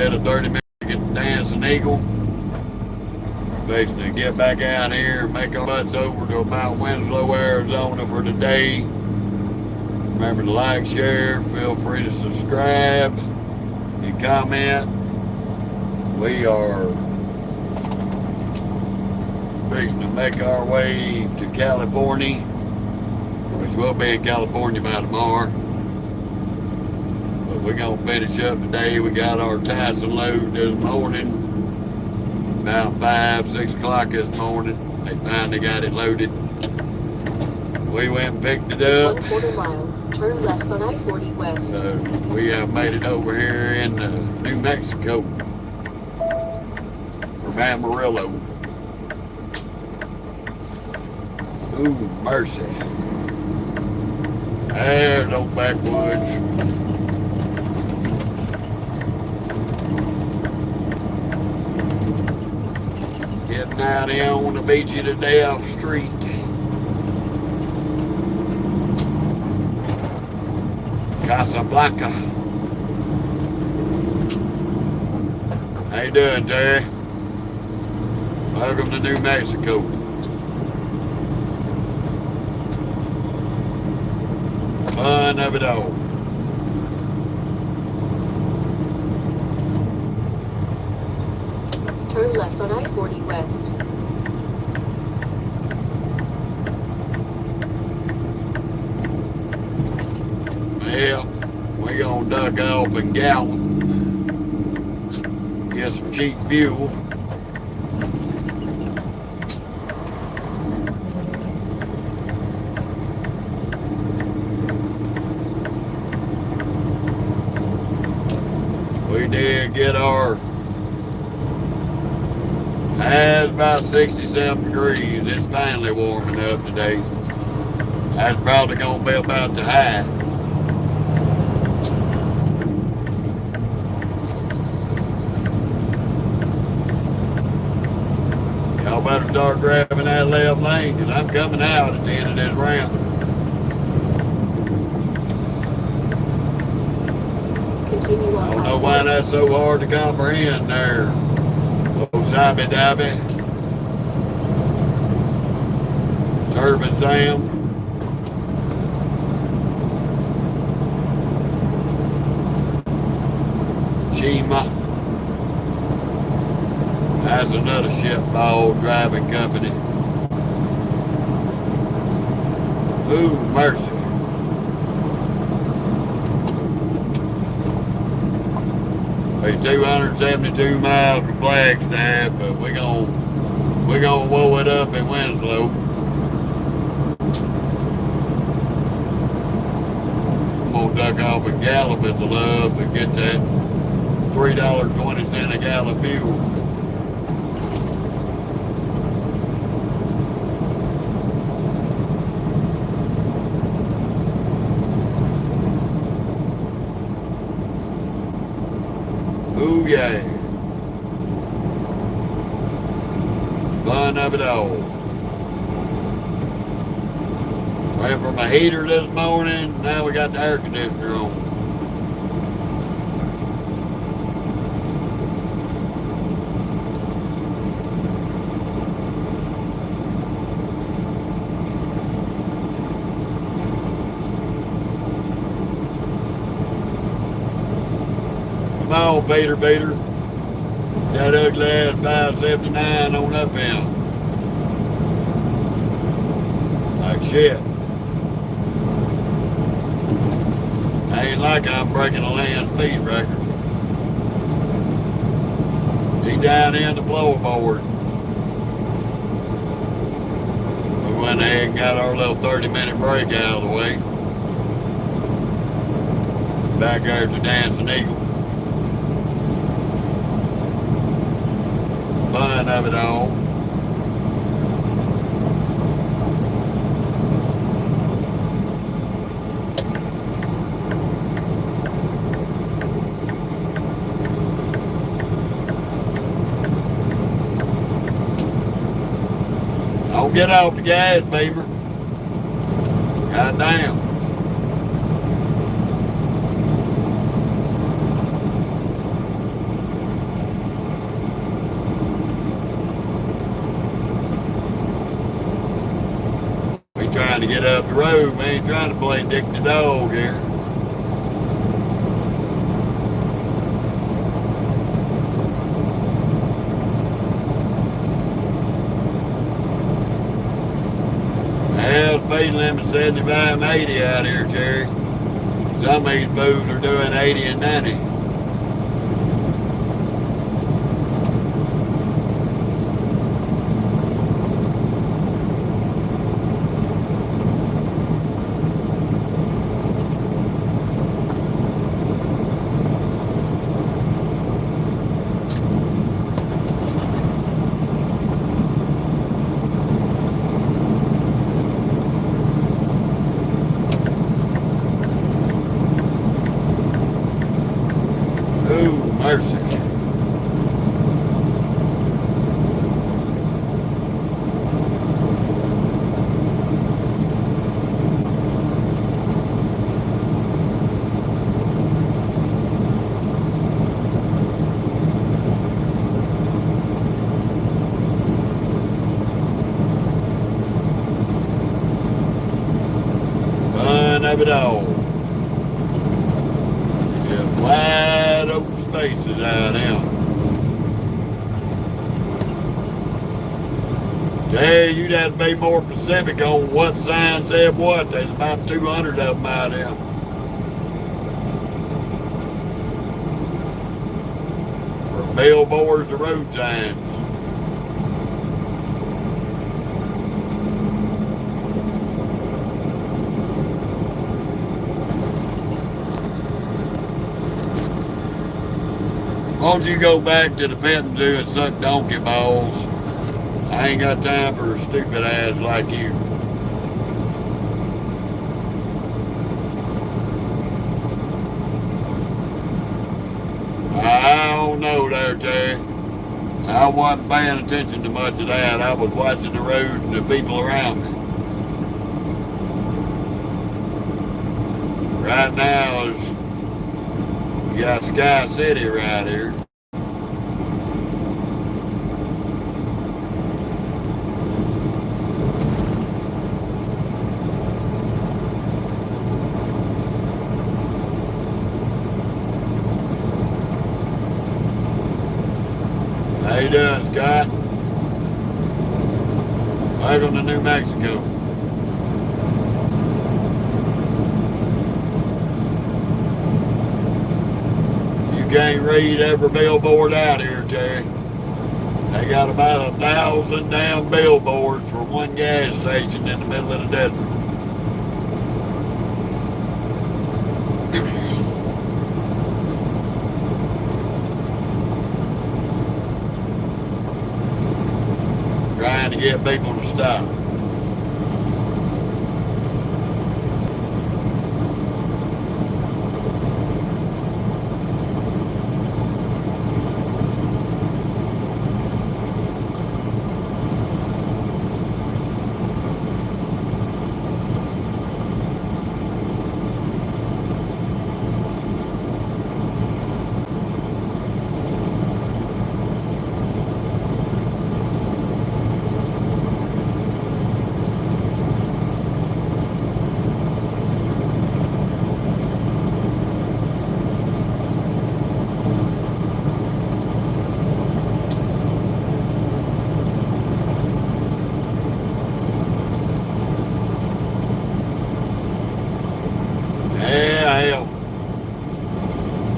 did a 30-minute dancing eagle. Basically get back out here and make our butts over to about Winslow, Arizona for today. Remember to like, share, feel free to subscribe and comment. We are fixing to make our way to California, which we'll be in California by tomorrow. But we're going to finish up today. We got our Tyson load this morning. About 5, 6 o'clock this morning. They finally got it loaded. We went and picked it up. 1/4 mile, turn left on I-40 West. So we have made it over here in New Mexico from Amarillo. Ooh, mercy. There's those backwoods. Getting out here on the beach of the Dale Street. Casablanca. How you doing, Terry? Welcome to New Mexico. Fun of it all. Turn left on I-40 West. Well, we're gonna duck off and gallop. Get some cheap fuel. We did get our it's about 67 degrees. It's finally warming up today. That's probably gonna be about the high. Y'all better start grabbing that left lane because I'm coming out at the end of this ramp. Continue on. I don't know why that's so hard to comprehend there. Oh, Sabby Dabby. Turbine Sam. Chima. That's another shipball driving company. Ooh, mercy. We're 272 miles from Flagstaff, but we're gonna woe it up in Winslow. I'm gonna duck off and gallop at the love to get that $3.20 a gallon fuel. Ooh, yeah. Fun of it all. Went from a heater this morning, now we got the air conditioner on. Come on, Peter. That ugly ass 579 on up him. Like shit. Ain't like I'm breaking a land speed record. He down in the floorboard. We went ahead and got our little 30-minute break out of the way. Back there's the Dancing Eagle. Fun of it all. Don't get off the gas, Beaver. God damn. trying to get up the road. We ain't trying to play dick the dog here. Well, speed limit 75 and 80 out here, Terry. Some of these fools are doing 80 and 90. Mercy. Fun of it all. Just wide open spaces out here. Jay, you'd have to be more specific on what sign said what. There's about 200 of them out here. From billboards to road signs. Won't you go back to the petting zoo and suck donkey balls? I ain't got time for a stupid ass like you. I don't know there, Terry. I wasn't paying attention to much of that. I was watching the road and the people around me. Right now, you got Sky City right here. How you doing, Scott? Welcome to New Mexico. You can't read every billboard out here, Terry. They got about 1,000 damn billboards for one gas station in the middle of the desert. Trying to get people to stop.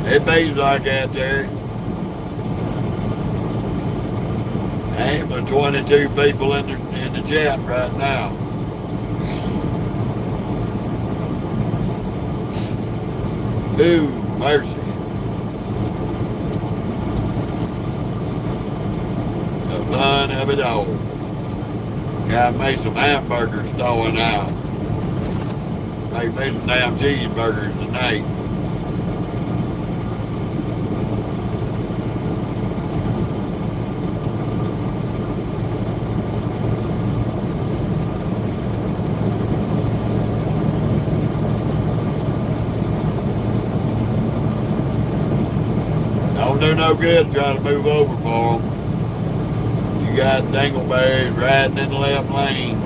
It beats like that there. Ain't but 22 people in the chat right now. Ooh, mercy. The fun of it all. Got me some hamburgers throwing out. Make me some damn cheeseburgers tonight. Don't do no good trying to move over for them. You got dingleberries riding in the left lane.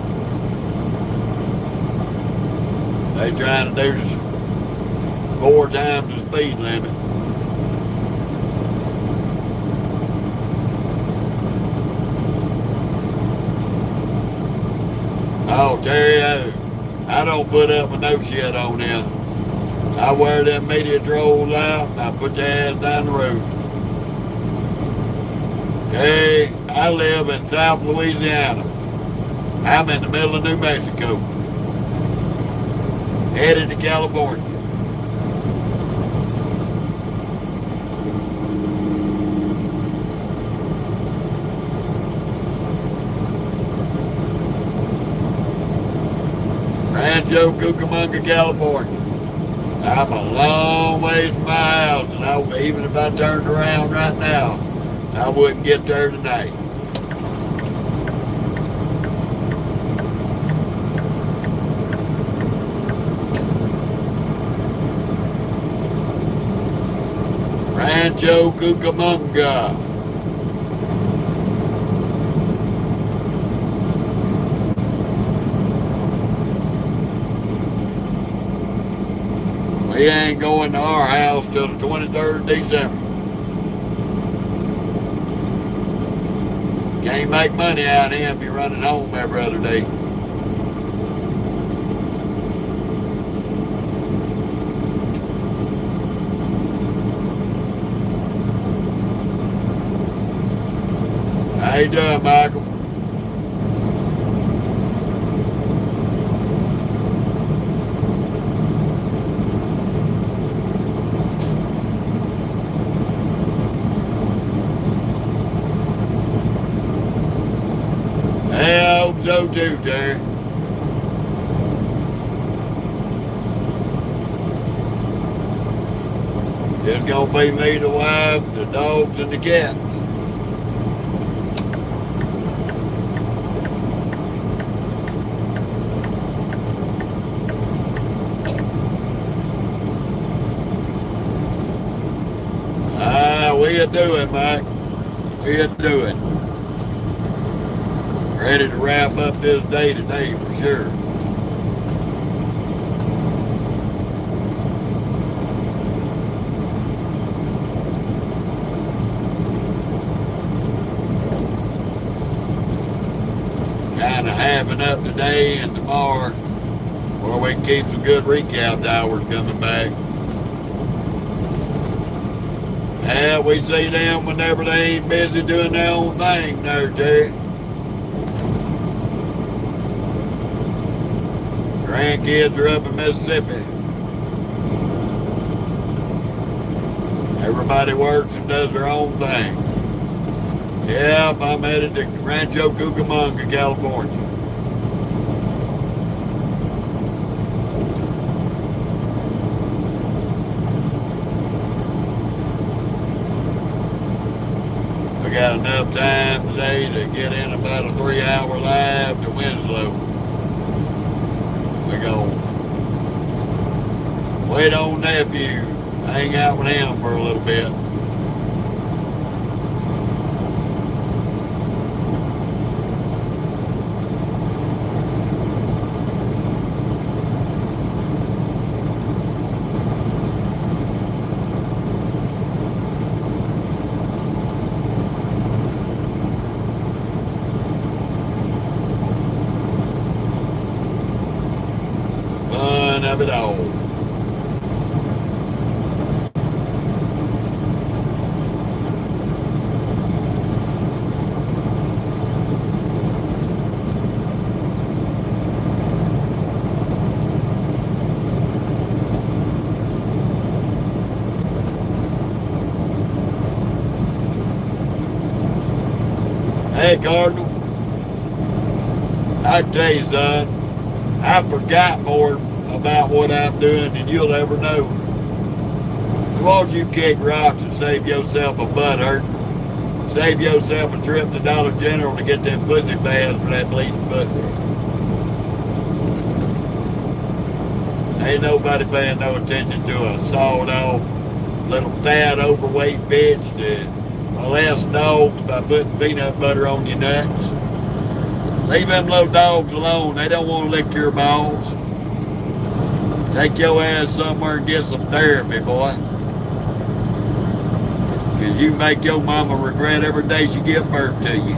They trying to do this 4 times the speed limit. Oh, Terry, I don't put up with no shit on them. I wear them media trolls out and I put their ass down the road. Hey, I live in South Louisiana. I'm in the middle of New Mexico. Headed to California. Rancho Cucamonga, California. I'm a long ways from my house, and even if I turned around right now, I wouldn't get there tonight. Rancho Cucamonga. We ain't going to our house till the 23rd of December. Can't make money out of him if you're running home every other day. How you doing, Michael? I hope so too, Terry. It's gonna be me, the wife, the dogs, and the cats. We'll do it, Mike. We'll do it. Ready to wrap up this day today for sure. Kind of having up today and tomorrow where we can keep some good recap hours coming back. Yeah, we see them whenever they ain't busy doing their own thing there, Terry. Grandkids are up in Mississippi. Everybody works and does their own thing. Yep, I'm headed to Rancho Cucamonga, California. We got enough time today to get in about a 3-hour live to Winslow. We're gonna wait on nephew, hang out with him for a little bit. Of it all. Hey, Cardinal, I tell you, son, I forgot more about what I'm doing than you'll ever know. So won't you kick rocks and save yourself a butt hurt? Save yourself a trip to Dollar General to get them pussy baths for that bleeding pussy. Ain't nobody paying no attention to a sawed off little fat overweight bitch to molest dogs by putting peanut butter on your nuts. Leave them little dogs alone. They don't want to lick your balls. Take your ass somewhere and get some therapy, boy. Because you make your mama regret every day she gives birth to you.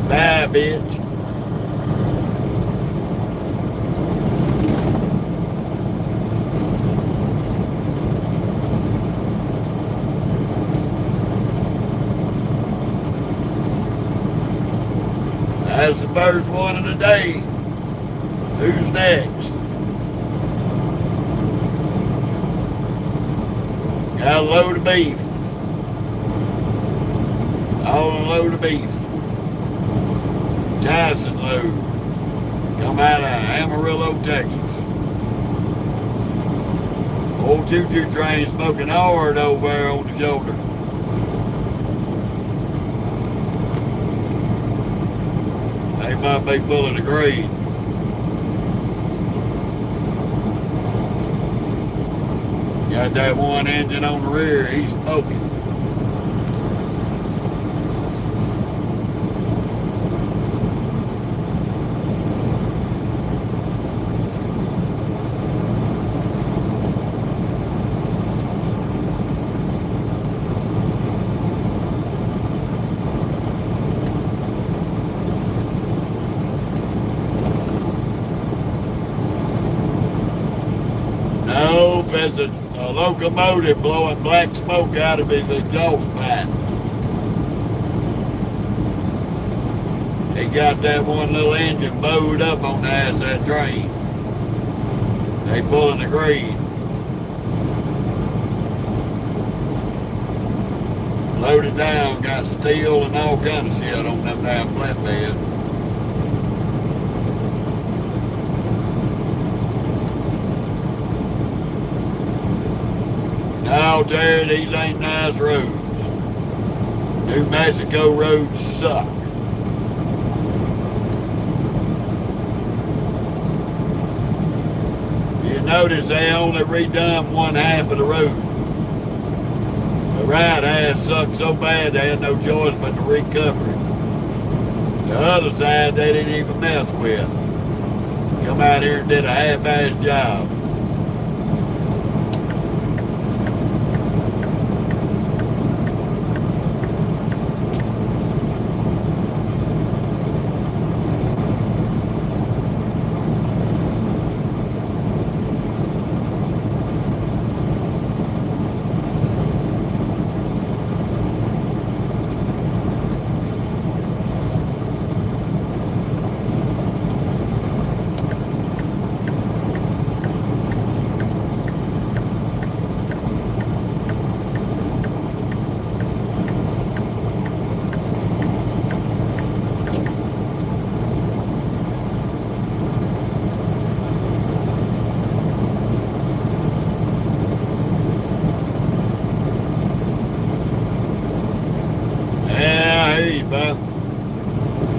Bye, bitch. That's the first one of the day. Who's next? Got a load of beef. All a load of beef. Tyson load. Come out of Amarillo, Texas. Old choo-choo train smoking hard over there on the shoulder. They might be pulling a grade. Got that one engine on the rear, he's smoking. No, there's a locomotive blowing black smoke out of his exhaust pipe. He got that one little engine bowed up on the ass of that train. They pulling the grade. Loaded down, got steel and all kind of shit on them damn flatbeds. No, Terry, these ain't nice roads. New Mexico roads suck. You notice they only redone one half of the road. The right half sucked so bad they had no choice but to recover it. The other side they didn't even mess with. Come out here and did a half-assed job.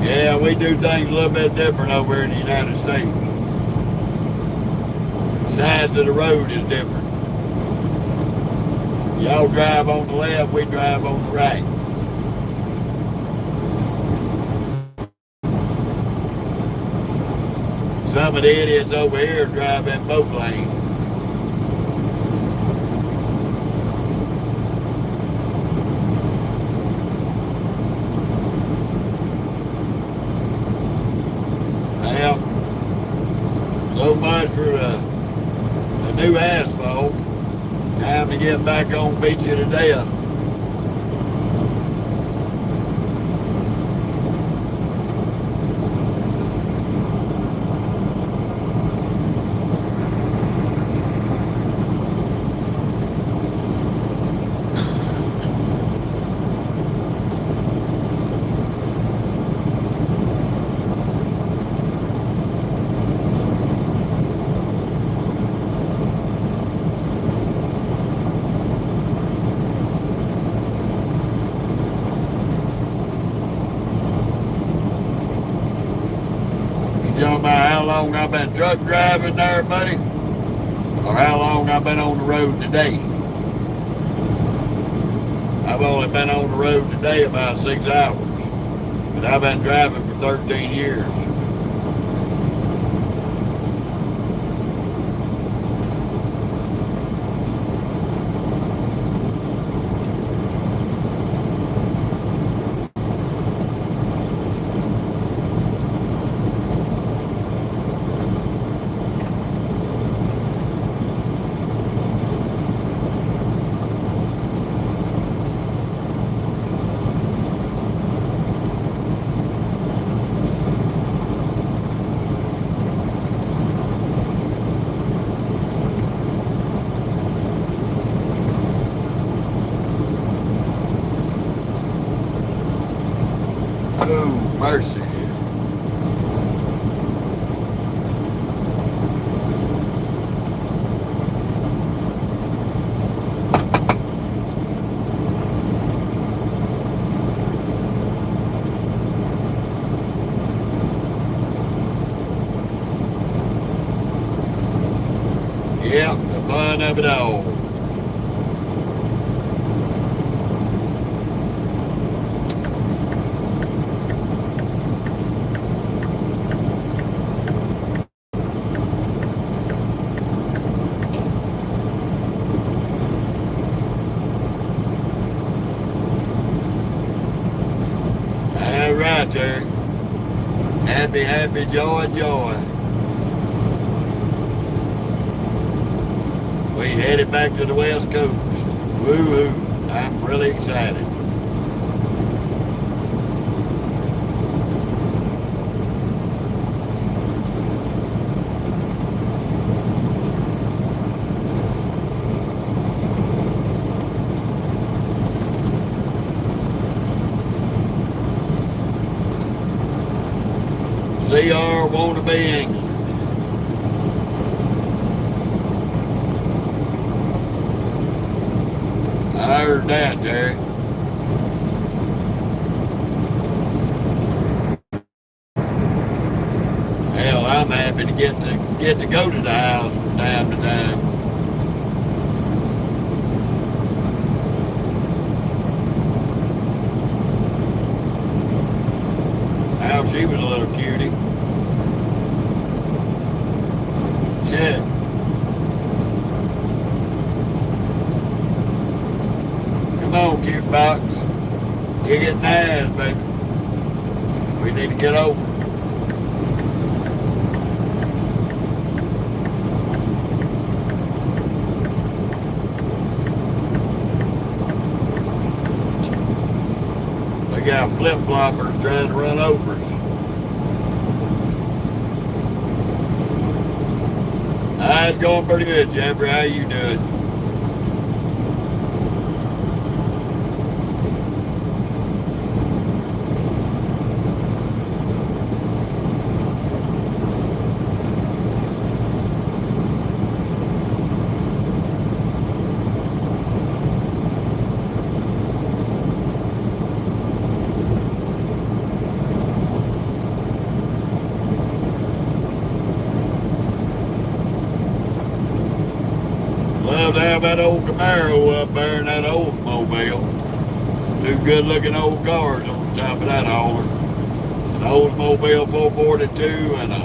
Yeah, we do things a little bit different over here in the United States. Sides of the road is different. Y'all drive on the left, we drive on the right. Some of the idiots over here drive in both lanes. So much for the new asphalt. Time to get back on beat you to death. You know about how long I've been truck driving there, buddy? Or how long I've been on the road today? I've only been on the road today about 6 hours. But I've been driving for 13 years. Oh, mercy. Yep, the fun of it all. All right, there. Happy, happy, joy, joy. We headed back to the West Coast. Woo-hoo. I'm really excited. CR wannabe England. I heard that, Terry. Hell, I'm happy to get to go to the house from time to time. How she was a little cutie. Yeah. Come on, cute box. Kick it in the ass, baby. We need to get over. They got flip-floppers trying to run over us. It's going pretty good, Jeffrey. How you doing? Love to have that old Camaro up there and that Oldsmobile. Two good-looking old cars on the top of that hauler. An Oldsmobile 442 and a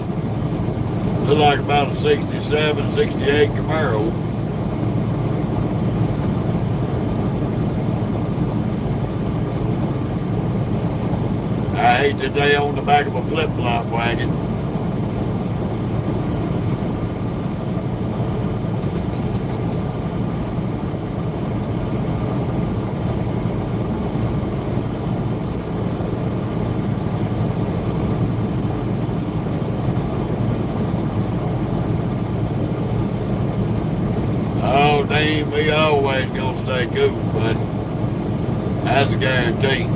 look like about a 67, 68 Camaro. I hate that they on the back of a flip-flop wagon. Oh, Dean, we always gonna stay cool, buddy. That's a guarantee.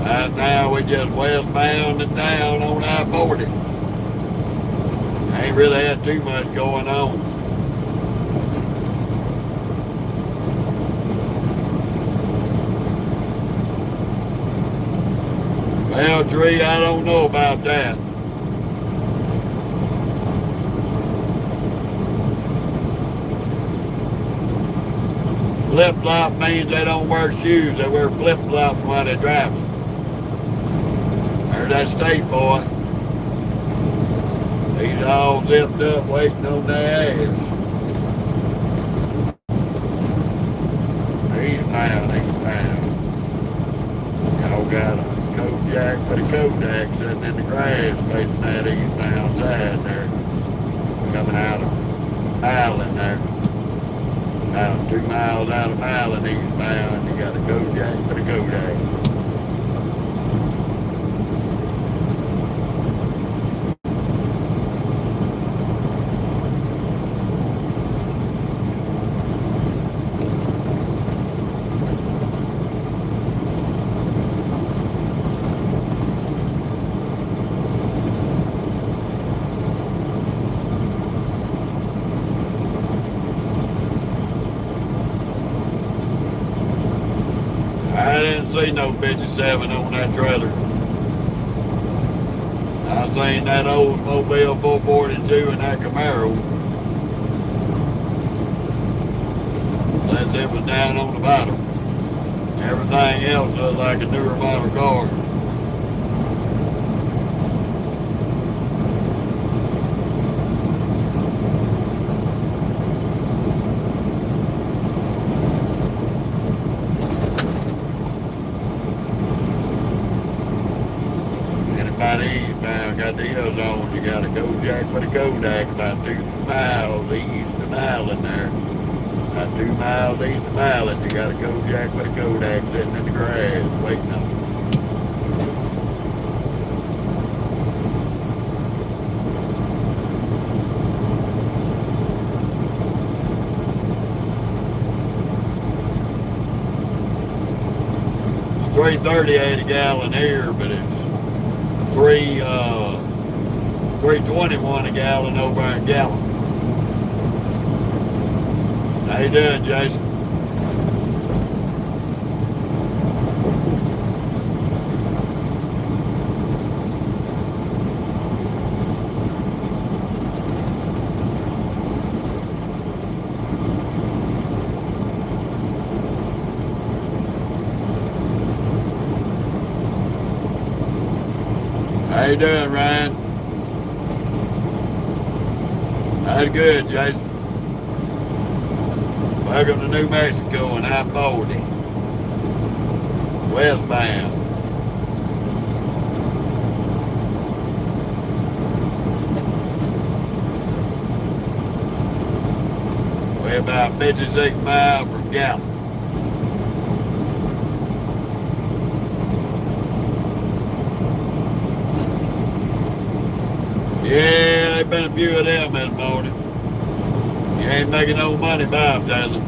Right now we just westbound and down on I-40. Ain't really had too much going on. Well, Tree, I don't know about that. Flip-flop means they don't wear shoes. They wear flip-flops while they're driving. There's that state boy. He's all zipped up waiting on their ass. He's found. Y'all got a Kojak, but a Kodak sitting in the grass facing that eastbound side there. Coming out of Island there. About 2 miles out of Island eastbound, you got a Kojak, but a Kodak. 57 on that trailer. I seen that old Mobile 442 and that Camaro. Unless it was down on the bottom. Everything else looked like a newer model car. Eastbound, got the ozone, you got a Kojak with a Kodak about 2 miles east of Island there. About 2 miles east of Island, you got a Kojak with a Kodak sitting in the grass waiting on you. It's 338 a gallon here, but it's 321 a gallon over in Gallup. How you doing, Jason? How you doing, Ryan? That's good, Jason. Welcome to New Mexico and I-40. Westbound. We're about 56 miles from Gallup. Yeah, there's been a few of them this morning. You ain't making no money by them, Taylor.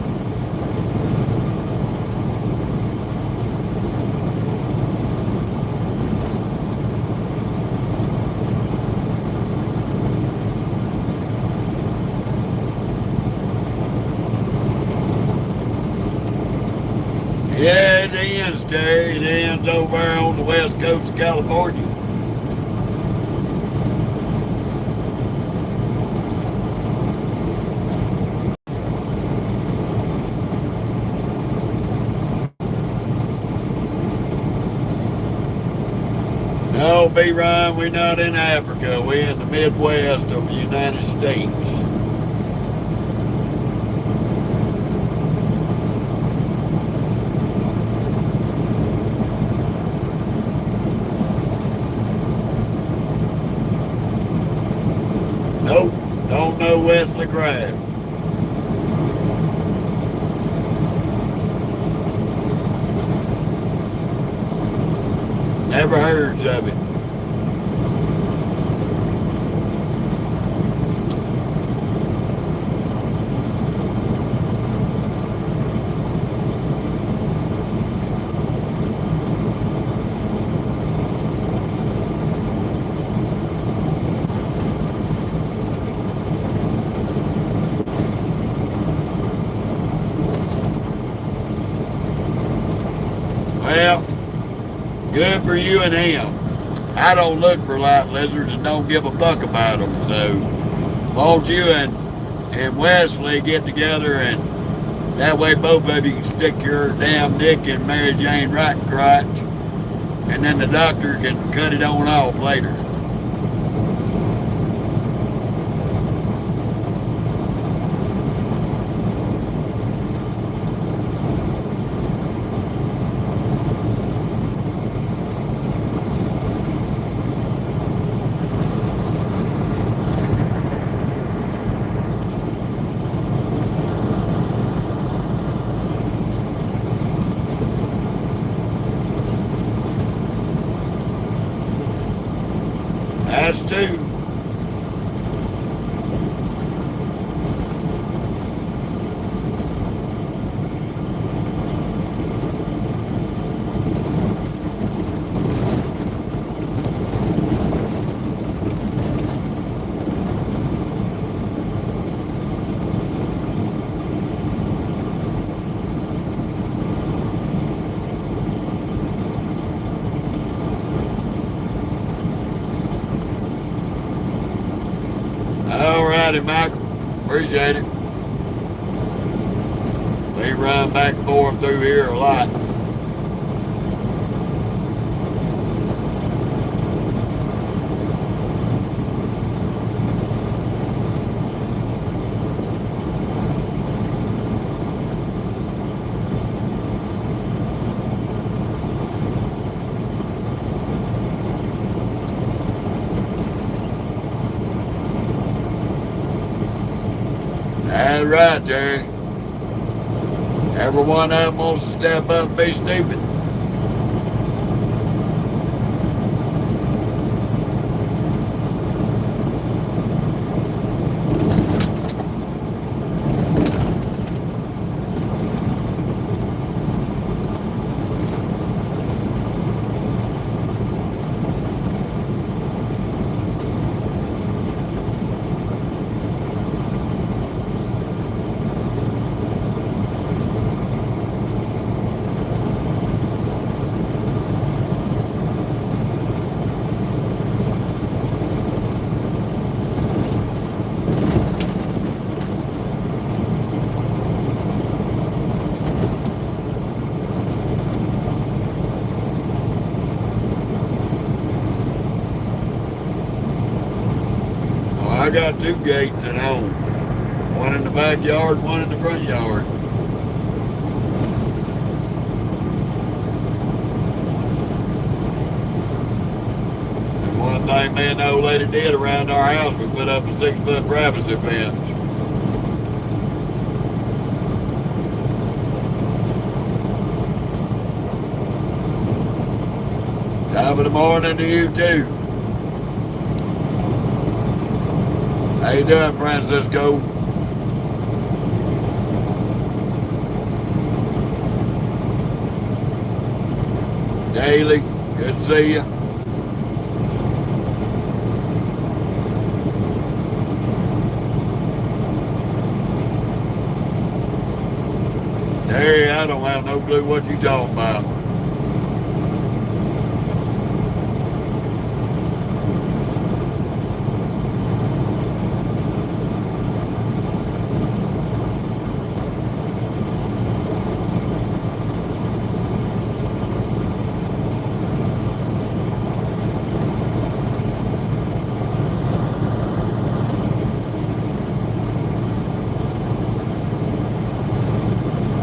Yeah, it ends, Terry. It ends over on the west coast of California. No, B. Ryan, we're not in Africa. We're in the Midwest of the United States. Nope, don't know Wesley Craft. Never heard of it. Well, good for you and him. I don't look for light lizards and don't give a fuck about them. So won't you and Wesley get together, and that way both of you can stick your damn dick in Mary Jane right crotch, and then the doctor can cut it on off later. That's two. All righty, Michael. Appreciate it. They run back and forth through here a lot. That's right, Jerry. Every one of them wants to step up and be stupid. I got two gates at home. One in the backyard, one in the front yard. And one thing me and the old lady did around our house, we put up a 6-foot privacy fence. Top of the morning to you too. How you doing, Francisco? Daily, good to see you. Terry, I don't have no clue what you talking about.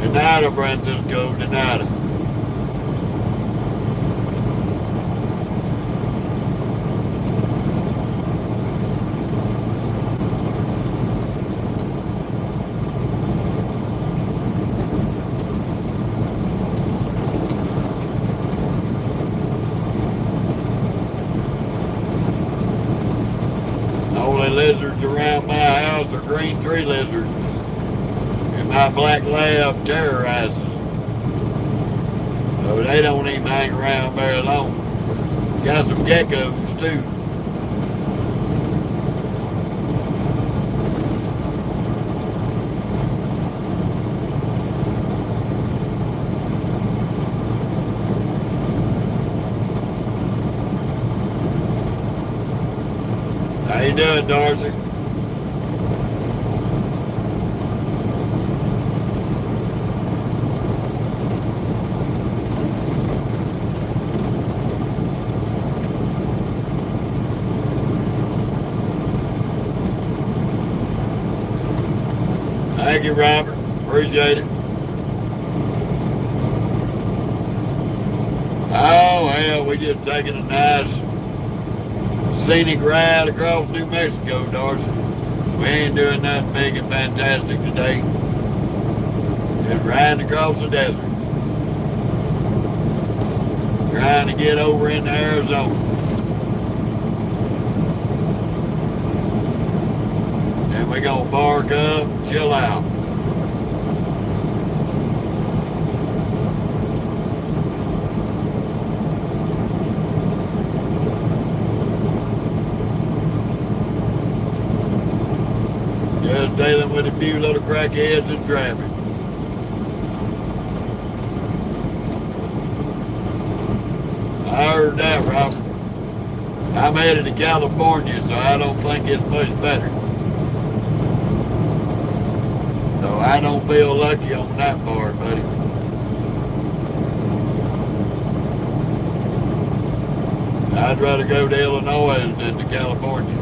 Denada, Francisco, Denada. The only lizards around my house are green tree lizards. My black lab terrorizes. So they don't even hang around very long. Got some geckos too. How you doing, Darcy? Thank you, Robert. Appreciate it. Oh, hell, we just taking a nice scenic ride across New Mexico, Darcy. We ain't doing nothing big and fantastic today. Just riding across the desert. Trying to get over into Arizona. And we're gonna bark up and chill out. Just dealing with a few little crackheads in traffic. I heard that, Robert. I'm headed to California, so I don't think it's much better. So I don't feel lucky on that part, buddy. I'd rather go to Illinois than to California.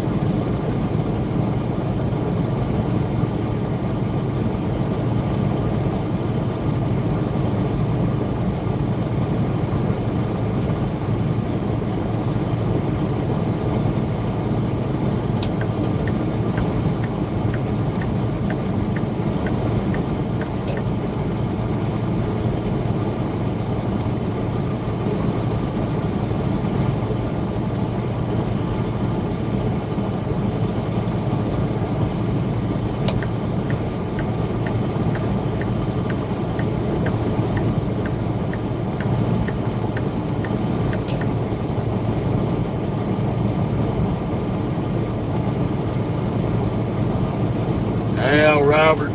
Hell, Robert,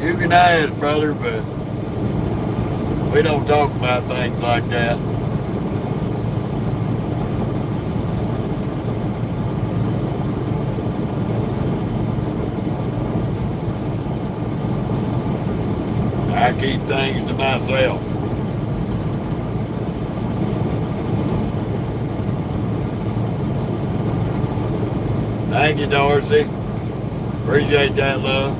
you can ask, brother, but we don't talk about things like that. I keep things to myself. Thank you, Darcy. Appreciate that, love.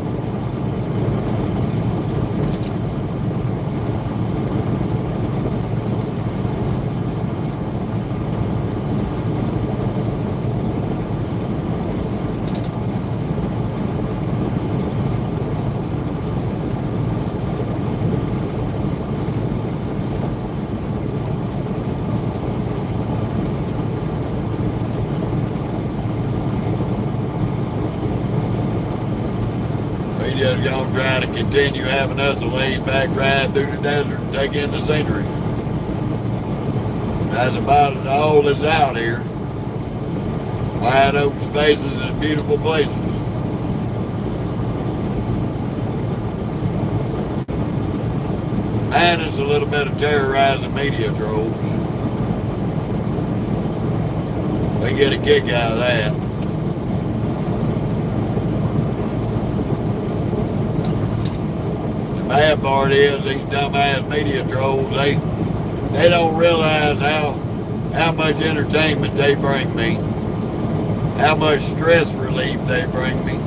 We just gonna try to continue having us a laid back ride through the desert and take in the scenery. That's about all that's out here. Wide open spaces and beautiful places. And it's a little bit of terrorizing media trolls. We get a kick out of that. The bad part is these dumbass media trolls, they don't realize how much entertainment they bring me, how much stress relief they bring me,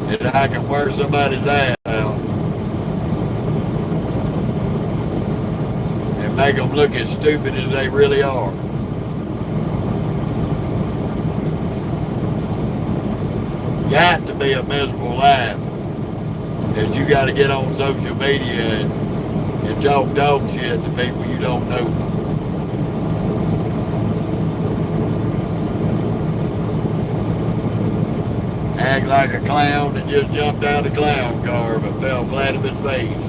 that I can wear somebody's ass out and make them look as stupid as they really are. Got to be a miserable life that you got to get on social media and talk dog shit to people you don't know. Act like a clown that just jumped out of the clown car but fell flat on his face.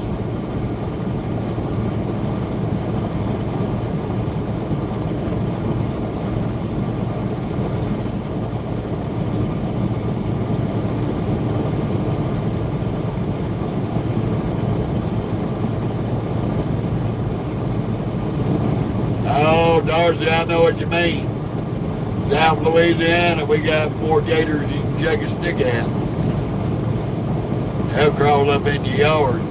Oh, Darcy, I know what you mean. South Louisiana, we got more gators you can shake a stick at. They'll crawl up in your yard.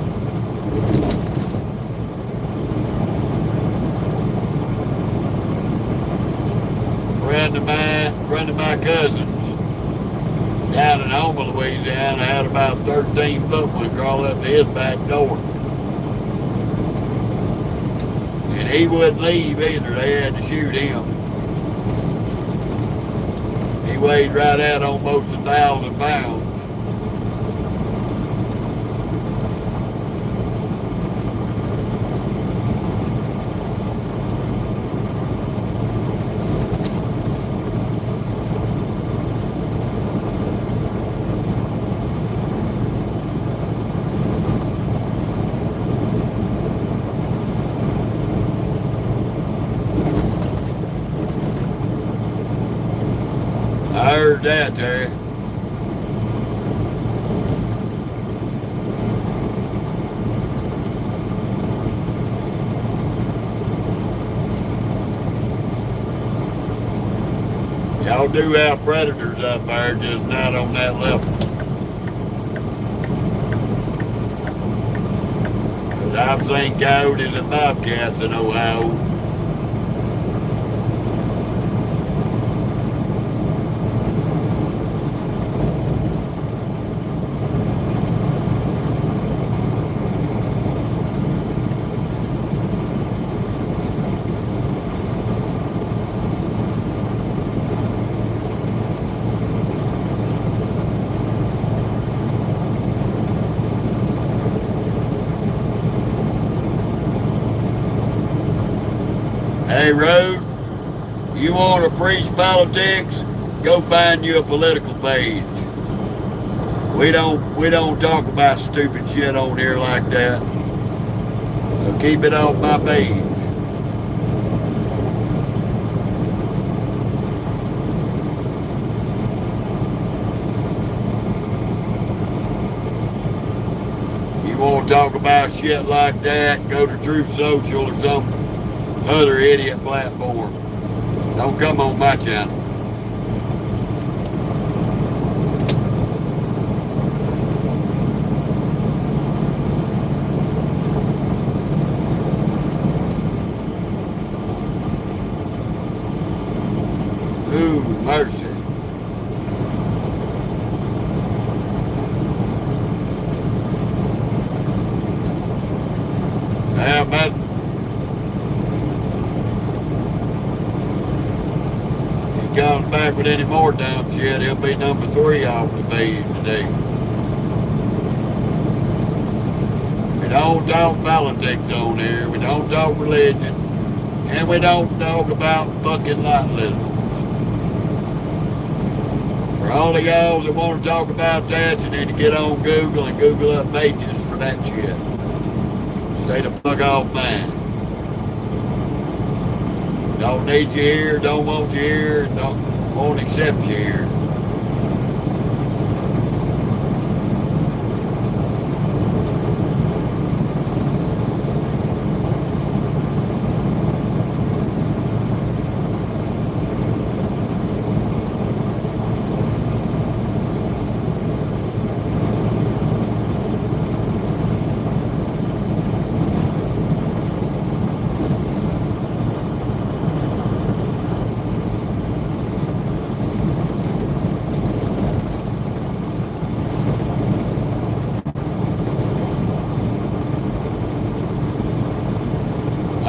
Friend of my cousins down in Houma, Louisiana, had about 13 foot one crawl up to his back door. And he wouldn't leave either. They had to shoot him. He weighed right at almost 1,000 pounds. I heard that, Terry. Y'all do have predators up there, just not on that level. But I've seen coyotes and bobcats in Ohio. Hey, Road, you want to preach politics? Go find you a political page. We don't talk about stupid shit on here like that. So keep it off my page. You want to talk about shit like that? Go to Truth Social or something. Other idiot platform. Don't come on my channel. Ooh, mercy. Damn, that. Comes back with any more dumb shit, he'll be number 3 off the page today. We don't talk politics on here, we don't talk religion, and we don't talk about fucking lot lizards. For all of y'all that want to talk about that, you need to get on Google and Google up pages for that shit. Stay the fuck off mine. Don't need you here, don't want you here, won't accept you here.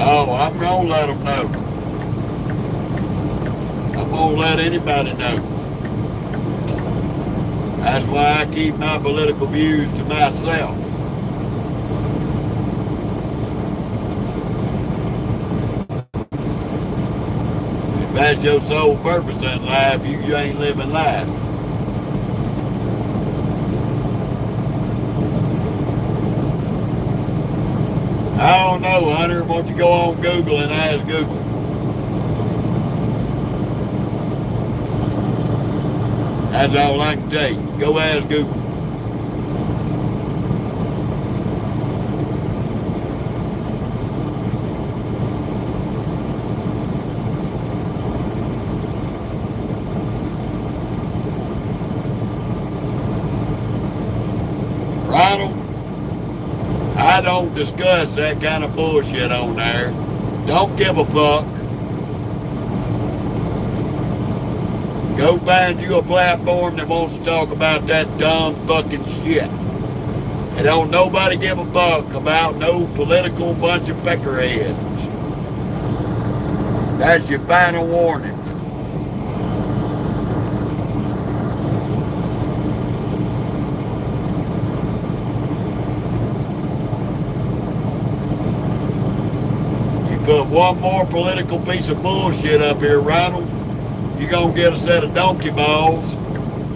Oh, I'm going to let them know. I'm going to let anybody know. That's why I keep my political views to myself. If that's your sole purpose in life, you ain't living life. I don't know, Hunter. Why don't you go on Google and ask Google? That's all I can tell you. Go ask Google. I don't discuss that kind of bullshit on there. Don't give a fuck. Go find you a platform that wants to talk about that dumb fucking shit. And don't nobody give a fuck about no political bunch of peckerheads. That's your final warning. You put one more political piece of bullshit up here, Ronald, you're going to get a set of donkey balls,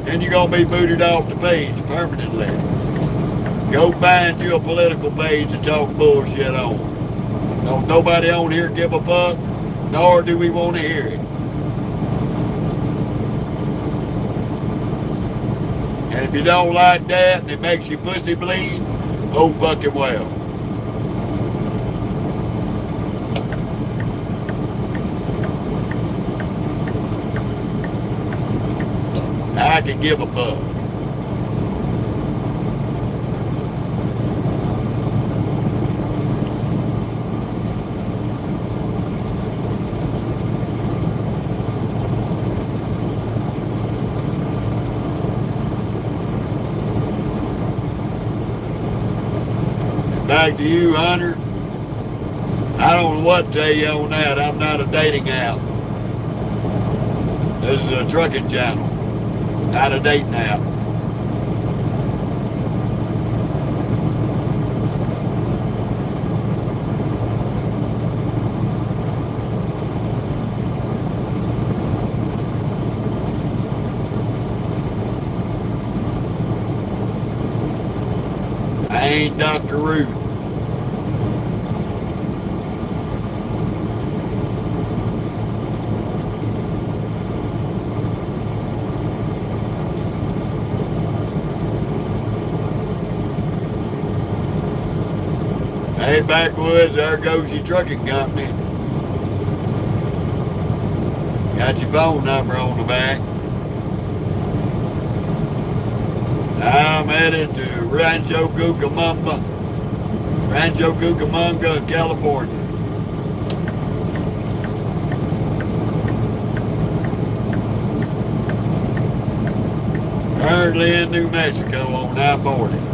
and you're going to be booted off the page permanently. Go find you a political page to talk bullshit on. Don't nobody on here give a fuck, nor do we want to hear it. And if you don't like that and it makes you pussy bleed, oh fucking well. I can give a fuck. Back to you, Hunter. I don't know what to tell you on that. I'm not a dating app. This is a trucking channel. Not a dating app. I ain't Dr. Ruth. Hey, backwoods, there goes your trucking company. Got your phone number on the back. I'm headed to Rancho Cucamonga, California. Currently in New Mexico on I-40.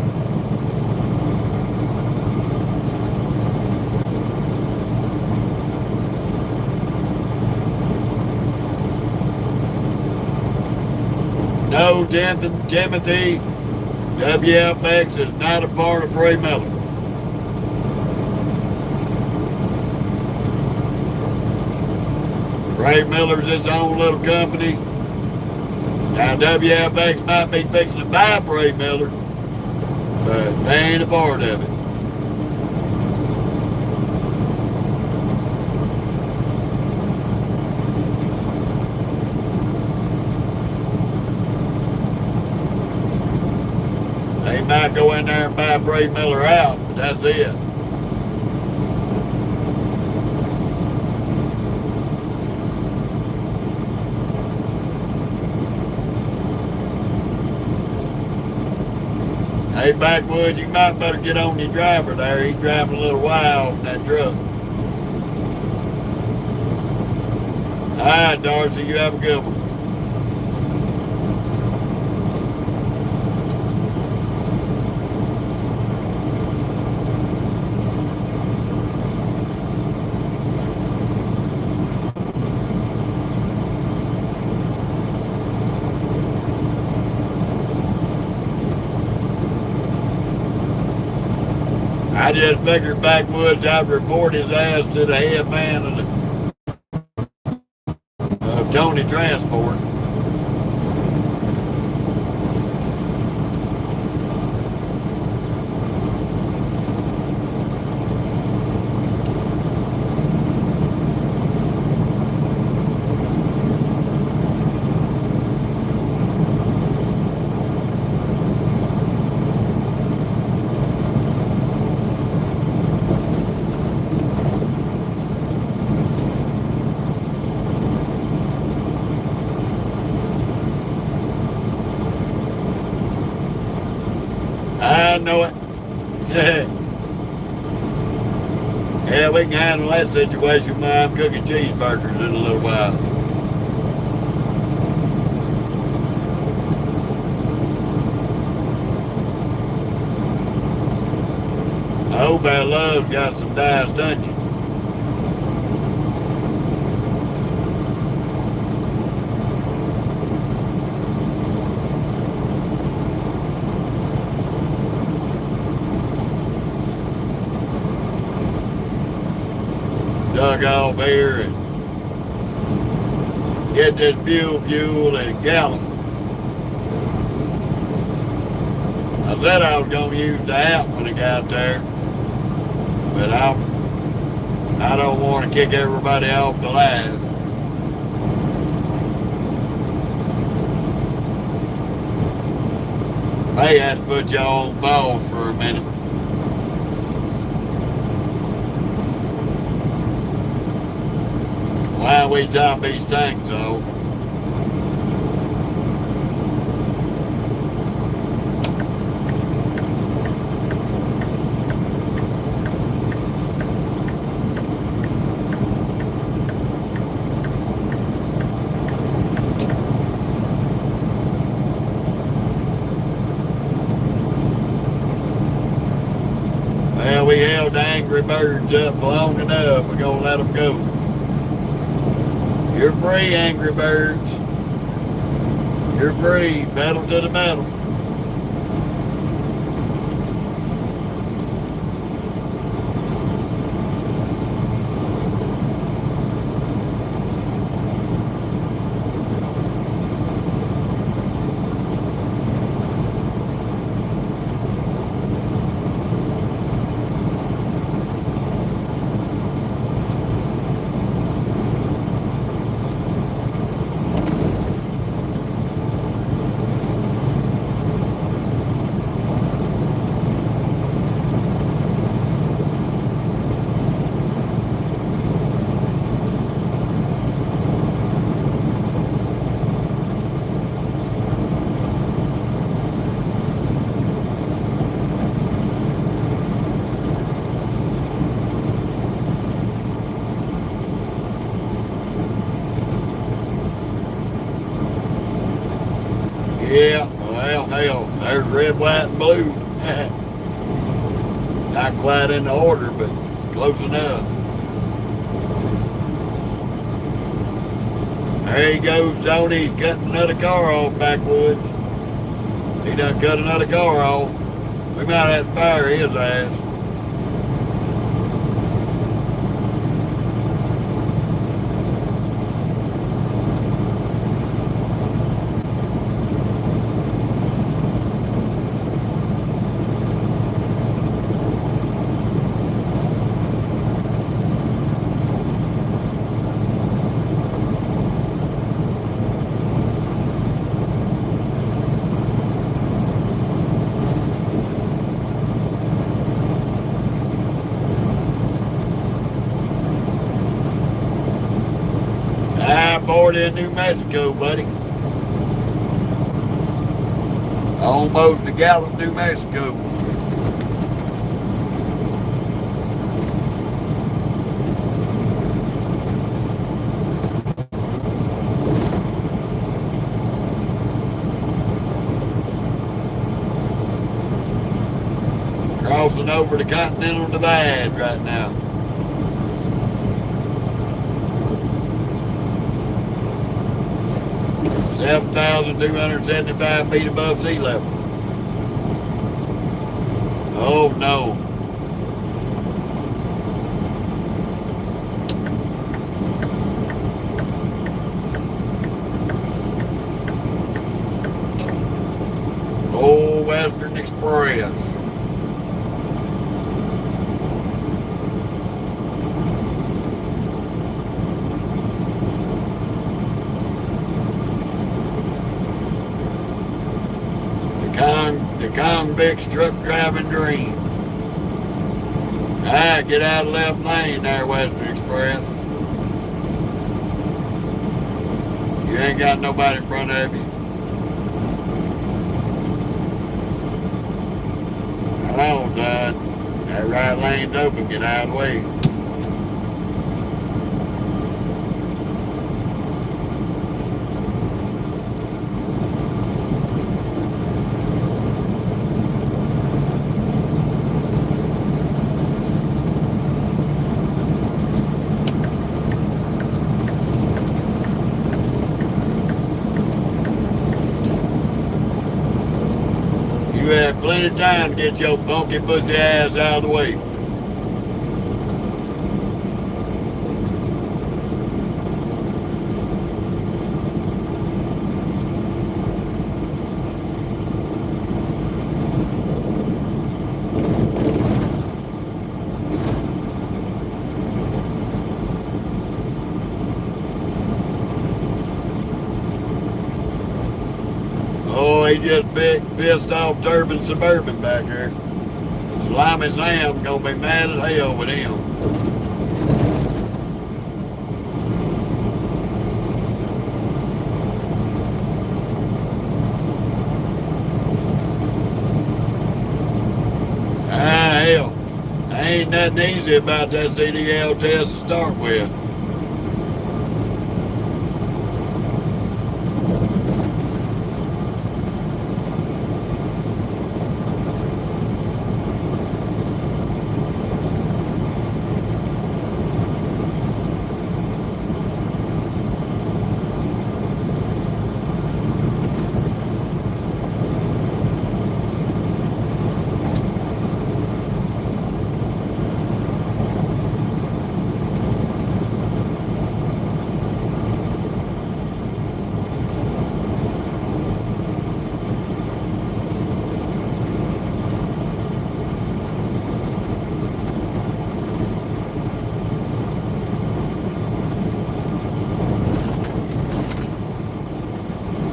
No, Timothy, WFX is not a part of Frey Miller. Frey Miller's his own little company. Now WFX might be fixing to buy Frey Miller, but they ain't a part of it. They might go in there and buy Frey Miller out, but that's it. Hey, backwoods, you might better get on your driver there. He's driving a little wild in that truck. All right, Darcy, you have a good one. I just figured backwoods I'd report his ass to the head man of Tony Transport. I know it. Yeah, we can handle that situation while I'm cooking cheeseburgers in a little while. I hope that love's got some diced onion. Dug off here and get this fuel and gallon. I said I was going to use the app when I got there, but I don't want to kick everybody off the live. May have to put y'all on pause for a minute. While we top these tanks off. Well, we held the angry birds up long enough. We're gonna let them go. You're free, angry birds. You're free. Pedal to the metal. Yeah, well, hell, there's red, white, and blue. Not quite in the order, but close enough. There he goes, Tony. He's cutting another car off backwoods. He done cut another car off. We might have to fire his ass. I'm bored in New Mexico, buddy. Almost to Gallup, New Mexico. Crossing over the Continental Divide right now. (7,275 feet above sea level. Oh no. Old Western Express. The convict's truck driving dream. Get out of left lane there, Western Express. You ain't got nobody in front of you. Come on, son. That right lane's open. Get out of the way. You have plenty of time to get your funky pussy ass out of the way. Oh, he just pissed off Turbine Suburban back there. Slimy Sam gonna be mad as hell with him. Ah, hell. Ain't nothing easy about that CDL test to start with.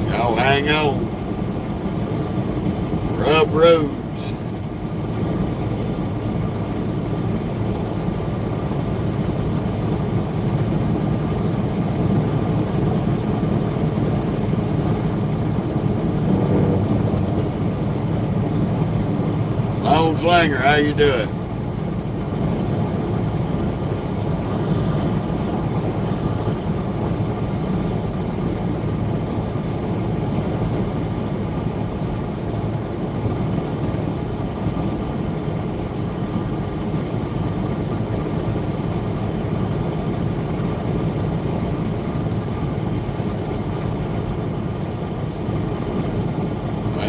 Y'all hang on. Rough roads. Lone Slinger, how you doing?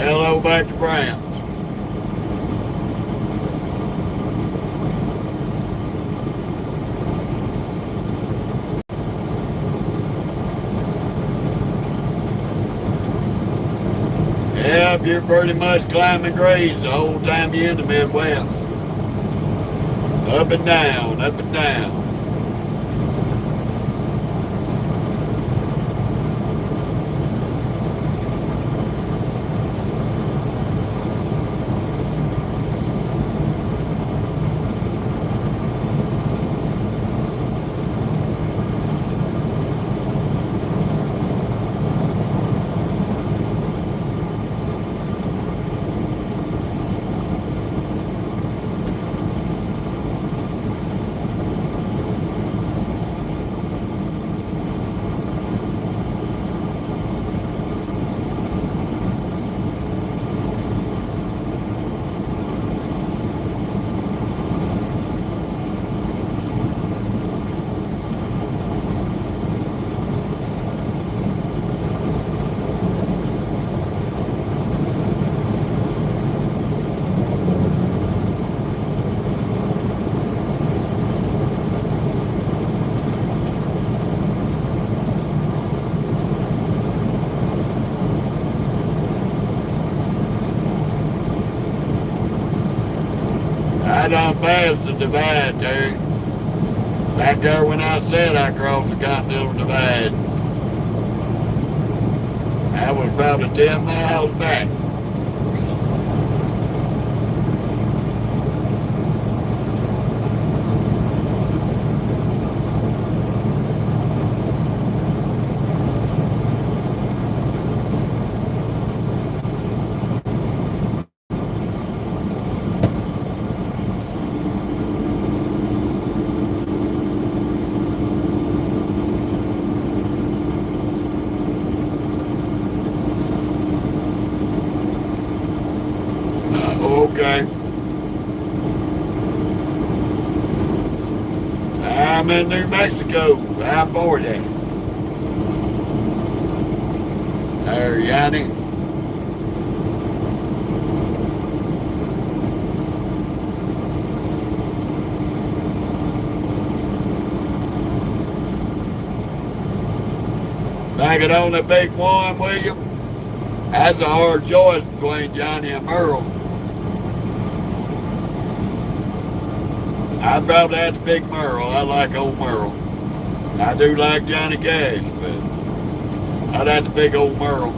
Hello back to Browns. Yep, you're pretty much climbing grades the whole time you're in the Midwest. Up and down, up and down. I done passed the divide, Terry. Back there when I said I crossed the Continental Divide. I was probably 10 miles back. Okay. I'm in New Mexico. I-40. There, Yanni. Take it on the big one, William. That's a hard choice between Johnny and Merle. I'd probably have to pick Merle. I like old Merle. I do like Johnny Cash, but I'd have to pick old Merle.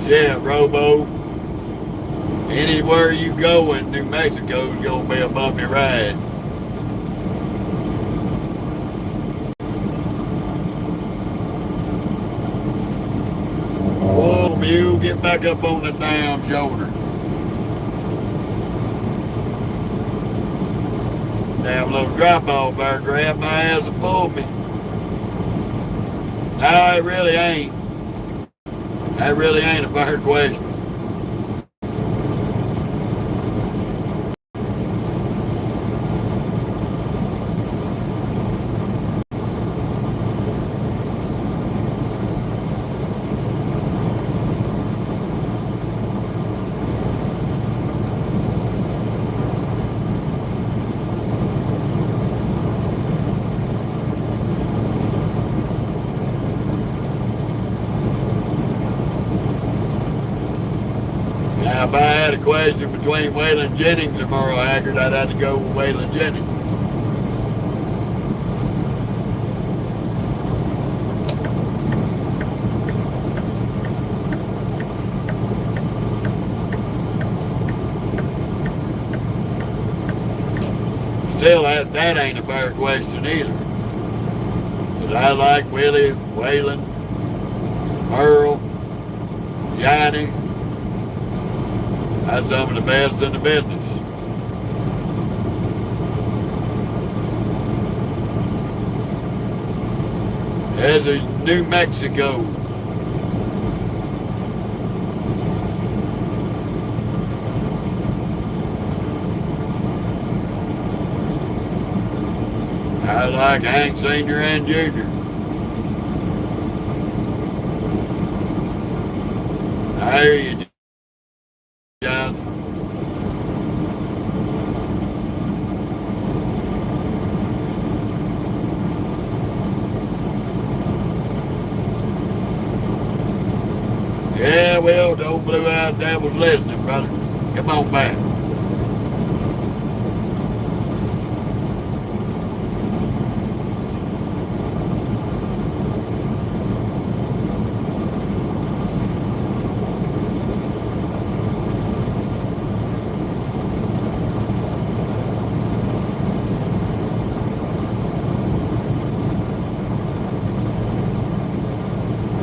Shit, Robo. Anywhere you go in New Mexico is gonna be a bumpy ride. Whoa, mule, get back up on the damn shoulder. Damn little drop off there, grab my ass and pull me. No, it really ain't. That really ain't a fair question. Now, if I had a question between Waylon Jennings and Merle Haggard, I'd have to go with Waylon Jennings. Still, that ain't a fair question either. Because I like Willie, Waylon, Merle, Johnny. That's some of the best in the business. There's a New Mexico. I like Hank Sr. and Jr. I hear you, John. Yeah, well, the old blue-eyed devil's listening, brother. Come on back.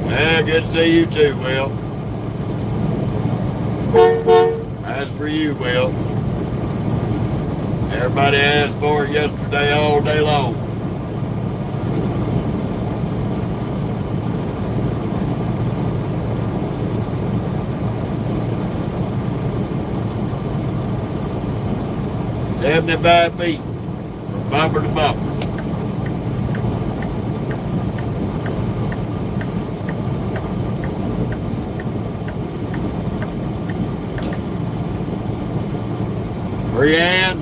Yeah, good to see you too, Will. That's for you, Will. Everybody asked for it yesterday all day long. "75 feet, bumper to bumper." Brianne,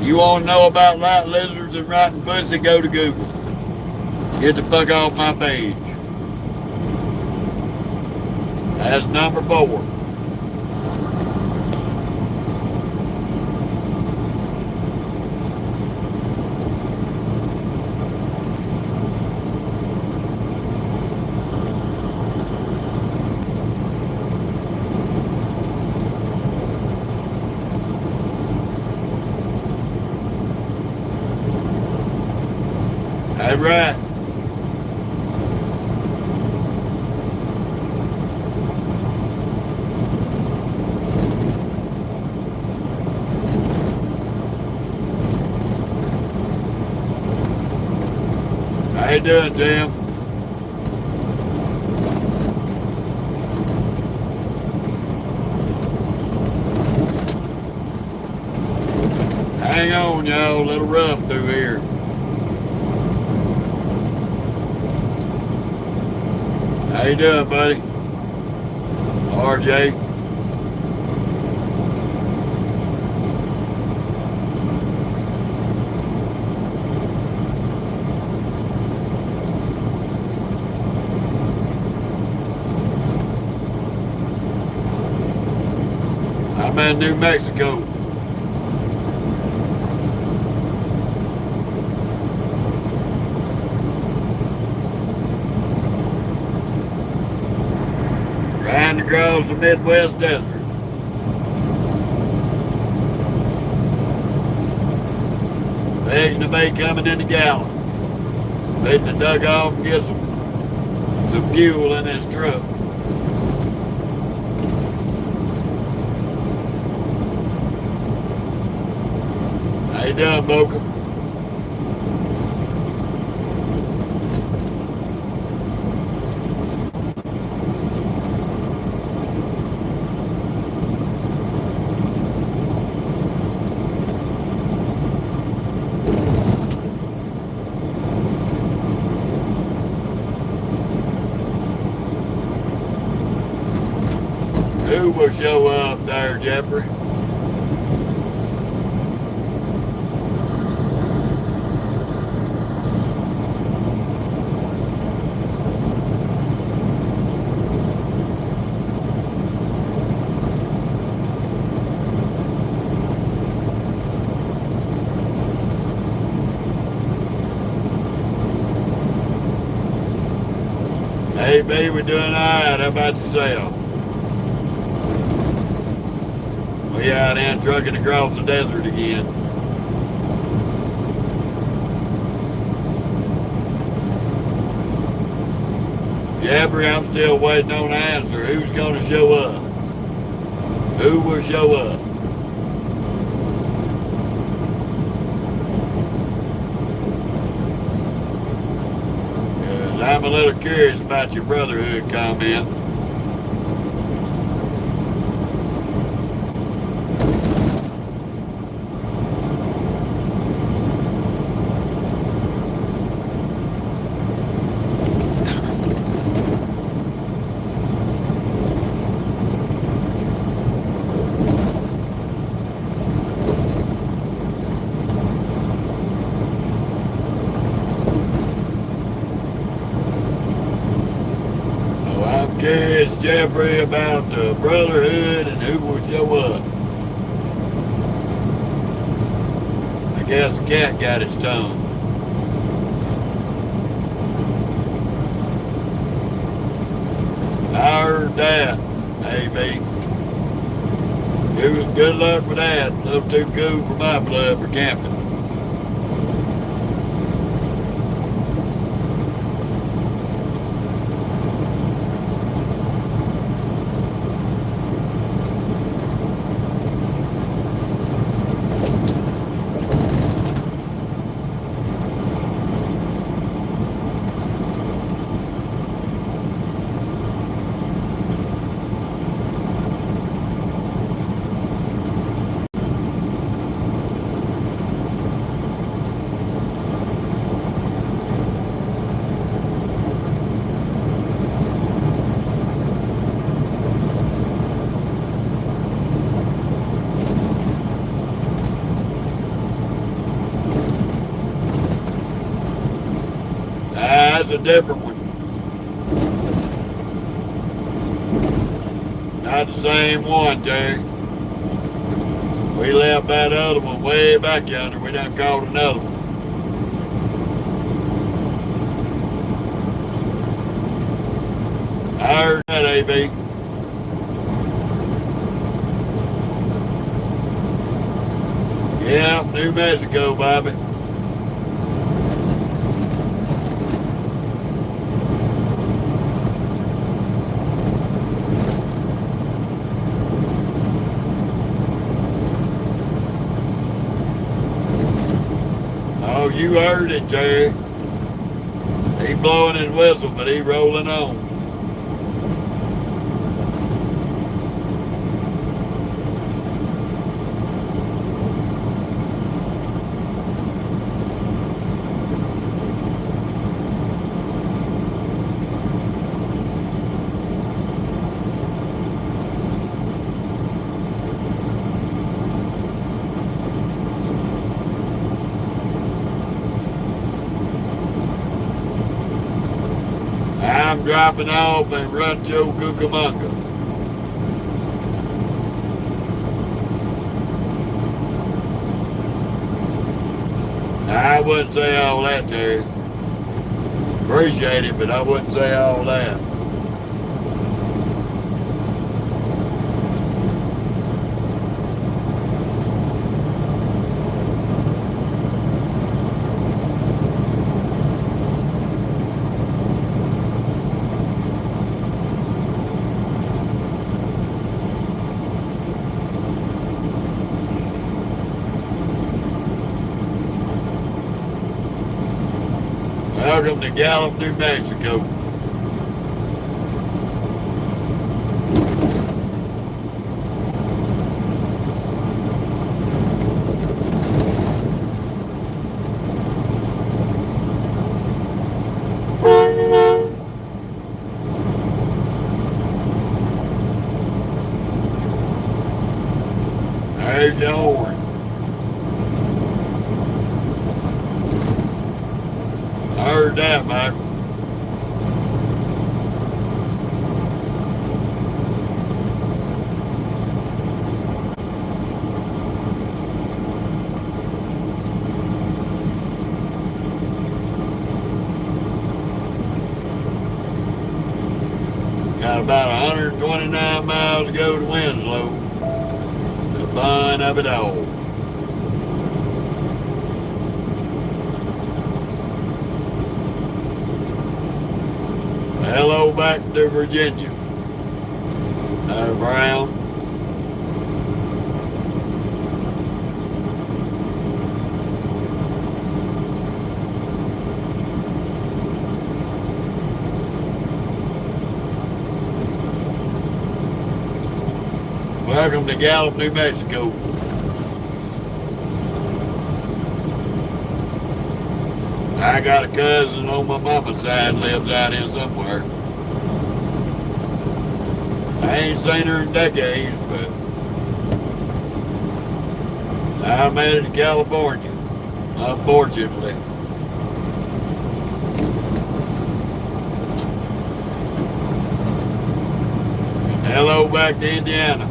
you want to know about light lizards and rotten pussy, go to Google. Get the fuck off my page. That's number 4. That's right. How you doing, Tim? Hang on, y'all. A little rough through here. you doing, buddy? RJ. I'm in New Mexico. Trying across the Midwest desert. Begging to be coming in the gallon. Letting the dug off and get some fuel in this truck. How you doing, Boca? Who will show up there, Jeffrey? Hey, B, we're doing all right. How about yourself? We out in trucking across the desert again. Jabber, I'm still waiting on the answer. Who's going to show up? Who will show up? I'm a little curious about your brotherhood comment. Curious, Jeffrey, about the brotherhood and who will show up. I guess the cat got its tongue. I heard that, AB. Good luck with that. A little too cool for my blood for camping. That's a different one. Not the same one, Terry. We left that other one way back yonder. We done caught another one. I heard that, AB. Yeah, New Mexico, Bobby. Oh, you heard it, Terry. He blowing his whistle, but he rolling on. I'm dropping off in Rancho Cucamonga. I wouldn't say all that, Terry. Appreciate it, but I wouldn't say all that. Welcome to Gallup, New Mexico. There's your horn. I heard that, Michael. Got about 129 miles to go to Winslow. The fun of it all. Hello back to Virginia. Brown. Welcome to Gallup, New Mexico. I got a cousin on my mama's side lives out here somewhere. I ain't seen her in decades, but I made it to California, unfortunately. Hello back to Indiana.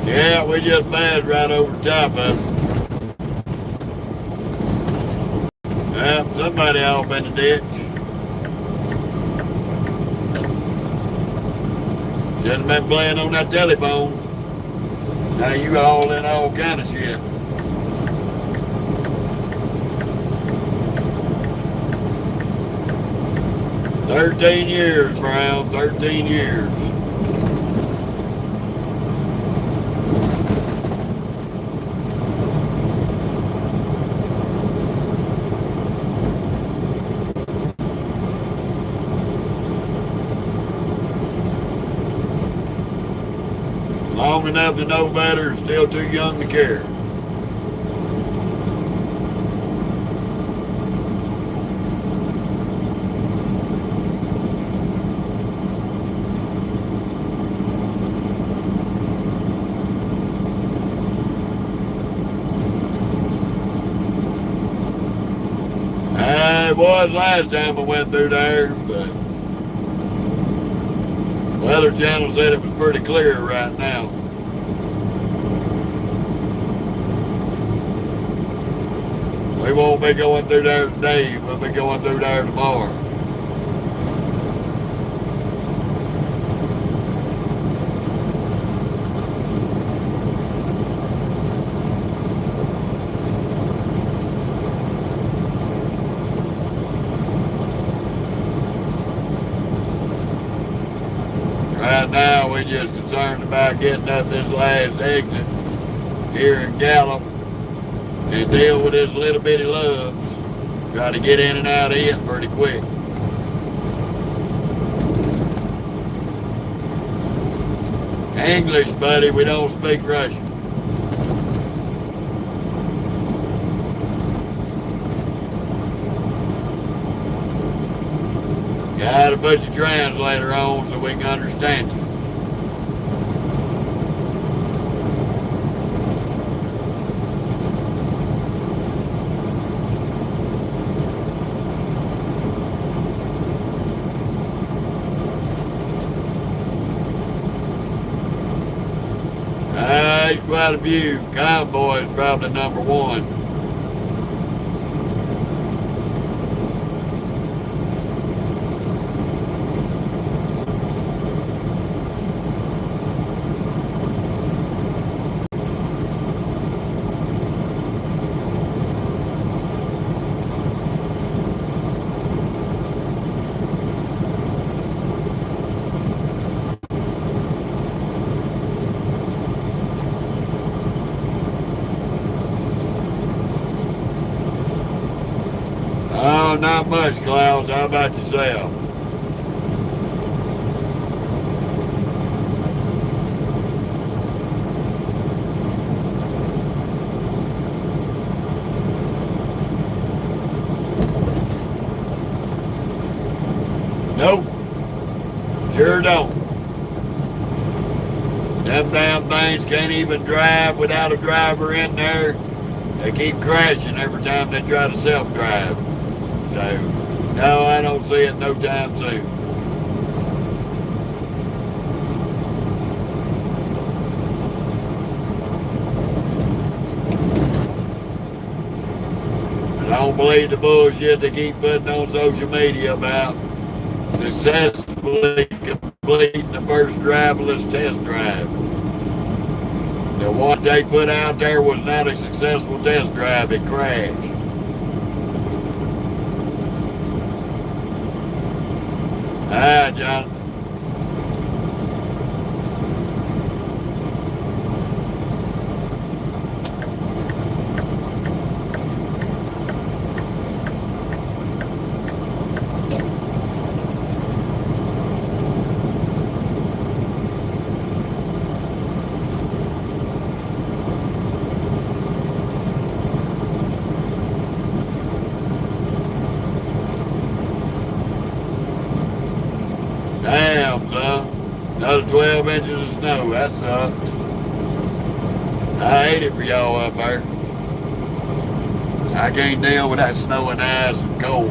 Yeah, we just passed right over the top of it. Yeah, somebody off in the ditch. Just been playing on that telephone. Now you all in all kind of shit. $13 years, Brown, 13 years. Long enough to know better, still too young to care. It was last time I went through there, but Weather Channel said it was pretty clear right now. We won't be going through there today, we'll be going through there tomorrow. Right now, we're just concerned about getting up this last exit here in Gallup and deal with this little bitty loves. Try to get in and out of it pretty quick. English, buddy. We don't speak Russian. Got a bunch of translator on so we can understand you. Quite a few. Convoy is probably number one. Oh, not much, Klaus. How about yourself? Nope. Sure don't. Them damn things can't even drive without a driver in there. They keep crashing every time they try to self-drive. So, no, I don't see it no time soon. I don't believe the bullshit they keep putting on social media about successfully completing the first driverless test drive. The one they put out there was not a successful test drive. It crashed. Hi, John. Damn, son. Another 12 inches of snow. That sucks. I hate it for y'all up there. I can't deal with that snow and ice and cold.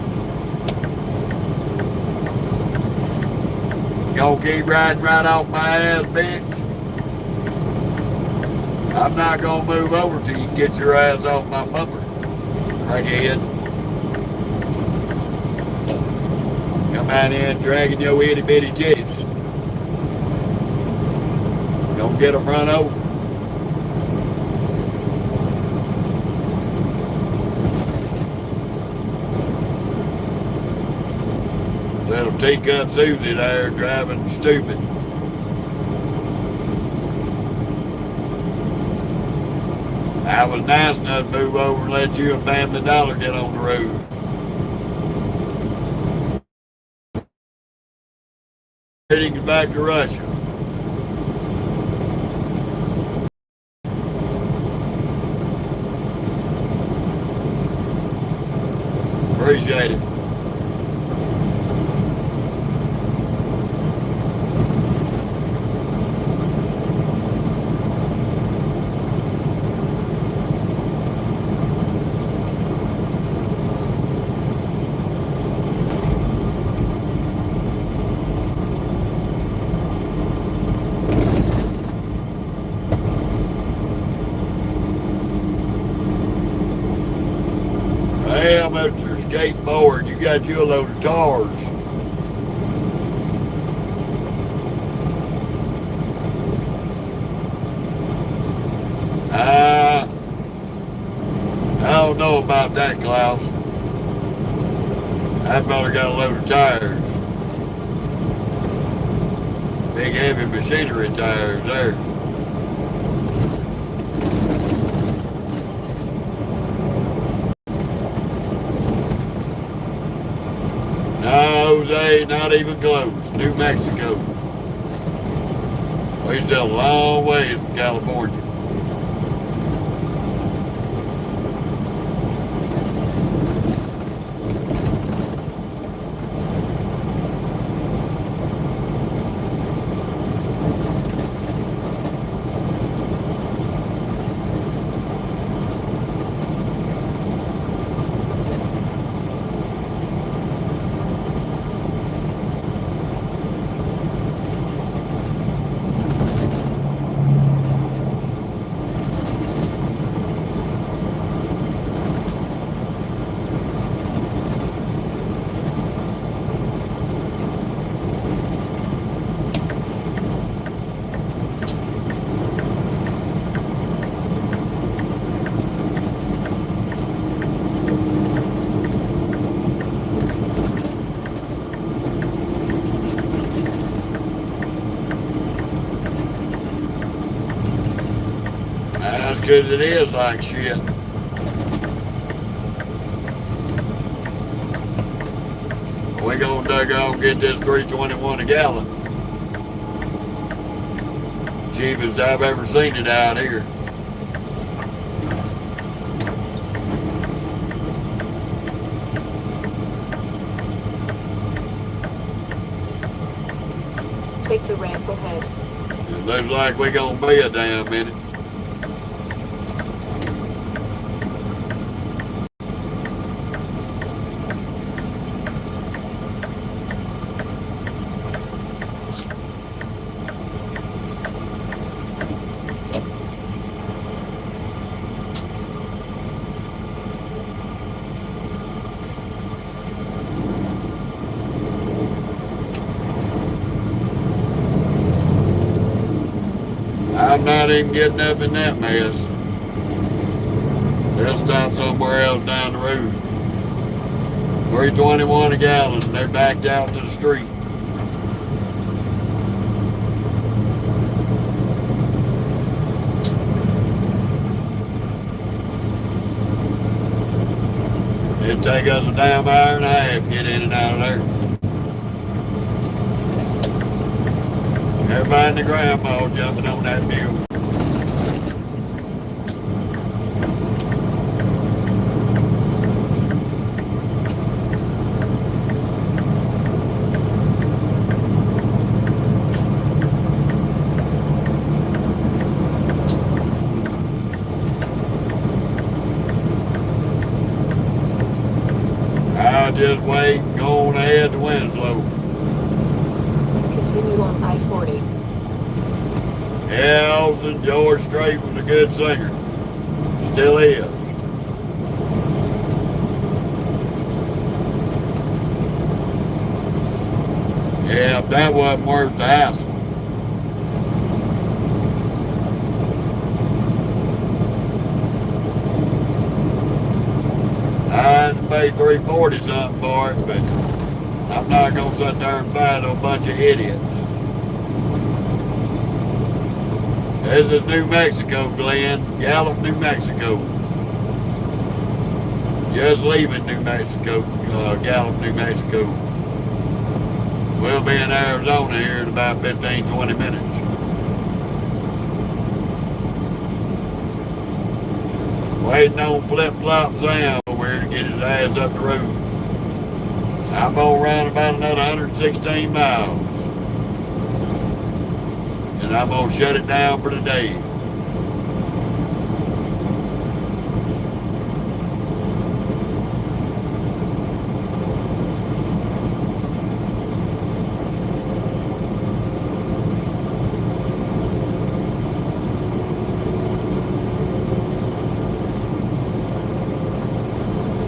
Gonna keep riding right off my ass, bitch. I'm not gonna move over till you get your ass off my bumper, crackhead. Come out here dragging your itty bitty titties. Don't get them run over. Little teacup Susie there driving stupid. I was nice enough to move over and let you and Family Dollar get on the road. Heading back to Russia. Appreciate it. Well, Mr. Skateboard, you got you a load of tars. I don't know about that, Klaus. That brother got a load of tires. Big heavy machinery tires there. No, Jose, not even close. New Mexico. We still a long ways from California. That's because it is like shit. We gonna dug on and get this $3.21 a gallon. Cheapest I've ever seen it out here. Take the ramp ahead. It looks like we gonna be a damn minute. I'm not even getting up in that mess. They'll stop somewhere else down the road. $3.21 a gallon, they're backed out to the street. It'd take us a damn hour and a half to get in and out of there. Everybody in the grandma jumping on that mule. I'll just wait and go on ahead to Winslow. Continue on I-40. Yeah, Olsen, George Strait was a good singer. Still is. Yeah, that wasn't worth the hassle. I had to pay $3.40 something for it, but I'm not gonna sit there and fight a bunch of idiots. This is New Mexico, Glenn. Gallup, New Mexico. Just leaving New Mexico, Gallup, New Mexico. We'll be in Arizona here in about 15, 20 minutes. Waiting on Flip Flop Sam over here to get his ass up the road. I'm gonna run about another 116 miles. And I'm gonna shut it down for the day.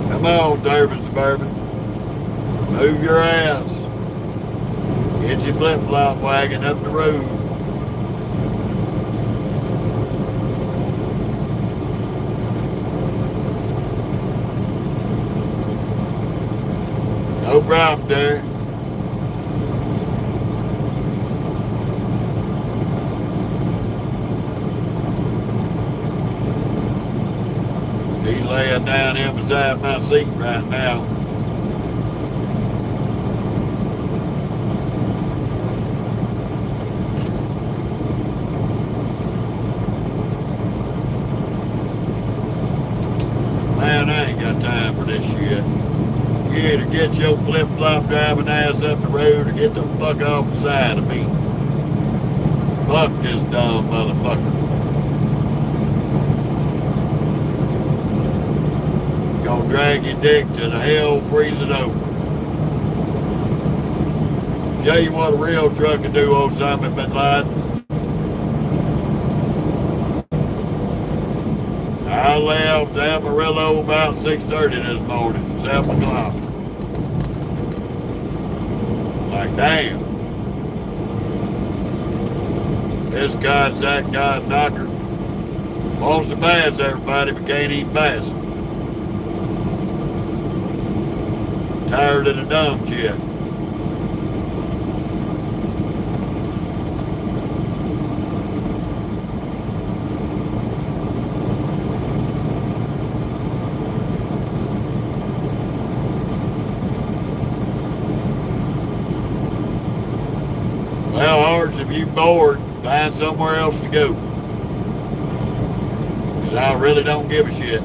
Come on, Durbin Suburban. Move your ass. Get your flip-flop wagon up the road. No problem, there. He's laying down here beside my seat right now. this shit. You either get your flip-flop driving ass up the road or get the fuck off the side of me. Fuck this dumb motherfucker. Gonna drag your dick to the hell freezing over. Tell you what a real truck can do, Osama bin Laden. I left Amarillo about 6:30 this morning, 7 o'clock. Like, damn. This guy's that guy knocker. Wants to pass everybody, but can't even pass it. Tired of the dumb shit. Well, Arch, if you bored, find somewhere else to go. Because I really don't give a shit.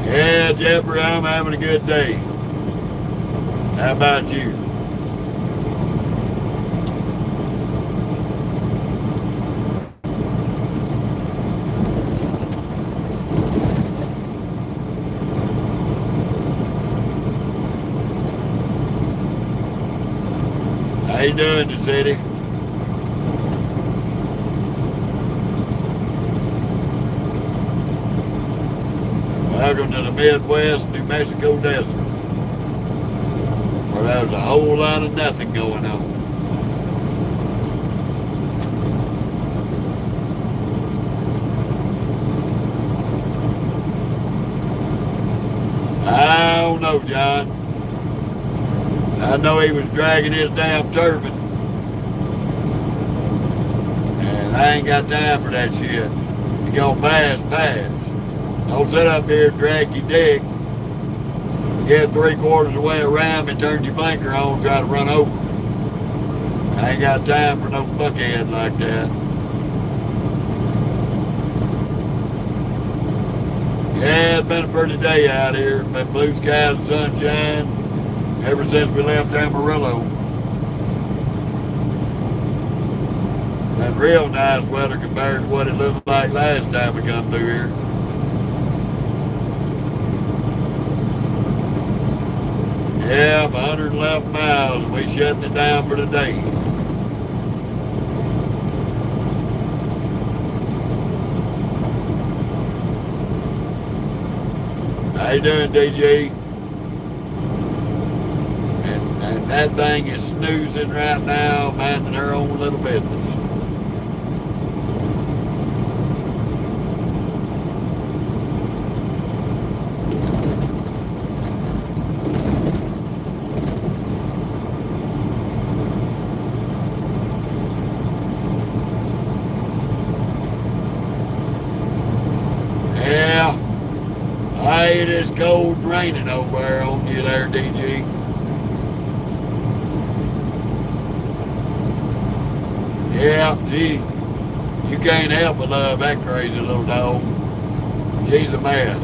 Yeah, Jeffrey, I'm having a good day. How about you? How you doing, the city? Welcome to the Midwest, New Mexico desert, where there's a whole lot of nothing going on. I don't know, John. I know he was dragging his damn turban. And I ain't got time for that shit. You gonna pass, pass. Don't sit up here and drag your dick. Get 3/4 of the way around and turn your blinker on and try to run over. I ain't got time for no fuckhead like that. Yeah, it's been a pretty day out here. It's been blue skies and sunshine ever since we left Amarillo. Been real nice weather compared to what it looked like last time we come through here. Yeah, 111 miles and we shutting it down for the day. How you doing, DG? And that thing is snoozing right now, minding her own little business. Hey, it is cold and raining over there on you there, DG. Yeah, gee, you can't help but love that crazy little dog. She's a mess.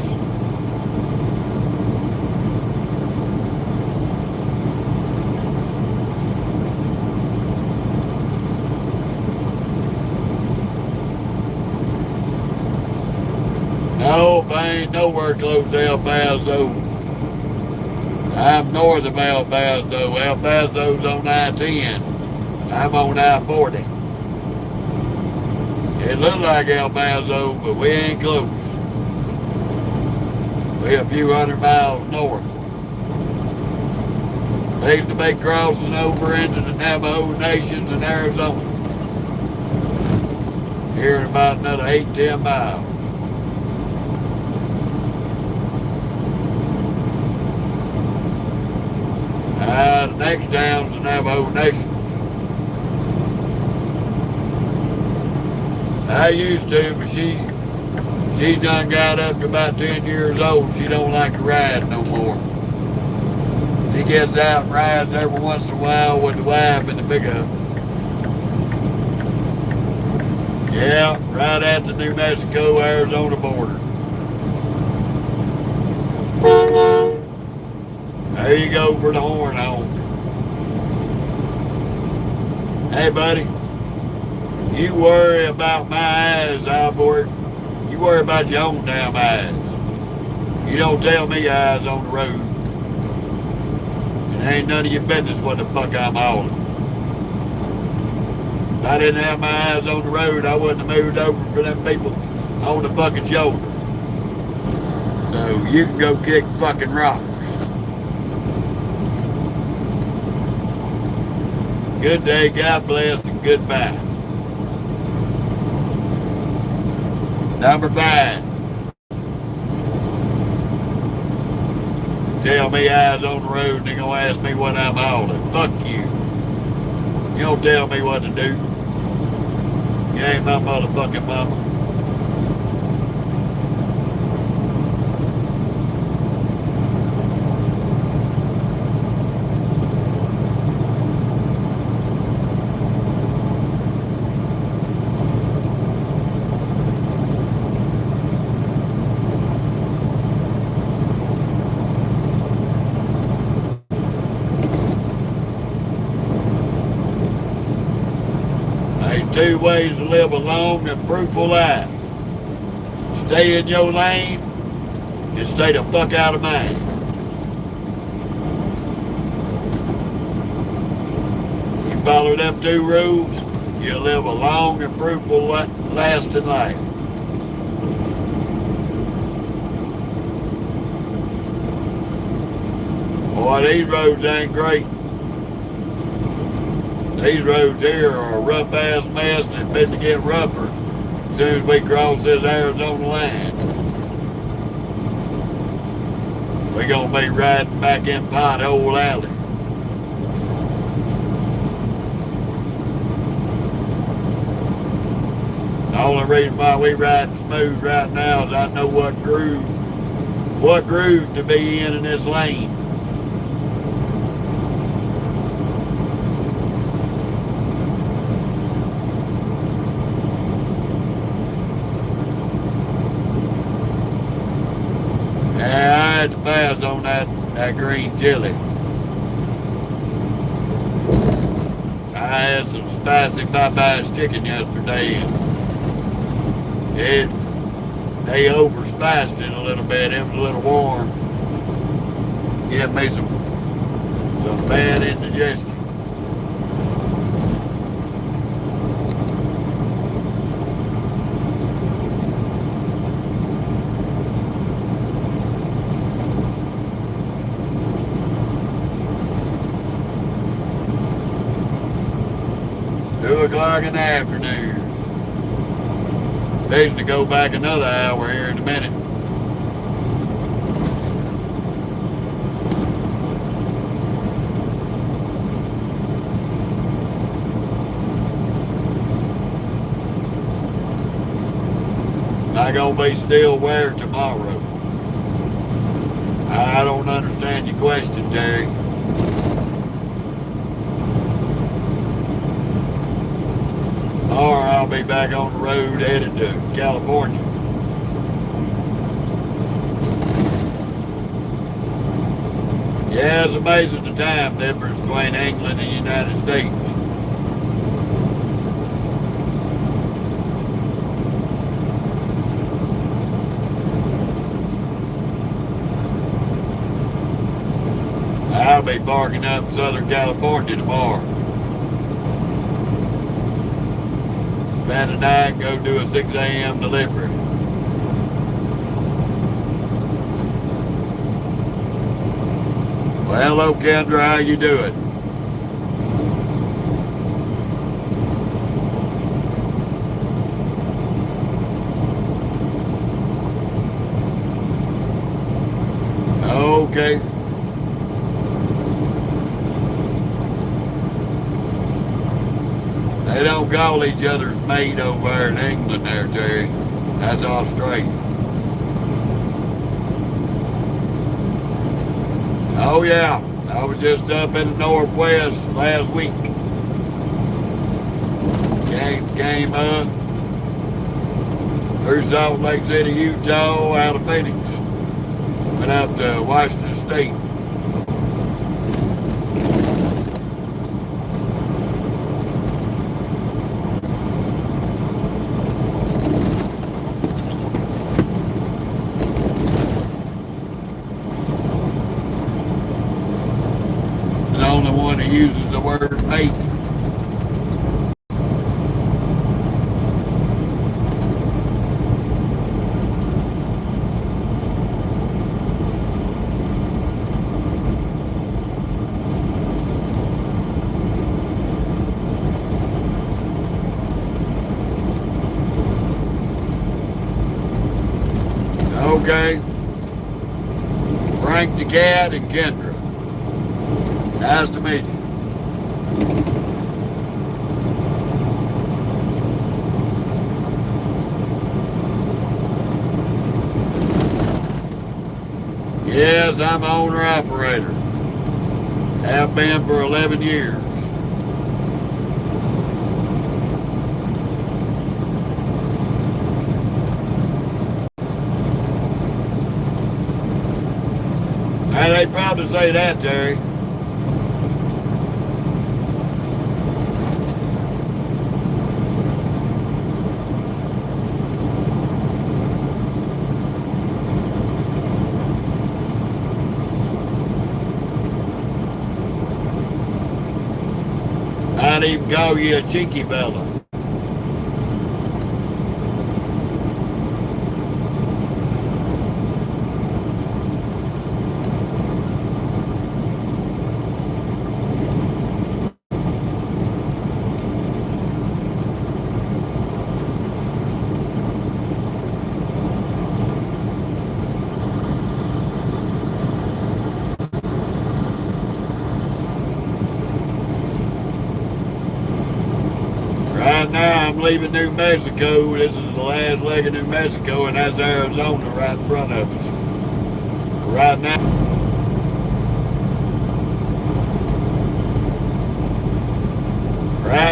Nope, I ain't nowhere close to El Paso. I'm north of El Paso. El Paso's on I-10. I'm on I-40. It looks like El Paso, but we ain't close. We're a few hundred miles north. They's to be crossing over into the Navajo Nations in Arizona. Here in about another 8-10 miles. The next town's the Navajo Nation. I used to, but she done got up to about 10 years old. She don't like to ride no more. She gets out and rides every once in a while with the wife in the pickup. Yeah, right at the New Mexico-Arizona border. There you go for the horn honk. Hey, buddy, you worry about my eyes, Albert. You worry about your own damn eyes. You don't tell me eyes on the road. It ain't none of your business what the fuck I'm hauling. If I didn't have my eyes on the road, I wouldn't have moved over for them people on the fucking shoulder. So you can go kick fucking rocks. Good day, God bless, and goodbye. Number 5. Tell me eyes on the road and they're gonna ask me what I'm hauling. Fuck you. You don't tell me what to do. You ain't my motherfucking mama. There's 2 ways to live a long and fruitful life. Stay in your lane and stay the fuck out of mine. You follow them 2 rules, you'll live a long and fruitful lasting life. Boy, these roads ain't great. These roads here are a rough-ass mess and it's fit to get rougher as soon as we cross this Arizona line. We're gonna be riding back in Pothole Alley. The only reason why we riding smooth right now is I know what groove to be in this lane. I had to pass on that green chili. I had some spicy Popeye's chicken yesterday and they overspiced it a little bit. It was a little warm. Gave me some bad indigestion. O'clock in the afternoon. Fixing to go back another hour here in a minute. Not gonna be still where tomorrow. I don't understand your question, Terry. Or I'll be back on the road headed to California. Yeah, it's amazing the time difference between England and the United States. I'll be parking up in Southern California tomorrow. Spend the night, go do a 6 a.m. delivery. Well, hello Kendra, how you doing? Okay. They don't call each other's mate over there in England there, Terry. That's Australia. Oh yeah. I was just up in the Northwest last week. Came up through Salt Lake City, Utah, out of Phoenix. Went out to Washington State. The only one that uses the word mate. Okay. Frank the Cat and Kendra. Nice to meet you. Yes, I'm an owner-operator. Have been for 11 years. Now, they probably say that, Terry. I'd even call you a cheeky fella. Right now, I'm leaving New Mexico. This is the last leg of New Mexico, and that's Arizona right in front of us. Right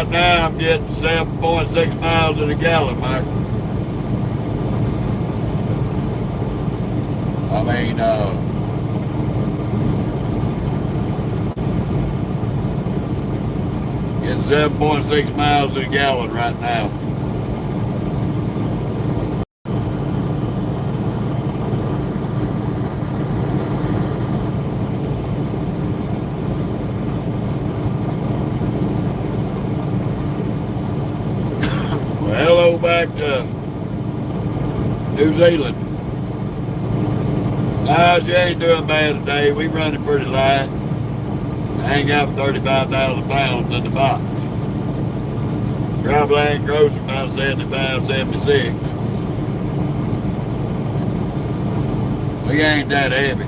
now, I'm getting 7.6 miles to the gallon, Mike. I mean, getting 7.6 miles to the gallon right now. Well, hello back to New Zealand. No, she ain't doing bad today. We running pretty light. I ain't got 35,000 pounds in the box. Probably ain't grossing about 75, 76. We ain't that heavy.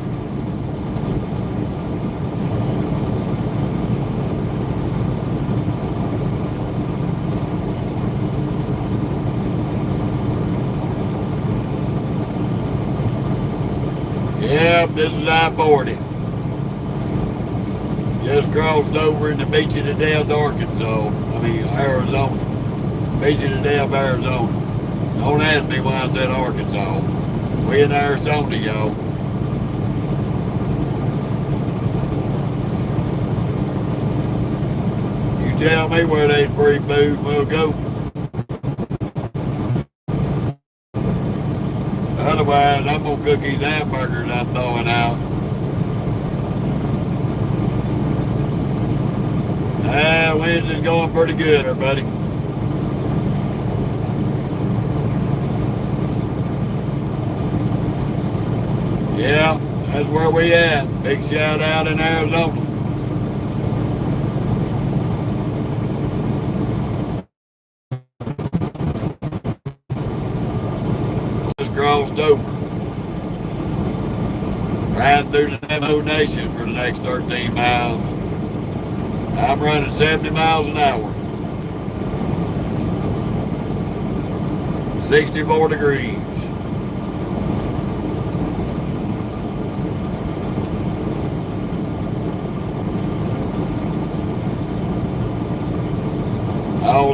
Yep, this is I-40. Just crossed over into Beachy to Death, Arkansas. Arizona. Beachy to Death, Arizona. Don't ask me why I said Arkansas. We in Arizona, y'all. You tell me where they free food, we'll go. Otherwise, I'm gonna cook these hamburgers I'm throwing out. Wednesday's going pretty good, everybody. Yeah, that's where we at. Big shout out in Arizona. Just crossed over. Riding through the Navajo Nation for the next 13 miles. I'm running 70 miles an hour. 64 degrees.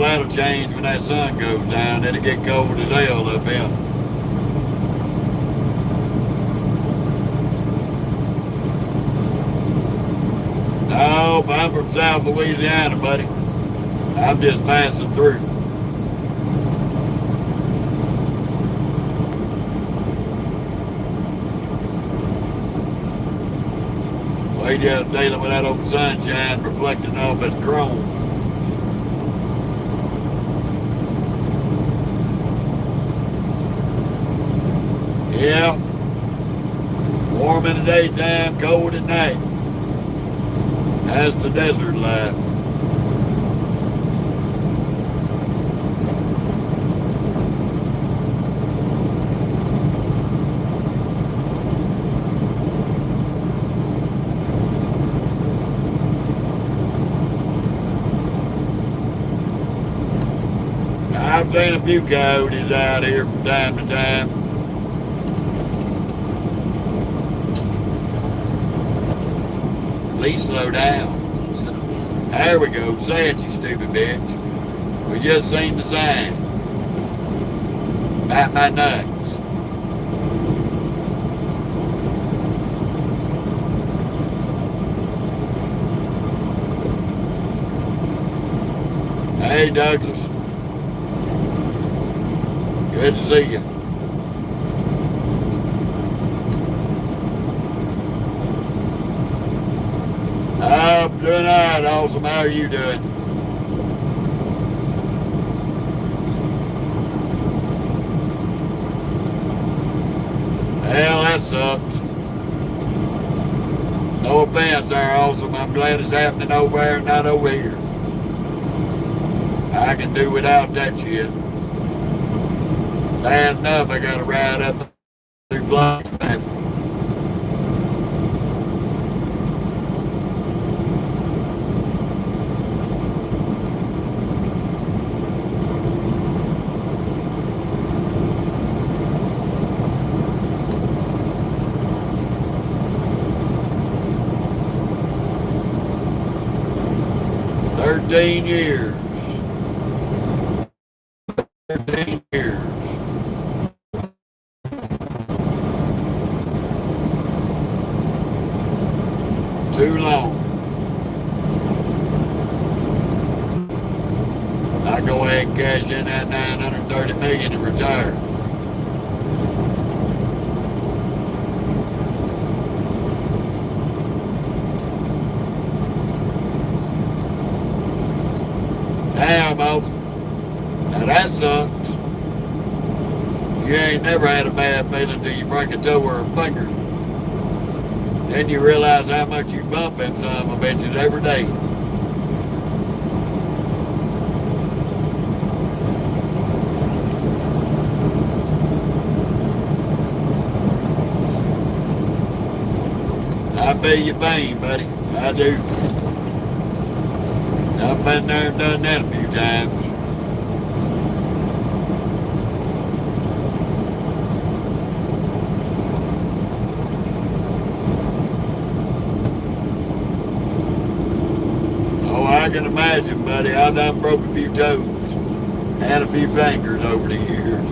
that'll change when that sun goes down. It'll get cold as hell up here. No, I'm from South Louisiana, buddy. I'm just passing through. We just dealing with that old sunshine reflecting off its chrome. Yeah. Warm in the daytime, cold at night. That's the desert life. I've seen a few coyotes out here from time to time. Please slow down. There we go. Say it, you stupid bitch. We just seen the sign. Bite my nuts. Hey, Douglas. Good to see you. I'm doing all right, awesome. How are you doing? Hell, that sucks. No offense there, awesome. I'm glad it's happening over there and not over here. I can do without that shit. Bad enough, I gotta ride up through Flagstaff. Years. 13 years. Too long. I go ahead and cash in that $930 million and retire. Damn, awesome. Now that sucks. You ain't never had a bad feeling till you break a toe or a finger. Then you realize how much you bump in some of bitches every day. I feel your pain, buddy. I do. I've been there and done that a few times. Oh, I can imagine, buddy. I done broke a few toes and a few fingers over the years.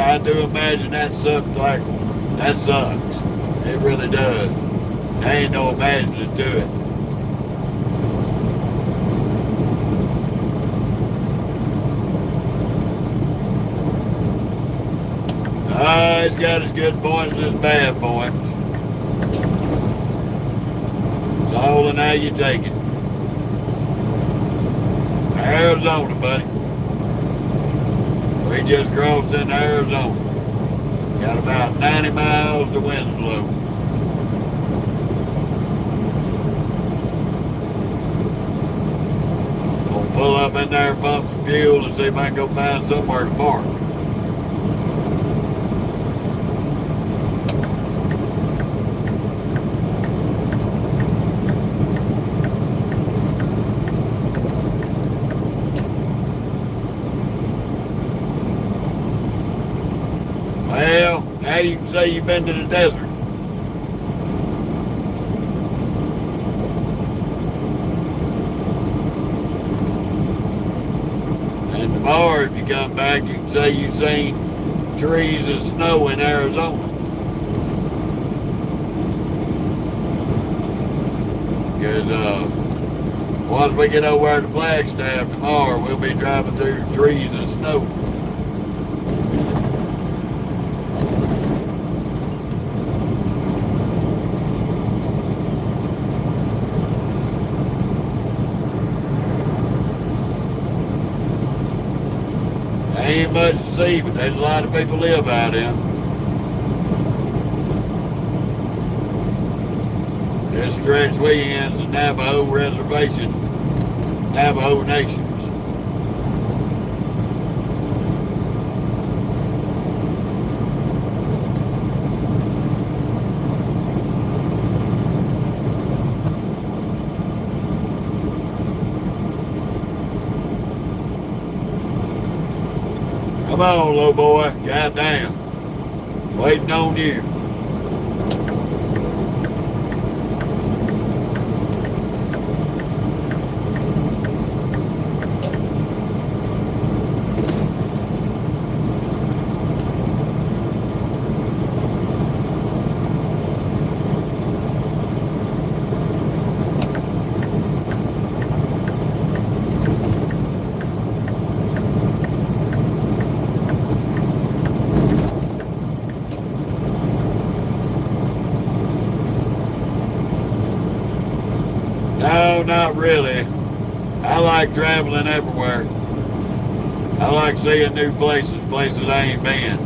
I do imagine that sucks like that sucks. It really does. There ain't no imagining to it. It's got its good points and its bad points. It's all in how you take it. Arizona, buddy. We just crossed into Arizona. Got about 90 miles to Winslow. Gonna pull up in there, pump some fuel, and see if I can go find somewhere to park. Well, now you can say you've been to the desert. And tomorrow, if you come back, you can say you've seen trees and snow in Arizona. Because once we get over there to Flagstaff tomorrow, we'll be driving through trees and snow. Ain't much to see, but there's a lot of people live out here. This stretch we in's the Navajo Reservation, Navajo Nations. Come on, little boy. Goddamn. Waiting on you. No, not really. I like traveling everywhere. I like seeing new places, places I ain't been.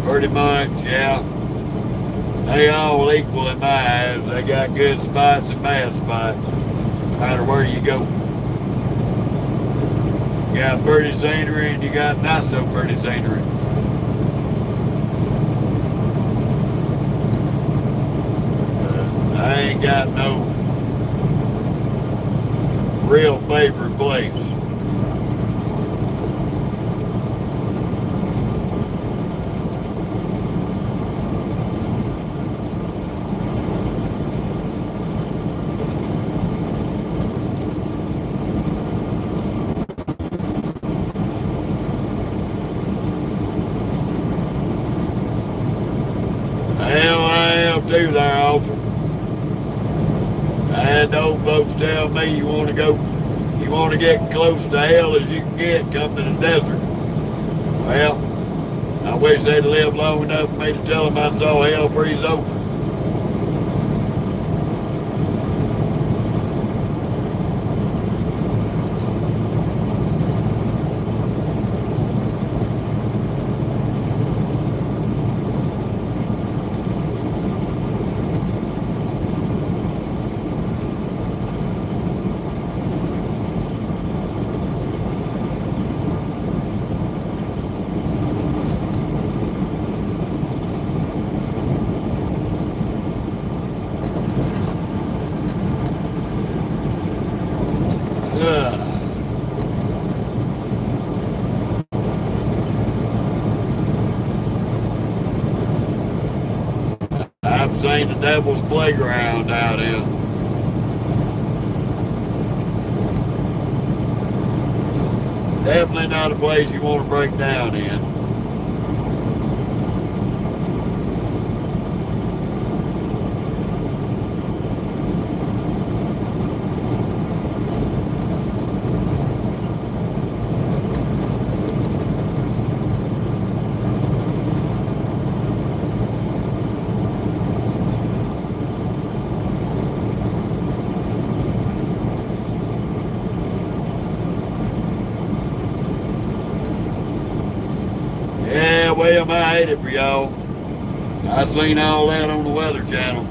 Pretty much, yeah. They all equal in my eyes. They got good spots and bad spots, no matter where you go. You got pretty scenery and you got not so pretty scenery. I ain't got no real favorite place. Hell, I am too there often. I had the old folks tell me you want to get close to hell as you can get, come to the desert. Well, I wish they'd lived long enough for me to tell them I saw hell freeze over. I've seen the devil's playground out here. Definitely not a place you want to break down in. Yeah, well, I hate it for y'all. I seen all that on the Weather Channel.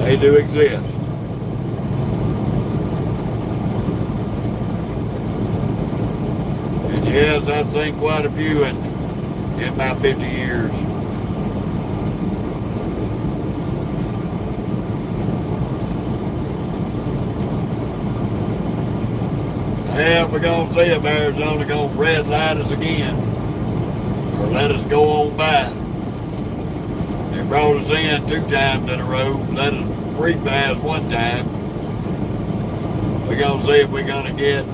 They do exist. And yes, I've seen quite a few in my 50 years. Well, we're going to see if Arizona going to red light us again or let us go on by. They brought us in 2 times in a row, let us breathe by us 1 time. We're going to see if we're going to get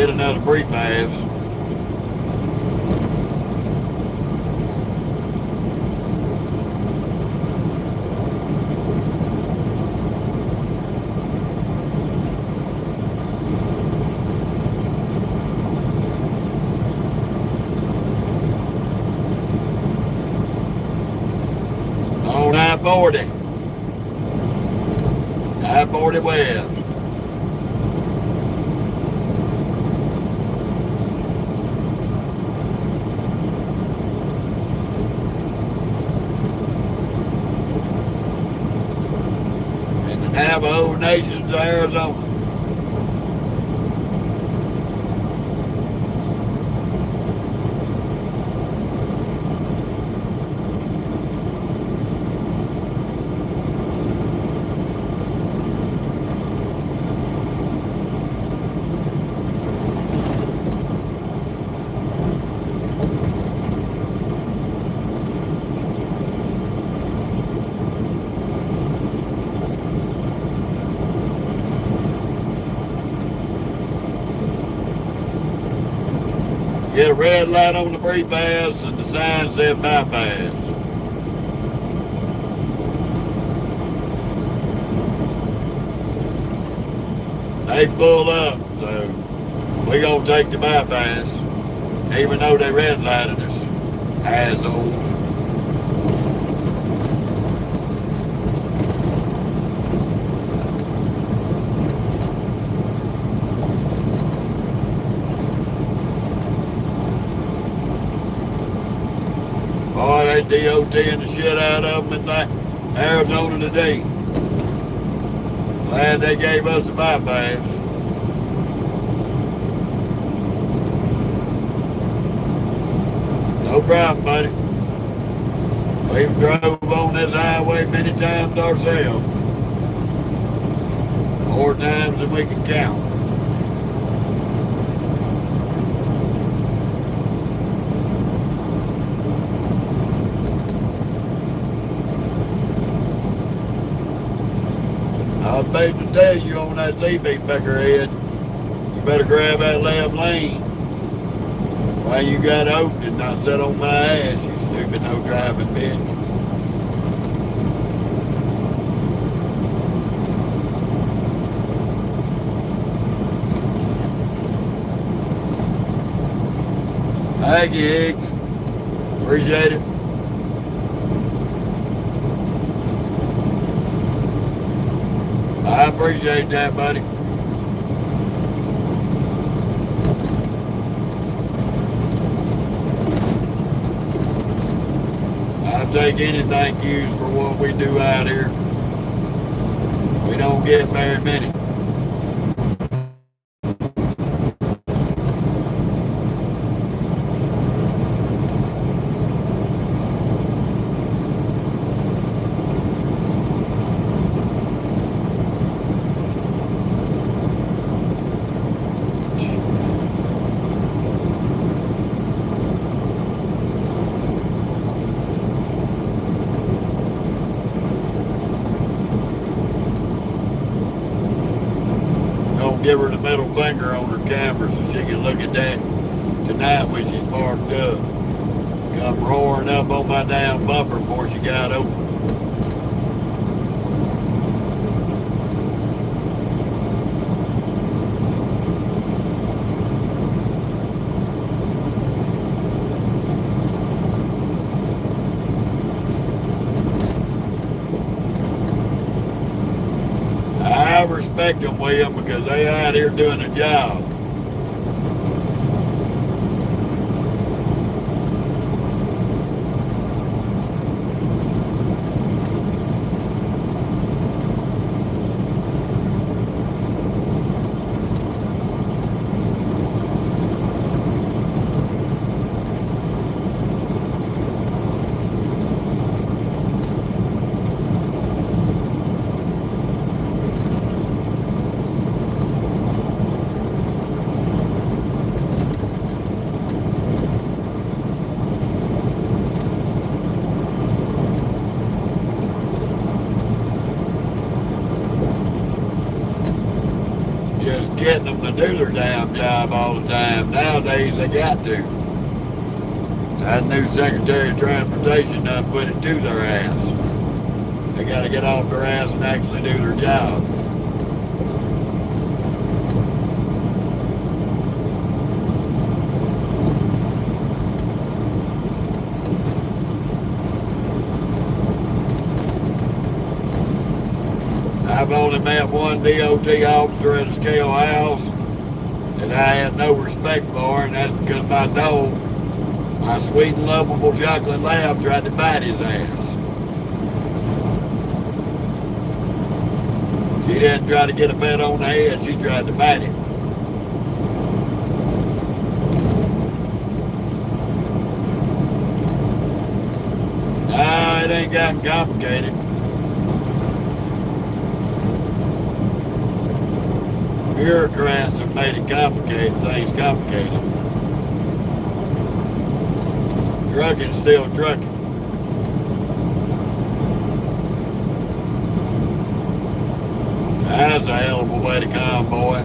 another breathe by us. On I-40. I-40 West. In the Navajo Nation's Arizona. Get a red light on the bypass and the sign said bypass. They pull up, so we gonna take the bypass, even though they red lighted us, assholes. Boy, they DOTing the shit out of them in Arizona today. Glad they gave us the bypass. No problem, buddy. We've drove on this highway many times ourselves. More times than we can count. I was made to tell you on that ZB peckerhead, you better grab that left lane. Why you got oaked and not sit on my ass, you stupid no driving bitch. Thank you, Higgs. Appreciate it. I appreciate that, buddy. I'll take any thank yous for what we do out here. We don't get very many. Give her the middle finger on her camera so she can look at that tonight when she's parked up. Come roaring up on my damn bumper before she got open. I respect them, William, because they out here doing a job. just getting them to do their damn job all the time. Nowadays, they got to. That new Secretary of Transportation done put it to their ass. They got to get off their ass and actually do their job. I've only met one DOT officer at a scale house that I had no respect for, and that's because my dog, my sweet and lovable chocolate lab, tried to bite his ass. She didn't try to get a pet on the head, she tried to bite him. Nah, it ain't gotten complicated. Bureaucrats have made it complicated, things complicated. Trucking's still trucking. That's a hell of a way to come, boy.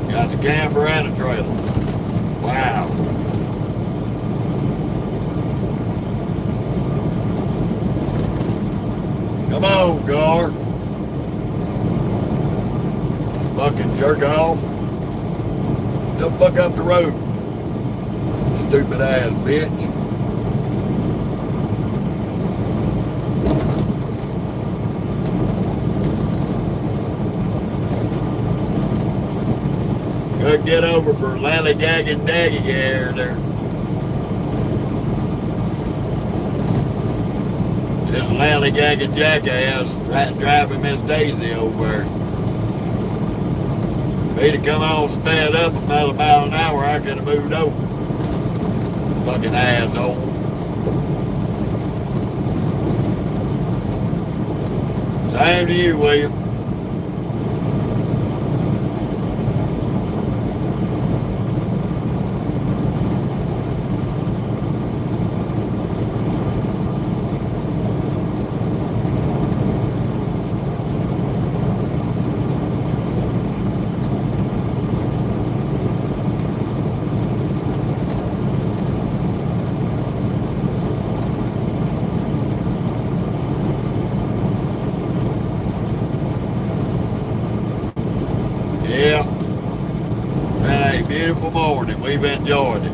Got the camper and a trailer. Wow. Come on, Gar. Fucking jerk off. Don't fuck up the road. Stupid ass bitch. Couldn't get over for lollygagging daggy hair there. This lollygagging jackass driving Miss Daisy over there. If he'd have come on sped up about a mile an hour, I could have moved over. Fucking asshole. Same to you, William. Yeah, been a beautiful morning. We've enjoyed it.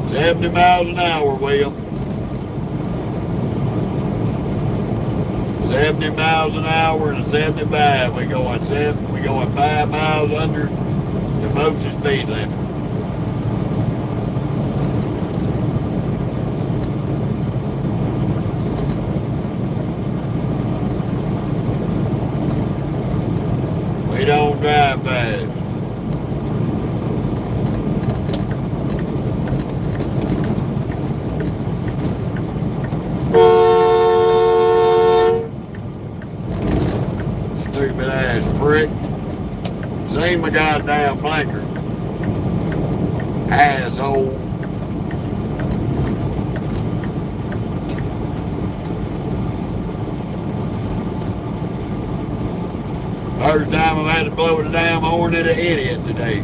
$70 miles an hour, William. 70 miles an hour and a 75. We going 5 miles under the most speed limit. We don't drive fast. Stupid ass prick. Seen my goddamn blinker. Asshole. First time I've had to blow the damn horn at an idiot today.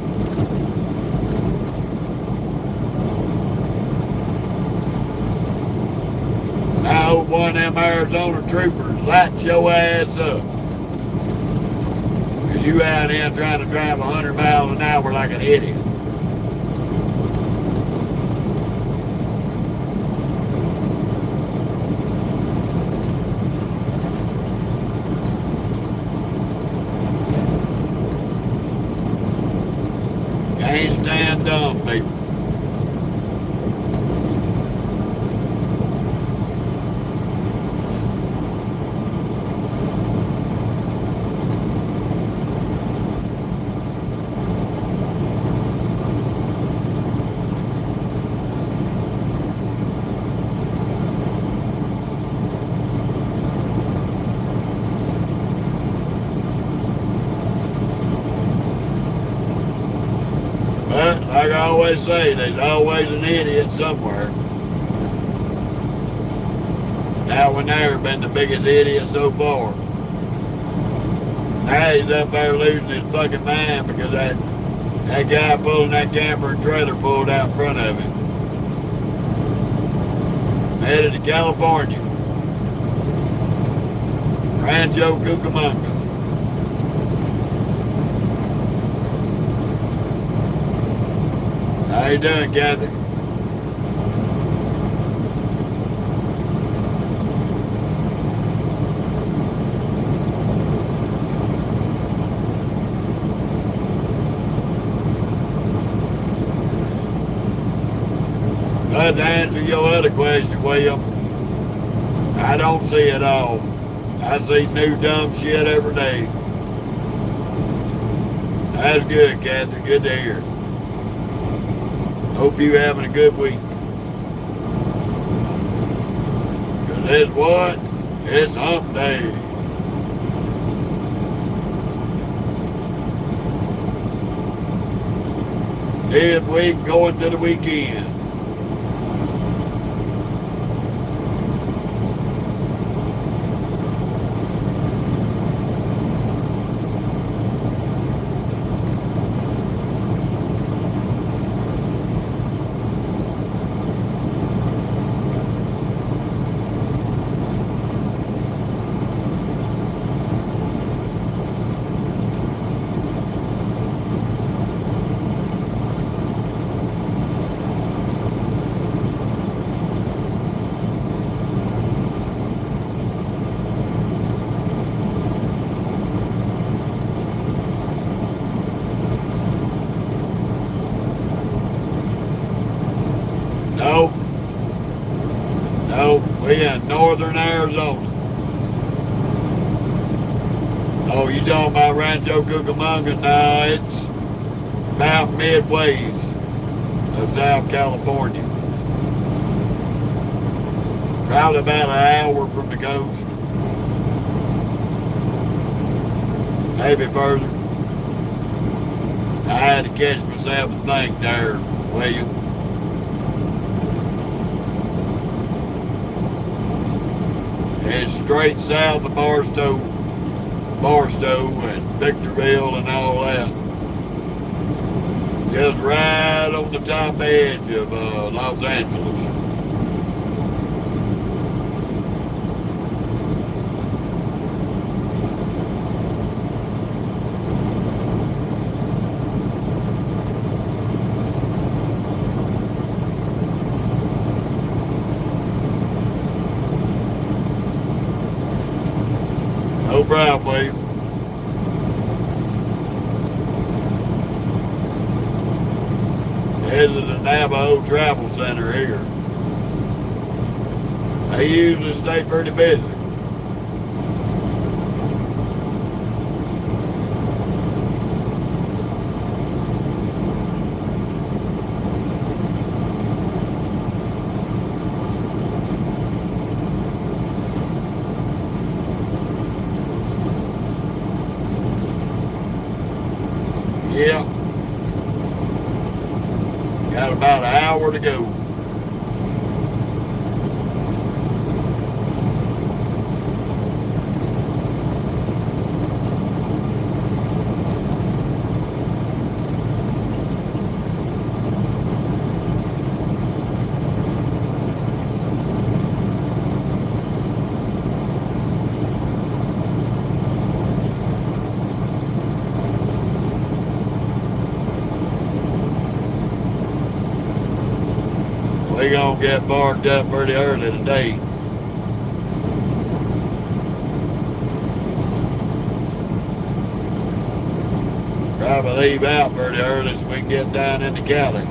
I hope one of them Arizona troopers lights your ass up. Cause you out here trying to drive 100 miles an hour like an idiot. and dumb people. But like I always say, there's always an idiot somewhere. That one there been the biggest idiot so far. Now he's up there losing his fucking mind because that guy pulling that camper and trailer pulled out in front of him. Headed to California. Rancho Cucamonga. How you doing, Kathy? But to answer your other question, William, I don't see it all. I see new dumb shit every day. That's good, Kathy. Good to hear. Hope you having a good week. Cause it's what? It's hump day. Dead week going to the weekend. No, we in northern Arizona. Oh, you talking about Rancho Cucamonga? No, it's about midway of South California. Probably about an hour from the coast. Maybe further. I had to catch myself and think there, William. It's straight south of Barstow and Victorville and all that. Just right on the top edge of Los Angeles. No problem, William. This is the Navajo Travel Center here. They usually stay pretty busy. Yeah. Got about an hour to go. We gonna get barked up pretty early today. probably leave out pretty early so we can get down into Cali.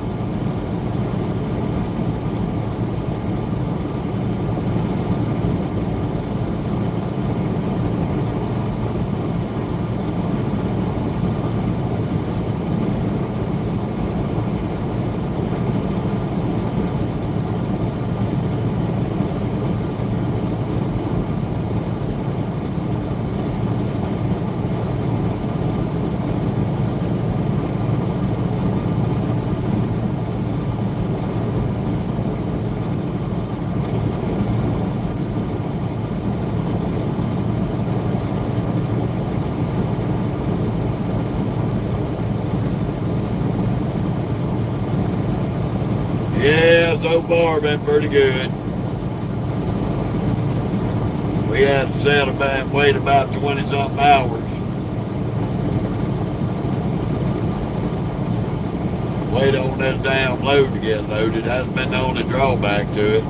Yeah, so far been pretty good. We had to set about and wait about 20 something hours. Wait on this damn load to get loaded. That's been the only drawback to it.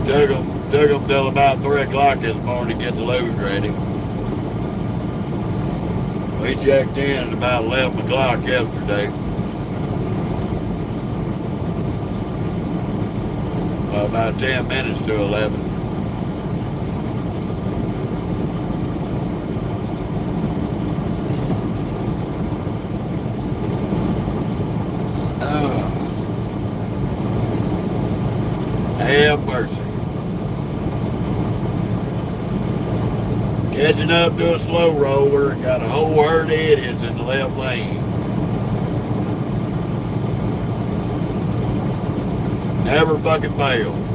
Took them till about 3 o'clock this morning to get the load ready. We checked in at about 11 o'clock yesterday. About 10 minutes to 11. Have mercy. Catching up to a slow roller, got a whole herd of idiots in the left lane. Never fucking fails.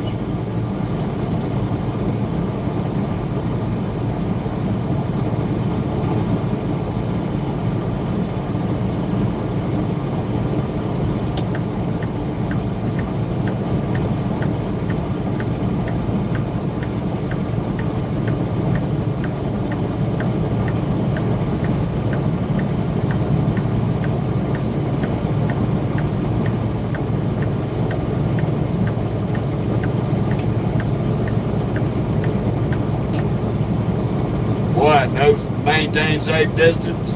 What, no maintain safe distance?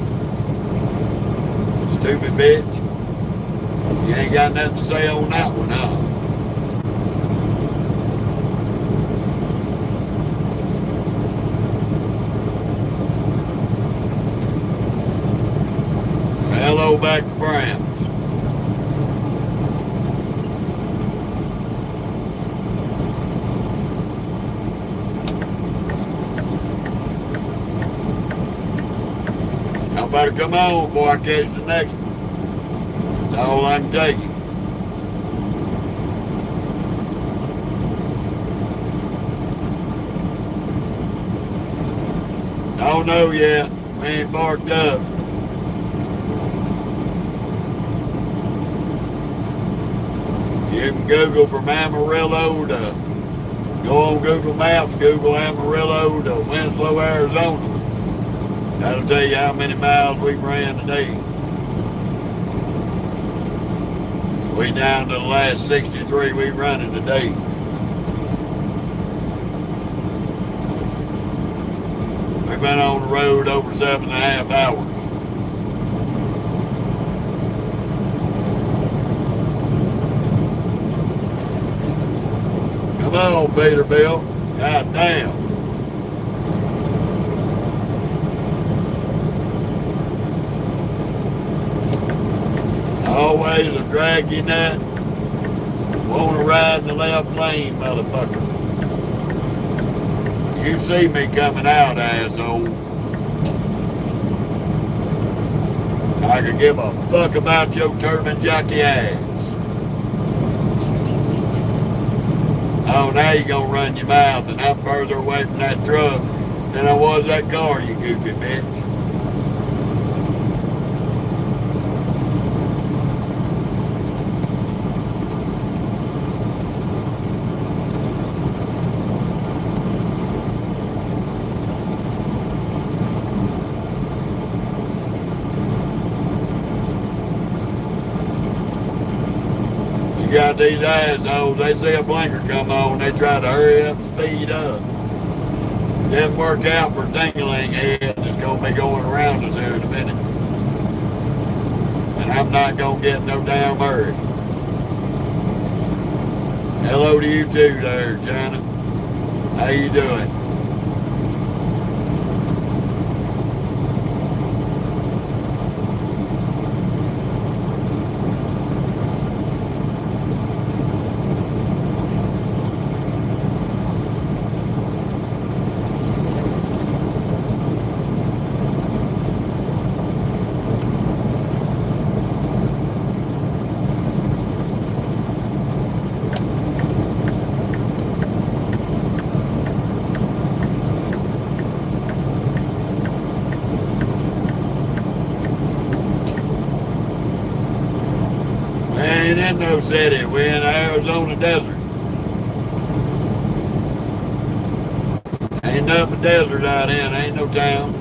Stupid bitch. You ain't got nothing to say on that one, huh? Hello back to France. Y'all better come on before I catch the next one. That's all I can tell you. Don't know yet. We ain't barked up. You can Google from Amarillo to, go on Google Maps, Google Amarillo to Winslow, Arizona. That'll tell you how many miles we ran today. We down to the last 63 we running today. We've been on the road over 7.5 hours. Come on, Peterbilt. God damn. Always a draggy nut. Want to ride in the left lane, motherfucker. You see me coming out, asshole. I could give a fuck about your turban jockey ass. Oh, now you gonna run your mouth, and I'm further away from that truck than I was that car, you goofy bitch. You got these assholes, they see a blinker come on, they try to hurry up and speed up. Didn't work out for Dingling head, it's gonna be going around us here in a minute. and I'm not gonna get no damn hurry. Hello to you too there, China. How you doing? We ain't in no city. We in Arizona desert. Ain't nothing but desert out in. Ain't no town.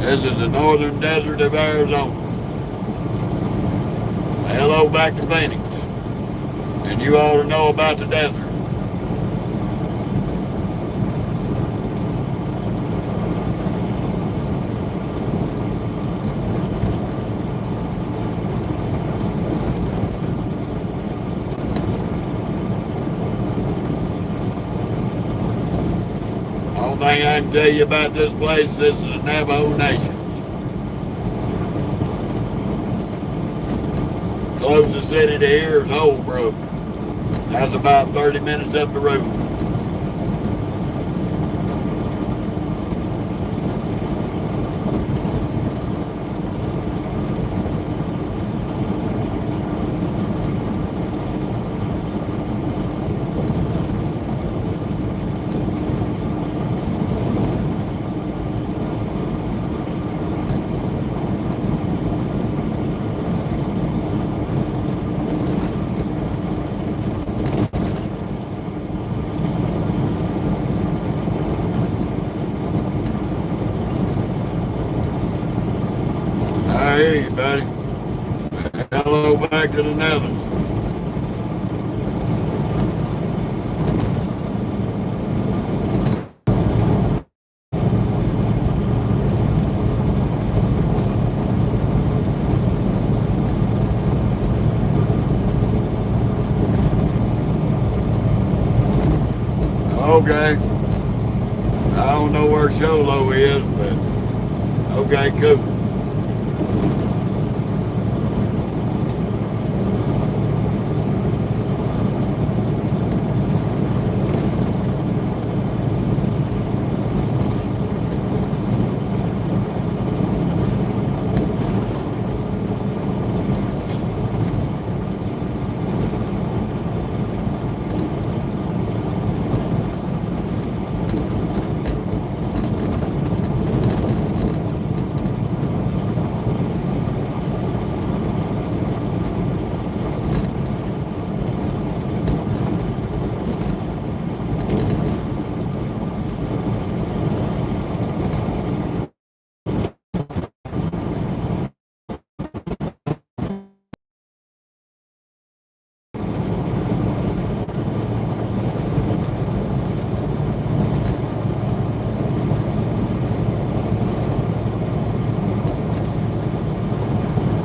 This is the northern desert of Arizona. Hello back to Phoenix. And you ought to know about the desert. Only thing I can tell you about this place, this is the Navajo Nation. Closest city to here is Holbrook. That's about 30 minutes up the road. I hear you, buddy. Hello back to the Netherlands. Okay. I don't know where Sholo is, but okay, cool.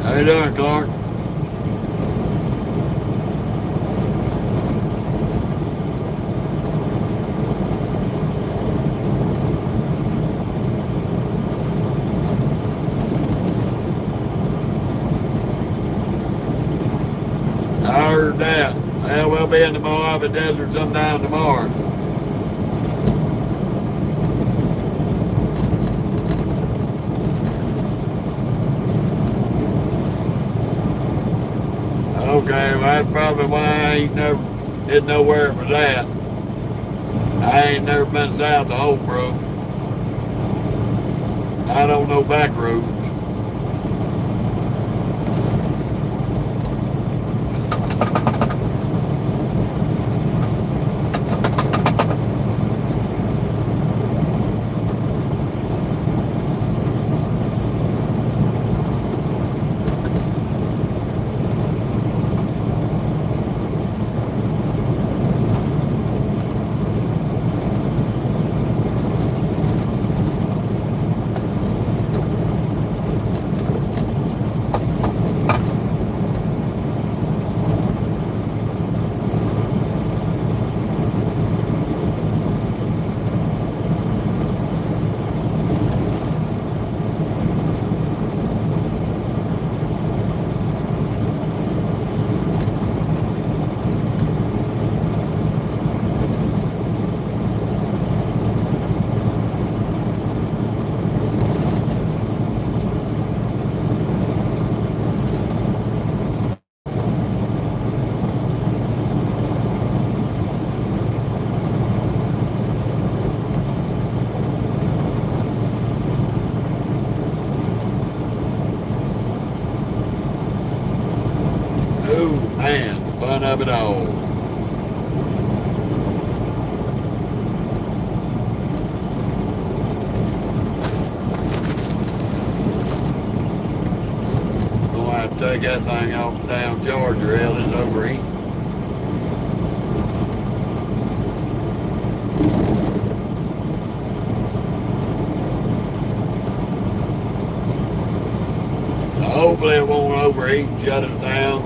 How you doing, Clark? I heard that. Well, we'll be in the Mojave Desert sometime tomorrow. Okay, well that's probably why I didn't know where it was at. I ain't never been south of Holbrook. I don't know back roads. fun of it all. Gonna have to take that thing off the damn charger, hell, it's overheating. Hopefully it won't overheat and shut us down.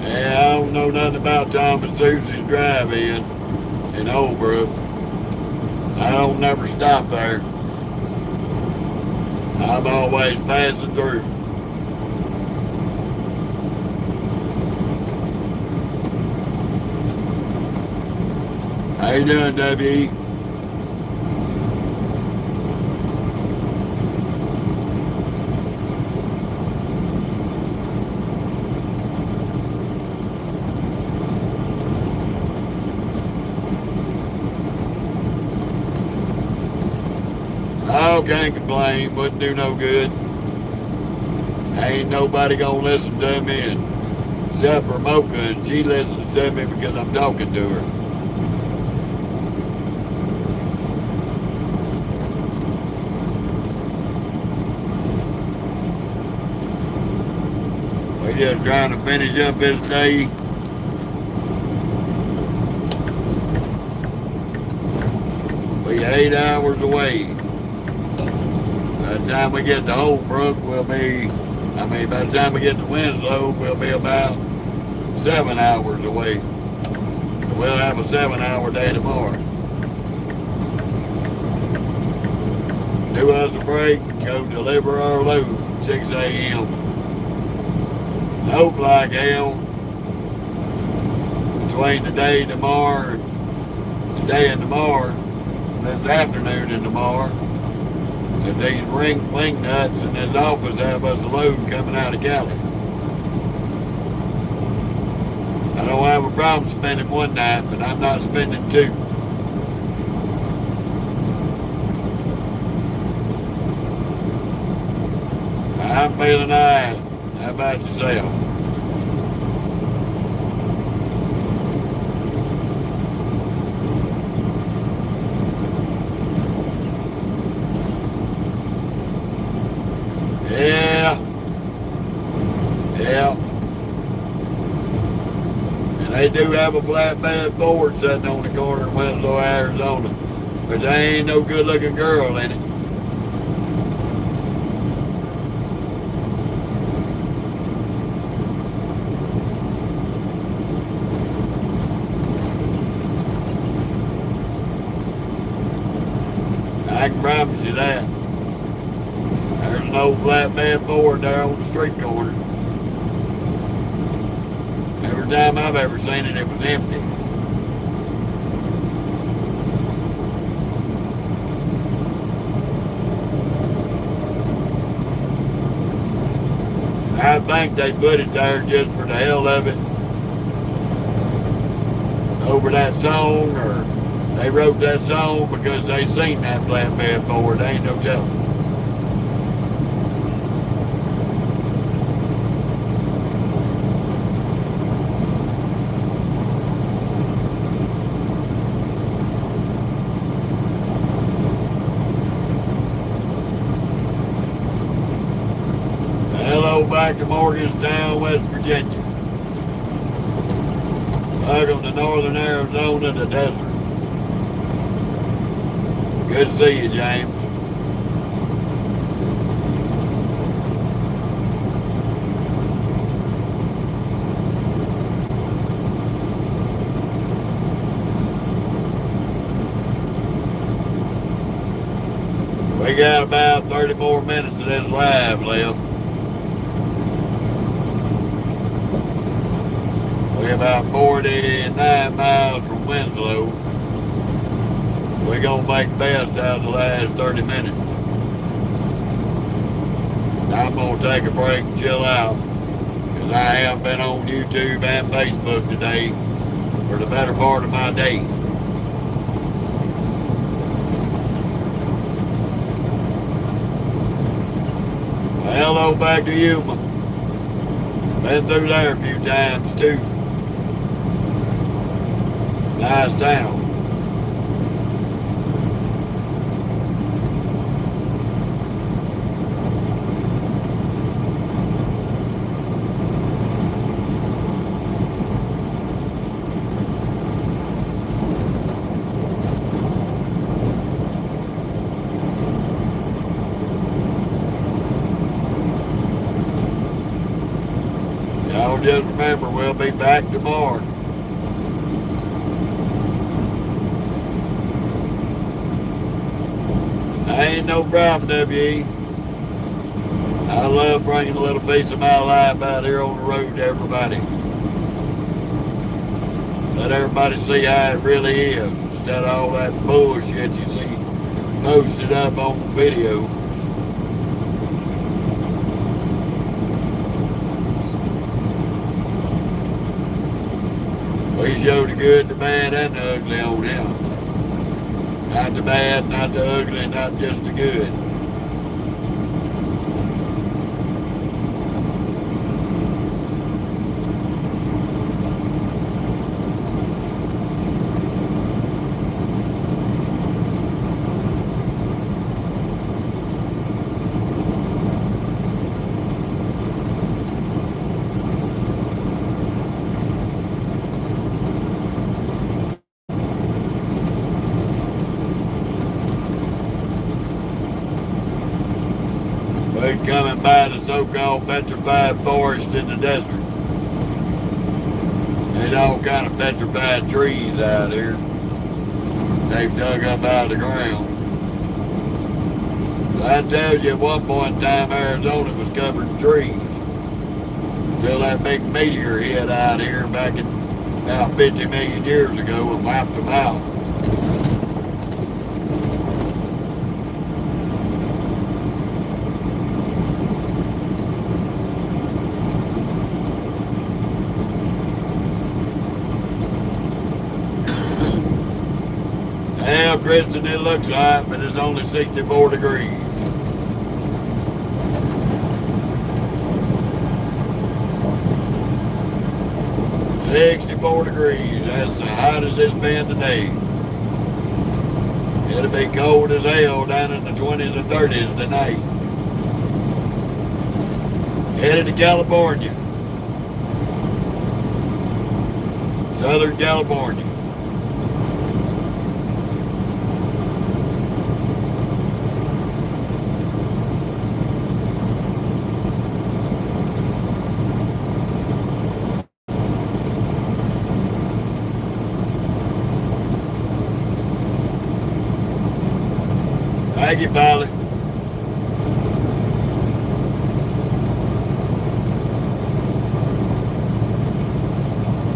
Yeah, I don't know nothing about Tom and Susie's drive-in in Holbrook. I don't never stop there. I'm always passing through. How you doing, W.E.? Oh, can't complain, wouldn't do no good. Ain't nobody gonna listen to me, and except for Mocha, and she listens to me because I'm talking to her. We just trying to finish up this day. We 8 hours away. By the time we get to Holbrook, by the time we get to Winslow, we'll be about 7 hours away. We'll have a 7-hour day tomorrow. Do us a break, go deliver our load at 6 a.m. Hope like hell between today and tomorrow, today and tomorrow, this afternoon and tomorrow, that these wing nuts in this office have us a load coming out of Cali. I don't have a problem spending one night, but I'm not spending two. I'm feeling alright. How about yourself? Yeah. And they do have a flatbed Ford sitting on the corner in Winslow, Arizona. But there ain't no good looking girl in it. I can promise you that. There's an old flatbed Ford there on the street corner. Every time I've ever seen it, it was empty. I think they put it there just for the hell of it. Over that song, or they wrote that song because they seen that flatbed Ford. They ain't no telling. Hello back to Morgantown, West Virginia. Welcome to northern Arizona, the desert. Good to see you, James. We got about 30 more minutes of this live left. We're about 49 miles from Winslow. We're gonna make best out of the last 30 minutes. I'm gonna take a break and chill out, because I have been on YouTube and Facebook today for the better part of my day. Hello back to Yuma. Been through there a few times too. Nice town. Y'all just remember, we'll be back tomorrow. Ain't no problem, W.E. I love bringing a little piece of my life out here on the road to everybody. Let everybody see how it really is, instead of all that bullshit you see posted up on the video. We show the good, the bad, and the ugly on him. Not the bad, not the ugly, not just the good. We're coming by the so-called petrified forest in the desert. There's all kind of petrified trees out here. They've dug up out of the ground. So I tell you, at one point in time, Arizona was covered in trees. Until that big meteor hit out here back in about 50 million years ago and wiped them out. Well, Kristen, it looks hot, but it's only 64 degrees. $64 degrees. That's the hottest it's been today. It'll be cold as hell down in the 20s and 30s tonight. Headed to California. Southern California. Thank you, Polly.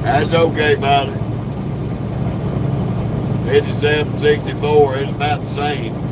That's okay, Polly. 57, 64 is about the same.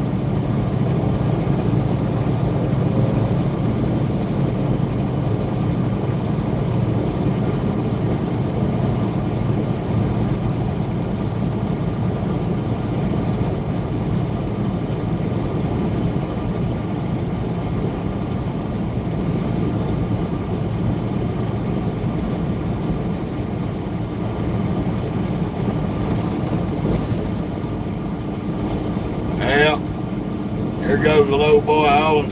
Well, here goes the little boy hauling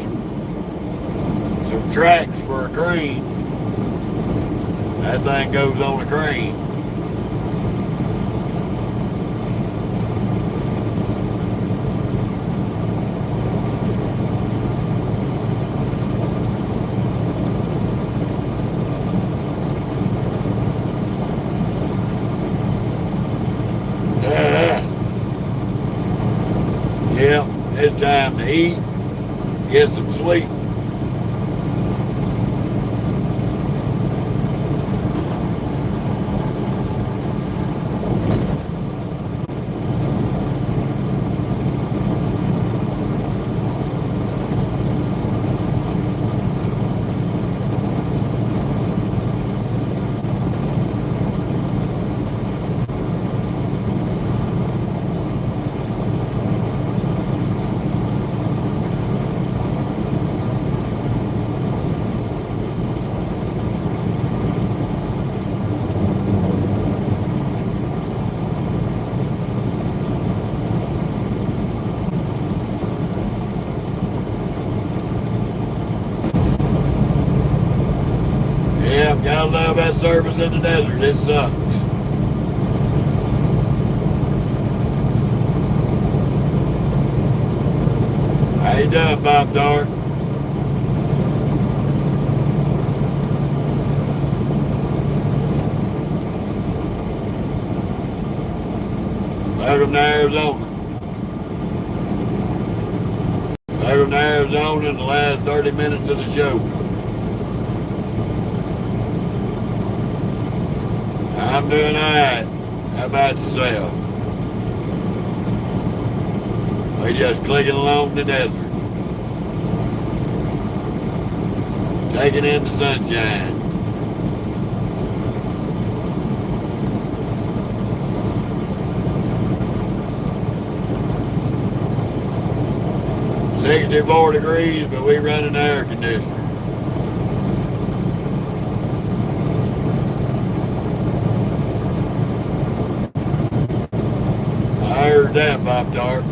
some tracks for a crane. That thing goes on a crane. Yeah, it's time to eat, get some sleep. Yeah, gotta love that service in the desert. It sucks. How you doing, Bob Dart? Welcome to Arizona. Welcome to Arizona in the last 30 minutes of the show. I'm doing all right. How about yourself? We just clicking along the desert. Taking in the sunshine. It's 64 degrees, but we running the air conditioner. I heard that, Pop Tart.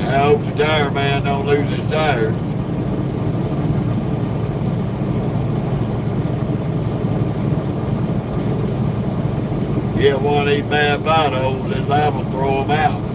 I hope the tire man don't lose his tires. Get one of these bad potholes, and that will throw them out.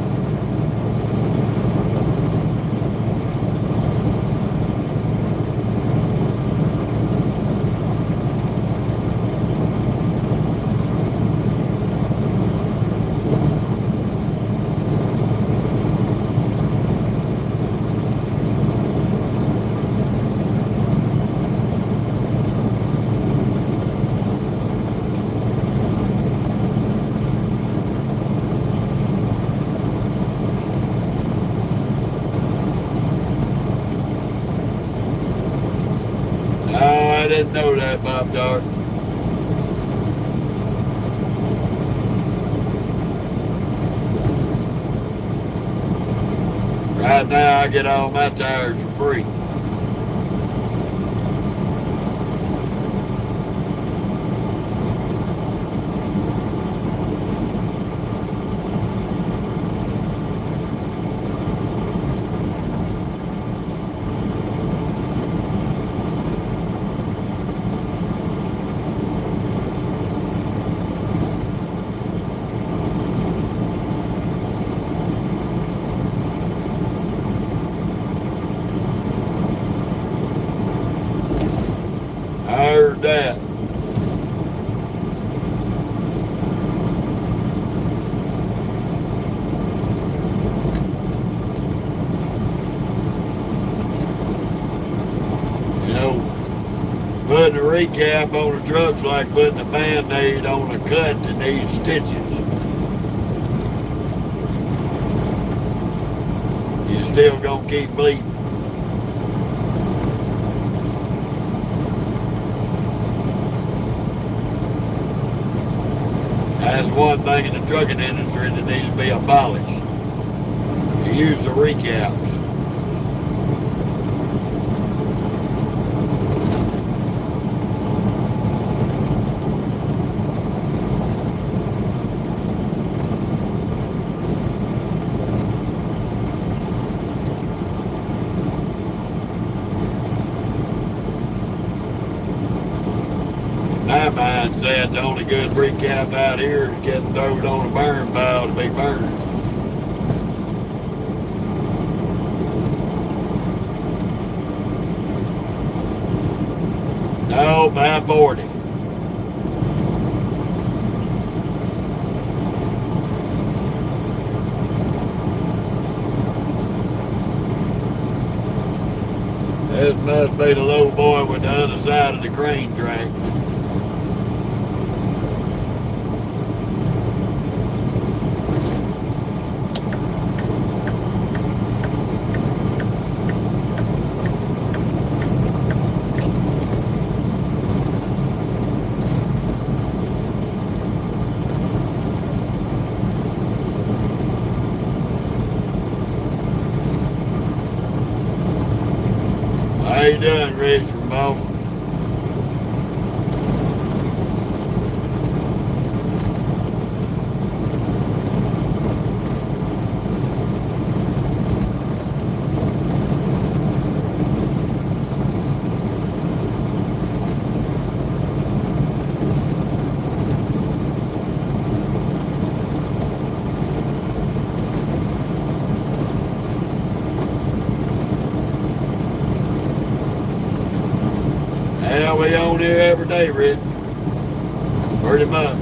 I didn't know that, Bob Dart. Right now, I get all my tires for free. I heard that. You know, putting a recap on a truck's like putting a Band-Aid on a cut that needs stitches. You're still gonna keep bleeding. That's one thing in the trucking industry that needs to be abolished. You use the recaps. My mindset, the only good recap out here is getting thrown on a burn pile to be burned. No, by 40. This must be the low boy with the other side of the crane track. How you doing, Rich from Boston? we on here every day, Rick. Pretty much.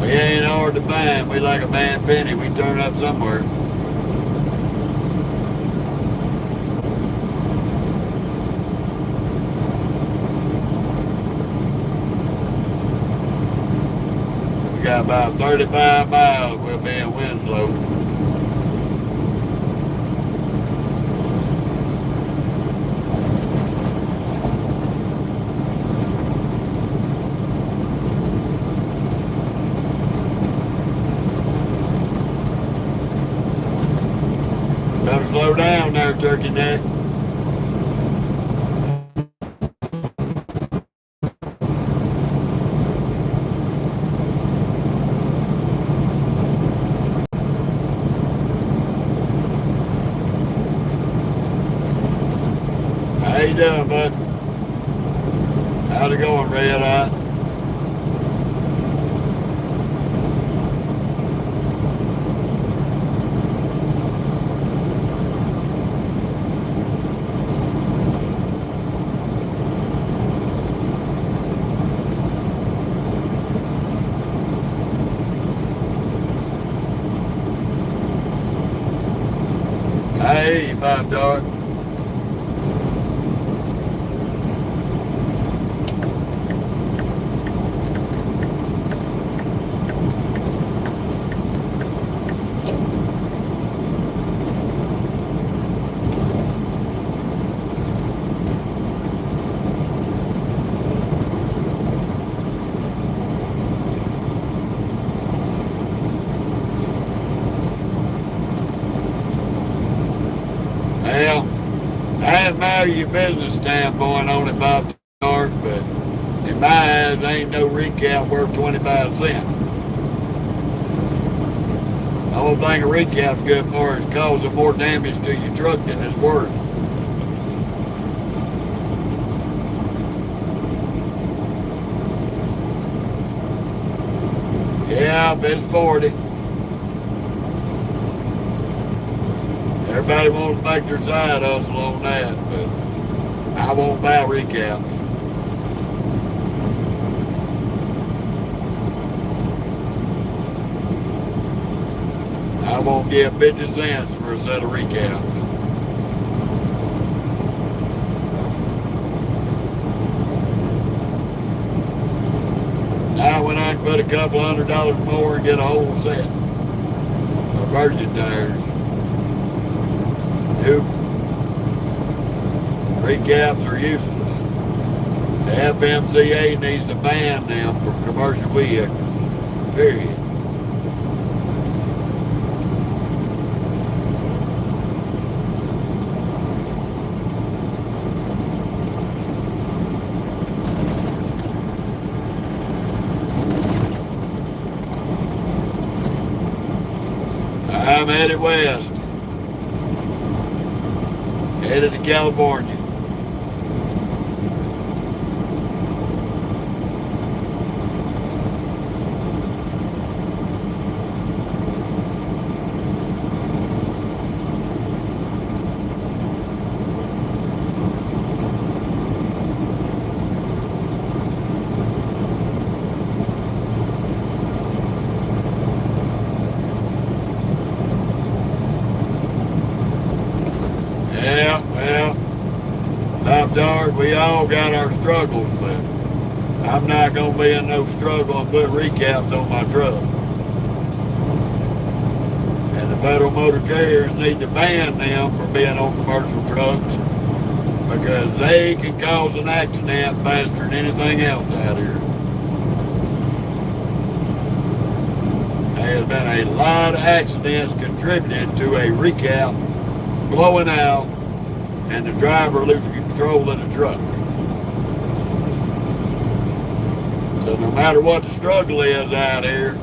We ain't hard to find. We like a man penny. We turn up somewhere. We got about 35 miles. We'll be in Winslow. Better slow down there, Turkey Neck. How you doing, bud? How's it going, Red Eye? Hey, Bob Dog. Well, I admire your business standpoint on it, Bob Dart, but in my eyes, ain't no recap worth 25 cents. The whole thing a recap's good for is causing more damage to your truck than it's worth. Yeah, it's 40. Everybody wants to make their side hustle on that, but I won't buy recaps. I won't give 50 cents for a set of recaps. Now when I can put a couple $100 more and get a whole set of virgin tires. Nope. Recaps are useless. The FMCA needs to ban them from commercial vehicles. Period. I'm headed west. Headed to California. Yeah, well, Bob Dart, we all got our struggles, but I'm not going to be in no struggle and put recaps on my truck. And the federal motor carriers need to ban them from being on commercial trucks because they can cause an accident faster than anything else out here. There's been a lot of accidents contributed to a recap blowing out and the driver losing control of the truck. So no matter what the struggle is out here,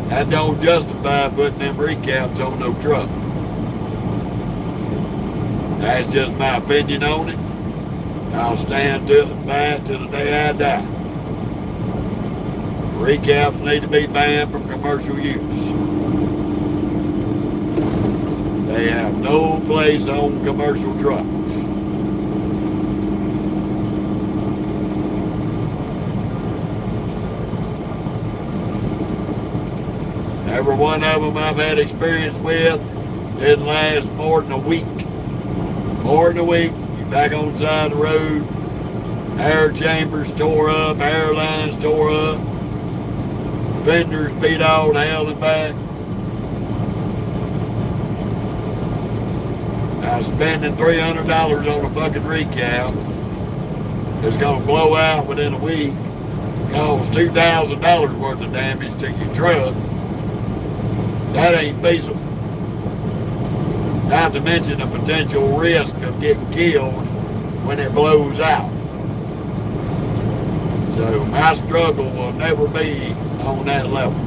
that don't justify putting them recaps on no truck. That's just my opinion on it. I'll stand by it till the day I die. Recaps need to be banned from commercial use. They They have no place on commercial trucks. Every one of them I've had experience with didn't last more than a week. More than a week, you're back on the side of the road. Air chambers tore up, air lines tore up, fenders beat all to hell and back. Now spending $300 on a fucking recap is going to blow out within a week, cause $2,000 worth of damage to your truck. That ain't feasible. Not to mention the potential risk of getting killed when it blows out. So my struggle will never be on that level.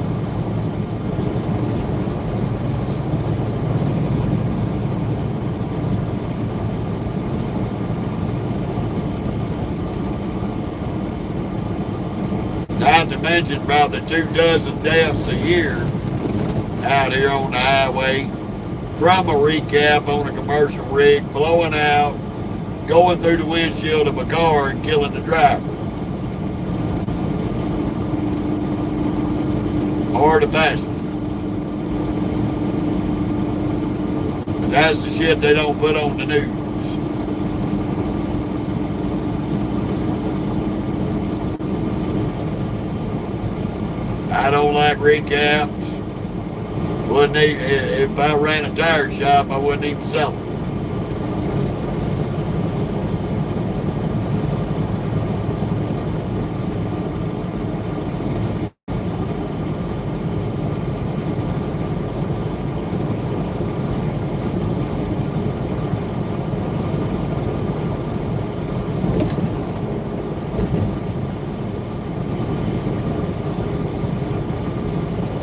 Not to mention about the 24 deaths a year out here on the highway from a recap on a commercial rig, blowing out, going through the windshield of a car and killing the driver. Or the passenger. But that's the shit they don't put on the news. I don't like recaps. Wouldn't even, if I ran a tire shop, I wouldn't even sell them.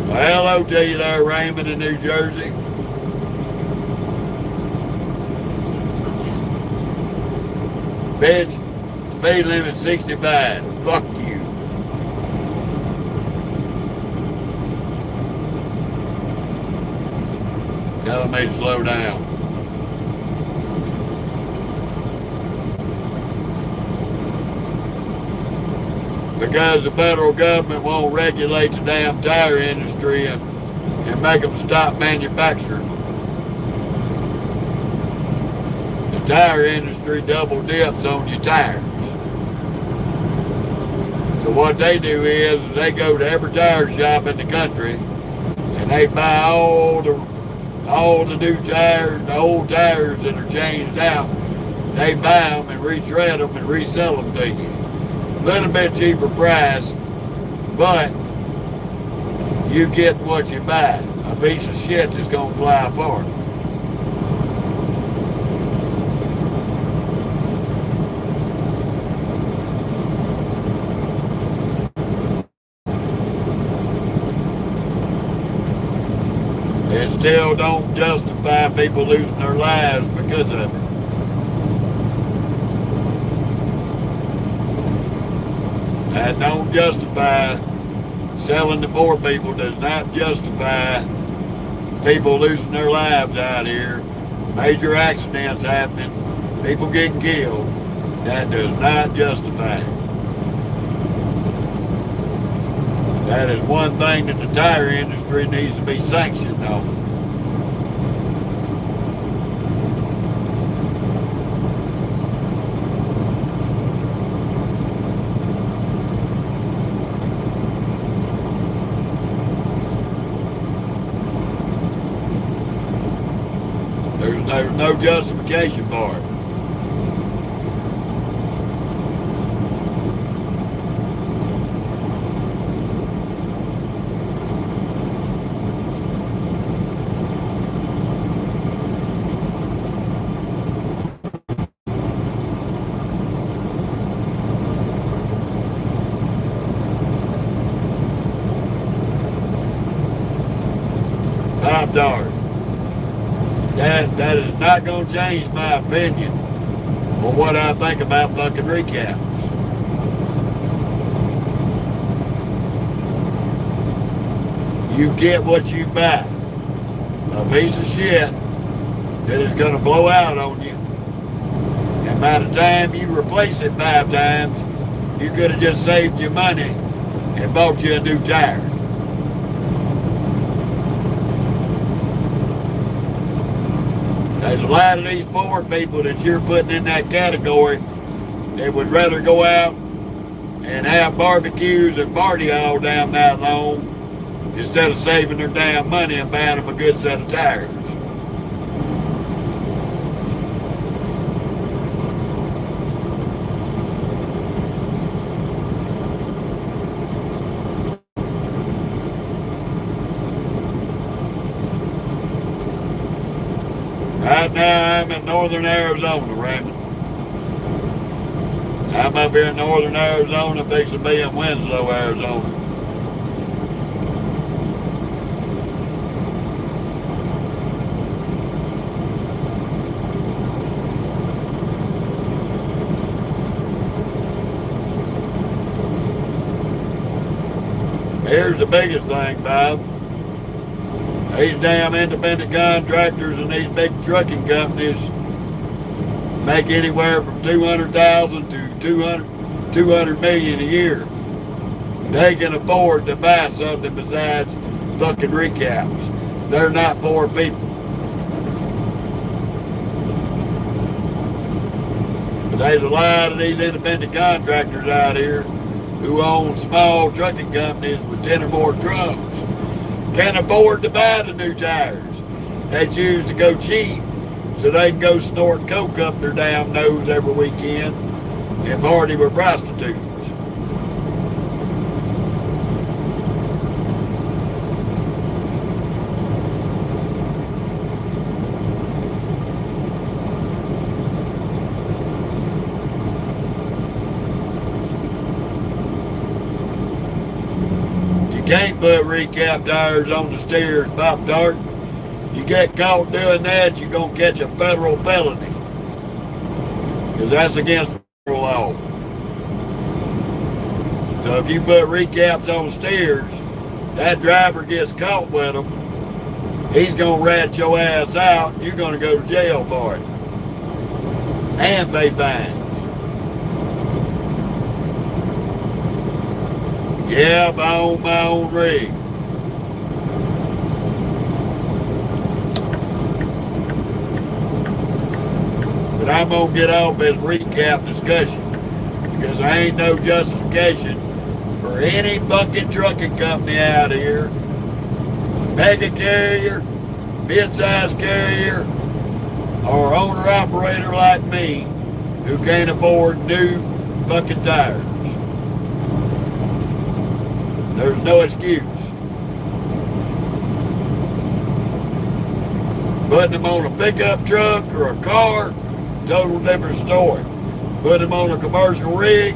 Well, hello to you there, Raymond in New Jersey. Please slow down. Bitch, speed limit 65. Fuck you. Telling me to slow down. Because the federal government won't regulate the damn tire industry and make them stop manufacturing. The tire industry double dips on your tires. So what they do is they go to every tire shop in the country and they buy all the new tires, the old tires that are changed out. They buy them and retread them and resell them to you. A little bit cheaper price, but you get what you buy. A piece of shit that's gonna fly apart. It still don't justify people losing their lives because of it. That don't justify selling to poor people, does not justify people losing their lives out here, major accidents happening, people getting killed. That does not justify it. That is one thing that the tire industry needs to be sanctioned on. There's no justification for it. $5. That is not going to change my opinion on what I think about fucking recaps. You get what you buy. A piece of shit that is going to blow out on you. And by the time you replace it 5 times, you could have just saved your money and bought you a new tire. There's a lot of these poor people that you're putting in that category that would rather go out and have barbecues and party all damn night long instead of saving their damn money and buying them a good set of tires. Right now I'm in northern Arizona, Raymond. I'm up here in northern Arizona, fixing to be in Winslow, Arizona. Here's the biggest thing, Bob. These damn independent contractors and these big trucking companies make anywhere from $200,000 to $200 million a year. They can afford to buy something besides fucking recaps. They're not poor people. But there's a lot of these independent contractors out here who own small trucking companies with 10 or more trucks. Can't afford to buy the new tires. They choose to go cheap so they can go snort coke up their damn nose every weekend and party with prostitutes. You can't put recap tires on the steers, Pop-Tart. You get caught doing that, you're going to catch a federal felony. Because that's against federal law. So if you put recaps on steers, that driver gets caught with them, he's going to rat your ass out, you're going to go to jail for it. And pay fines. Yeah, I own my own rig. But I'm going to get off this recap discussion because there ain't no justification for any fucking trucking company out here, mega carrier, mid-size carrier, or owner-operator like me who can't afford new fucking tires. There's no excuse. Putting them on a pickup truck or a car, total different story. Put them on a commercial rig,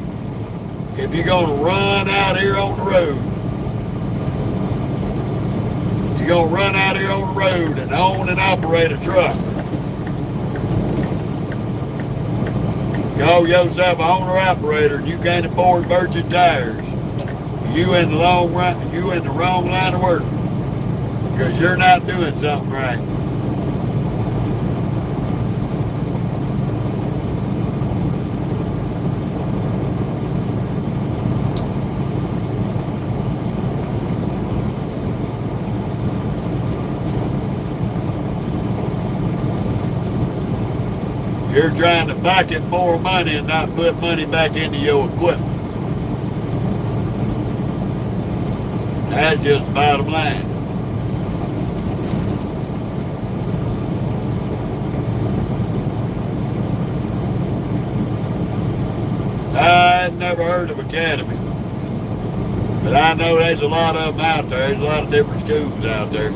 if you're going to run out here on the road, you're going to run out here on the road and own and operate a truck. Call yourself an owner-operator and you can't afford virgin tires. You in the long run, you in the wrong line of work because you're not doing something right. You're trying to pocket more money and not put money back into your equipment. That's just the bottom line. I'd never heard of Academy, but I know there's a lot of them out there. There's a lot of different schools out there.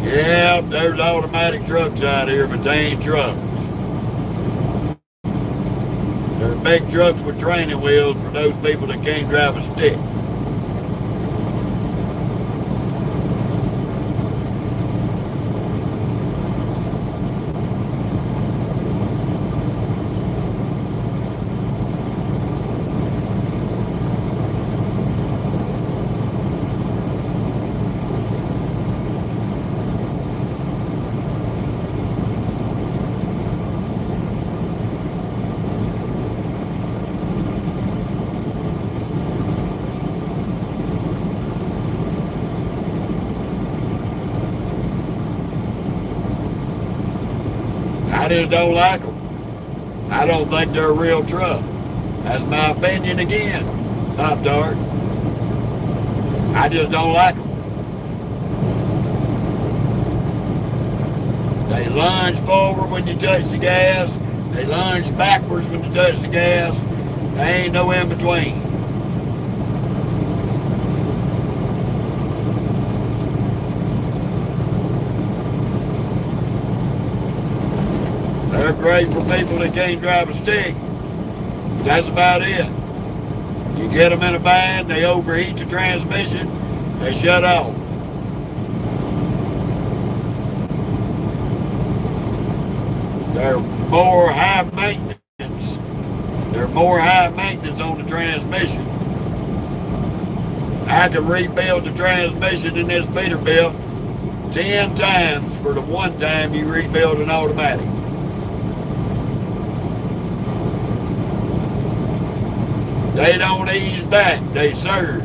Yeah, there's automatic trucks out here, but they ain't trucks. They're big trucks with training wheels for those people that can't drive a stick. I just don't like them. I don't think they're a real truck. That's my opinion again, Pop Tart. I just don't like them. They lunge forward when you touch the gas. They lunge backwards when you touch the gas. There ain't no in between. They're great for people that can't drive a stick. But that's about it. You get them in a bind, they overheat the transmission, they shut off. They're more high maintenance. They're more high maintenance on the transmission. I can rebuild the transmission in this Peterbilt 10 times for the one time you rebuild an automatic. They don't ease back, they surge.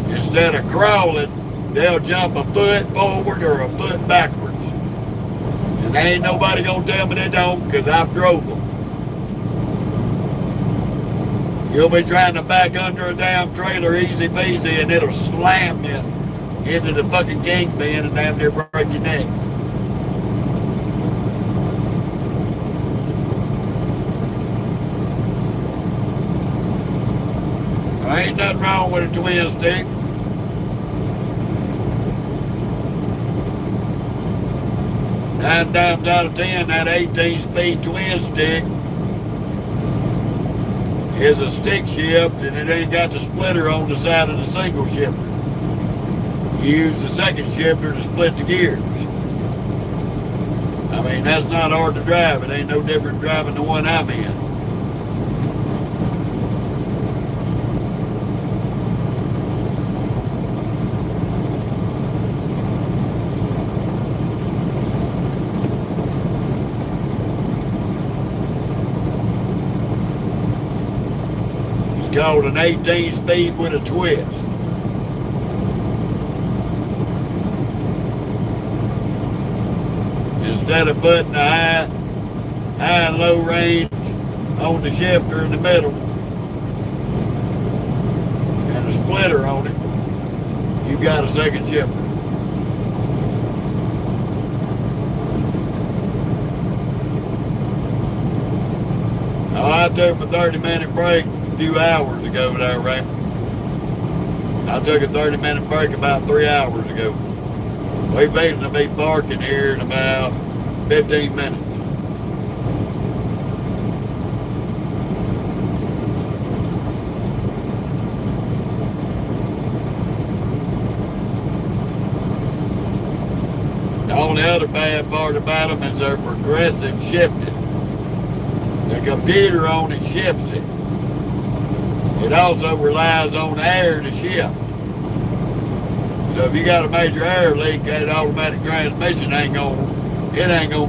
Instead of crawling, they'll jump a foot forward or a foot backwards. And there ain't nobody gonna tell me they don't, because I've drove them. You'll be trying to back under a damn trailer easy peasy and it'll slam you into the fucking kingpin and damn near break your neck. There ain't nothing wrong with a twin stick. Nine times out of 10, that 18-speed twin stick is a stick shift and it ain't got the splitter on the side of the single shifter. You use the second shifter to split the gears. I mean, that's not hard to drive. It ain't no different driving the one I'm in. Called an 18-speed with a twist. Instead of putting a high and low range on the shifter in the middle and a splitter on it, you've got a second shifter. Oh, I took a 30-minute break a few hours ago there, right? I took a 30-minute break about 3 hours ago. We're fixing to be parking here in about 15 minutes. The only other bad part about them is their progressive shifting. The computer on it shifts it. It also relies on air to shift. So if you got a major air leak, that automatic transmission ain't gonna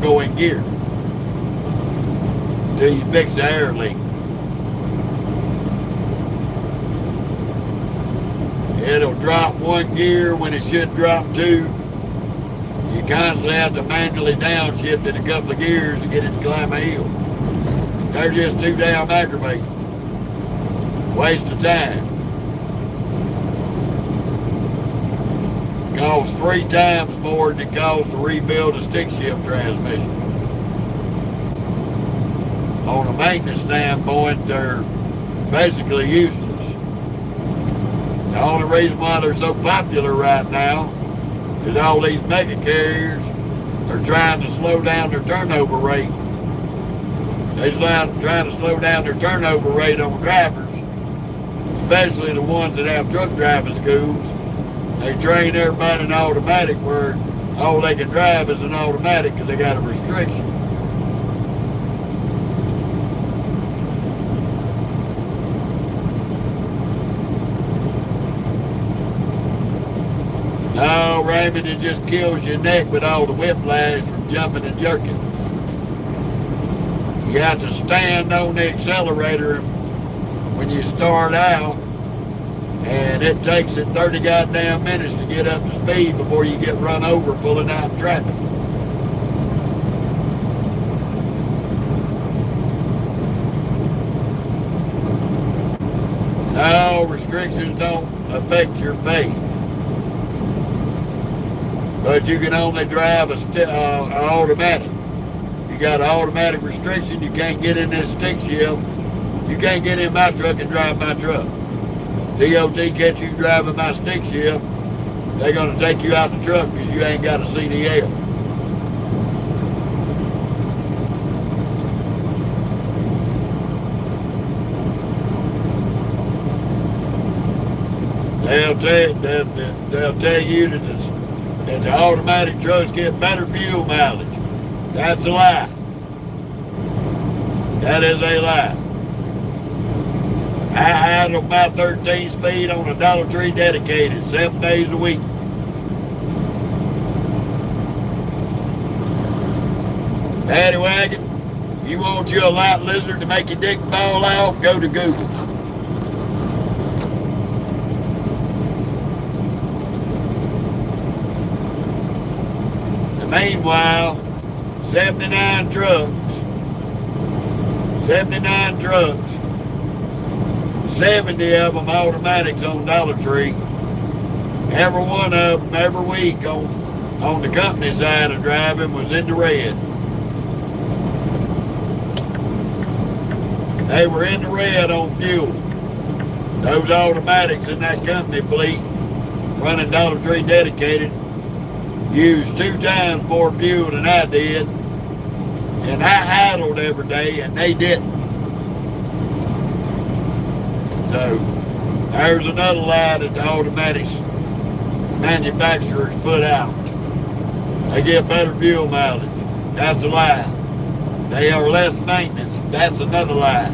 go in gear until you fix the air leak. It'll drop one gear when it should drop two. You constantly have to manually downshift it a couple of gears to get it to climb a hill. They're just too damn aggravating. Waste of time. Costs 3 times more than it costs to rebuild a stick shift transmission. On a maintenance standpoint, they're basically useless. The only reason why they're so popular right now is all these mega carriers are trying to slow down their turnover rate. They're trying to slow down their turnover rate on drivers, especially the ones that have truck driving schools. They train everybody in automatic where all they can drive is an automatic because they got a restriction. No, Raymond, it just kills your neck with all the whiplash from jumping and jerking. You have to stand on the accelerator when you start out, and it takes it 30 goddamn minutes to get up to speed before you get run over pulling out in traffic. restrictions don't affect your pay. But you can only drive an automatic. You got an automatic restriction. You can't get in this stick shift. You can't get in my truck and drive my truck. DOT catch you driving my stick shift, they're going to take you out the truck because you ain't got a CDL. They'll tell you that the automatic trucks get better fuel mileage. That's a lie. That is a lie. I idle my 13 speed on a Dollar Tree dedicated 7 days a week. Paddy wagon, you want you a light lizard to make your dick fall off, go to Google. And meanwhile, 79 trucks, 70 of them automatics on Dollar Tree. Every one of them every week on the company side of driving was in the red. They were in the red on fuel. Those automatics in that company fleet running Dollar Tree dedicated used 2 times more fuel than I did. And I idled every day and they didn't. So there's another lie that the automatics manufacturers put out. They get better fuel mileage. That's a lie. They are less maintenance. That's another lie.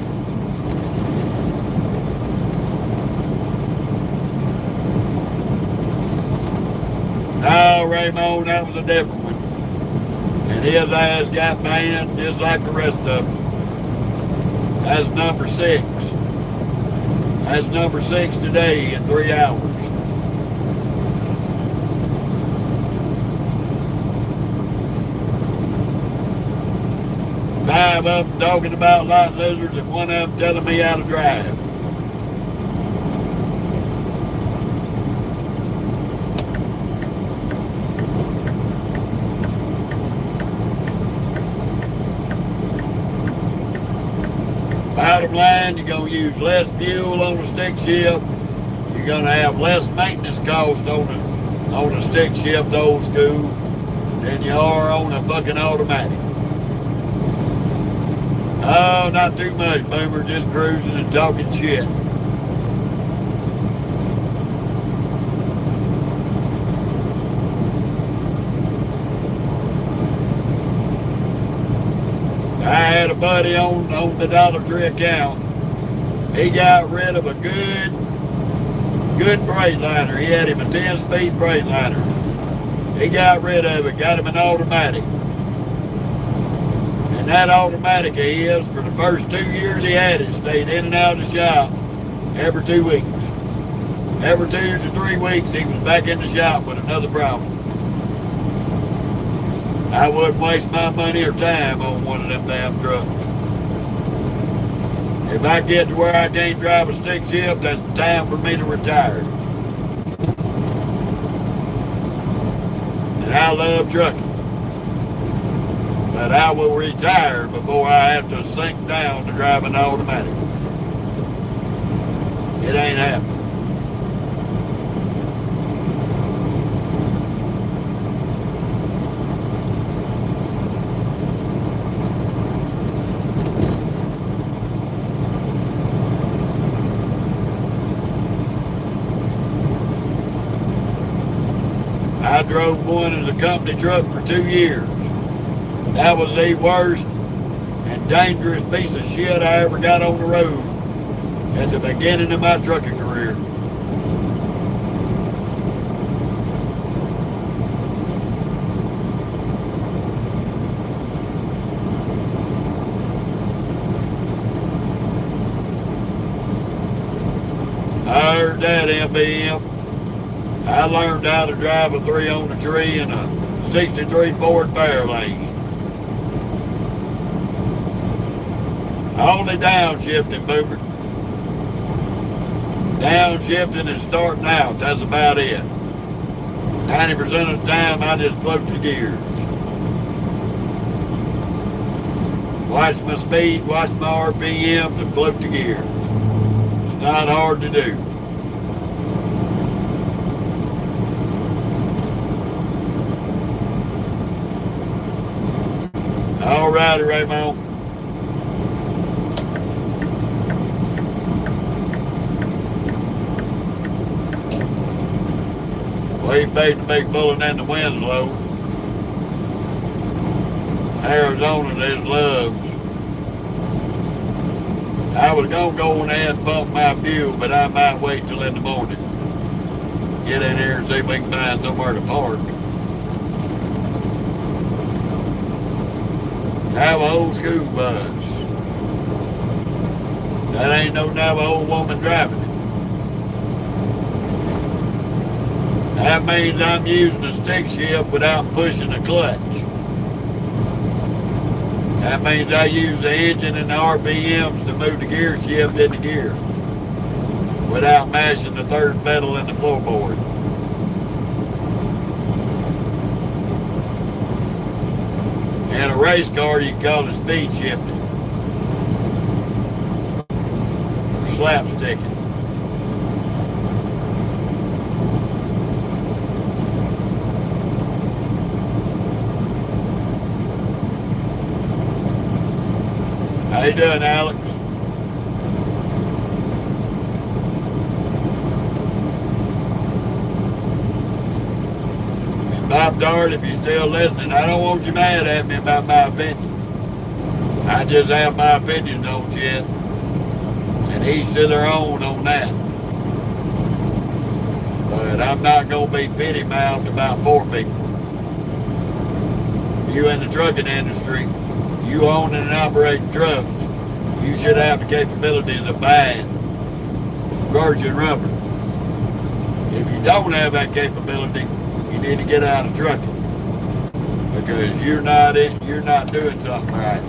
No, Raymond, that was a different one. And his ass got banned just like the rest of them. That's number 6. That's number 6 today in 3 hours. Five of them talking about light lizards and one of them telling me how to drive. Bottom line, you're going to use less fuel on the stick shift. You're going to have less maintenance cost on the stick shift old school than you are on a fucking automatic. Oh, not too much, Boomer. Just cruising and talking shit. I had a buddy on the Dollar Tree account. He got rid of a good Freightliner. He had him a 10-speed Freightliner. He got rid of it, got him an automatic. And that automatic of his, for the first 2 years he had it, stayed in and out of the shop every 2 weeks. Every 2 to 3 weeks he was back in the shop with another problem. I wouldn't waste my money or time on one of them damn trucks. If I get to where I can't drive a stick shift, that's the time for me to retire. And I love trucking. But I will retire before I have to sink down to drive an automatic. It ain't happening. I drove one as a company truck for 2 years. That was the worst and dangerous piece of shit I ever got on the road at the beginning of my trucking career. I heard that, MBM. I learned how to drive a 3 on the tree and a 63 Ford Fairlane. Only downshifting, Boomer. Downshifting and starting out, that's about it. 90% of the time, I just float the gears. Watch my speed, watch my RPMs, and float the gears. It's not hard to do. All righty, Raymond. We bait the big bullet and the wind's low. Arizona, there's loves. I was gonna go in there and pump my fuel, but I might wait till in the morning. Get in here and see if we can find somewhere to park. Navajo school bus. That ain't no Navajo woman driving it. That means I'm using a stick shift without pushing the clutch. That means I use the engine and the RPMs to move the gear shift in the gear without mashing the third pedal in the floorboard. In a race car, you can call it speed shifting or slapsticking. How you doing, Alex? Bob Dart, if you're still listening, I don't want you mad at me about my opinion. I just have my opinions on shit. And each to their own on that. But I'm not going to be pity-mouthed about poor people. You in the trucking industry, you own and operate trucks, you should have the capabilities of buying virgin rubber. If you don't have that capability, you need to get out of trucking because you're not doing something right.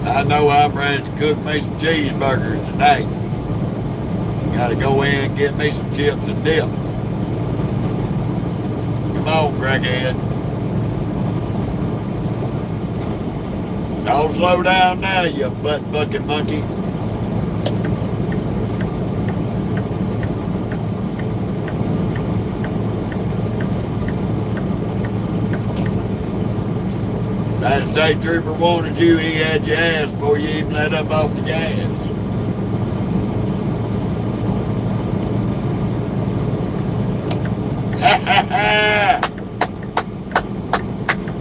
I know I'm ready to cook me some cheeseburgers tonight. Gotta go in and get me some chips and dip. Come on, crackhead. Don't slow down now, you butt-bucking monkey. That state trooper wanted you, he had your ass before you even let up off the gas. Ha ha ha!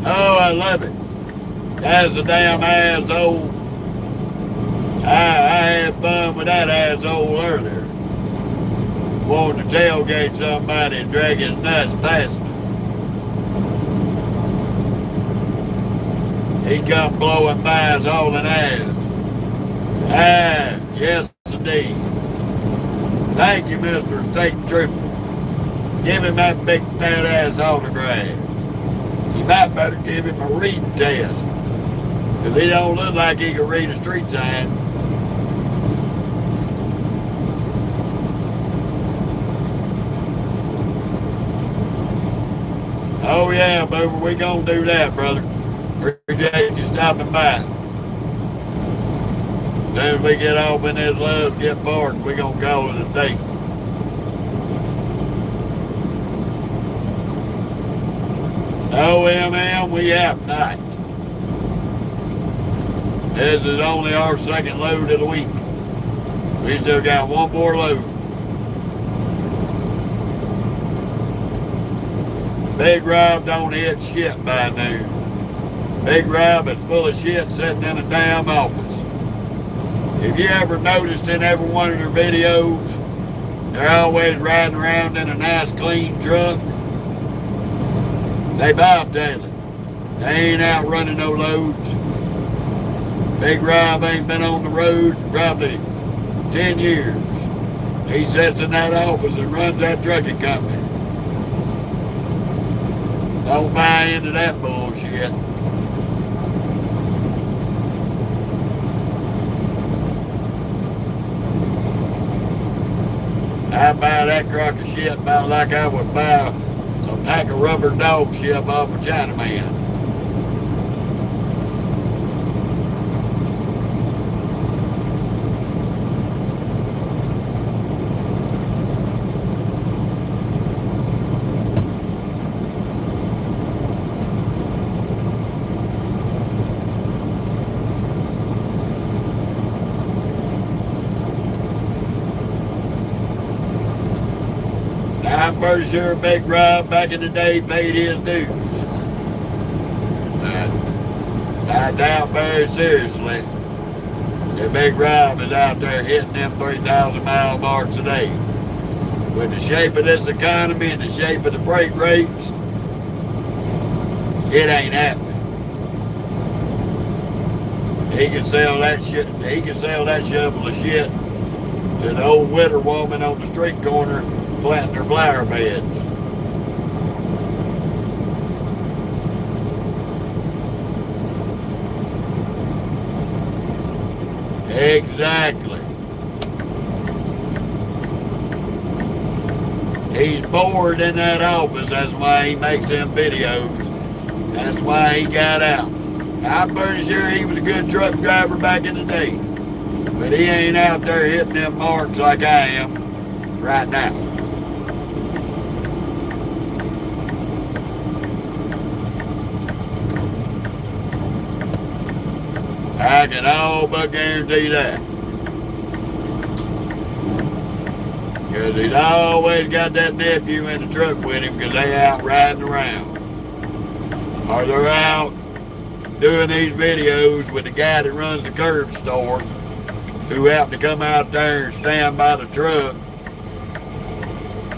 Oh, I love it. That's a damn asshole. I had fun with that asshole earlier. Wanting to tailgate somebody and drag his nuts past me. He come blowing by us hauling ass. Ah, yes indeed. Thank you, Mr. State Trooper. Give him that big fat ass autograph. You might better give him a reading test. Cause he don't look like he can read a street sign. Oh yeah, Boober, we gonna do that, brother. Appreciate you stopping by. As soon as we get off in this love, get parked, we gonna call it a day. OMM, we out tonight. This is only our second load of the week. We still got one more load. Big Rob don't hit shit by noon. Big Rob is full of shit sitting in a damn office. If you ever noticed in every one of their videos, they're always riding around in a nice clean truck. They bobtailing. They ain't out running no loads. Big Rob ain't been on the road probably 10 years. He sits in that office and runs that trucking company. Don't buy into that bullshit. I buy that crock of shit about like I would buy a pack of rubber dog shit off a Chinaman. I'm pretty sure Big Rob back in the day paid his dues. I doubt very seriously that Big Rob is out there hitting them 3,000 mile marks a day. With the shape of this economy and the shape of the freight rates, it ain't happening. He can sell that shit. He can sell that shovel of shit to the old widow woman on the street corner planting her flower beds. Exactly. He's bored in that office. That's why he makes them videos. That's why he got out. I'm pretty sure he was a good truck driver back in the day. But he ain't out there hitting them marks like I am right now. I can all but guarantee that. Because he's always got that nephew in the truck with him because they out riding around. Or they're out doing these videos with the guy that runs the curb store who happened to come out there and stand by the truck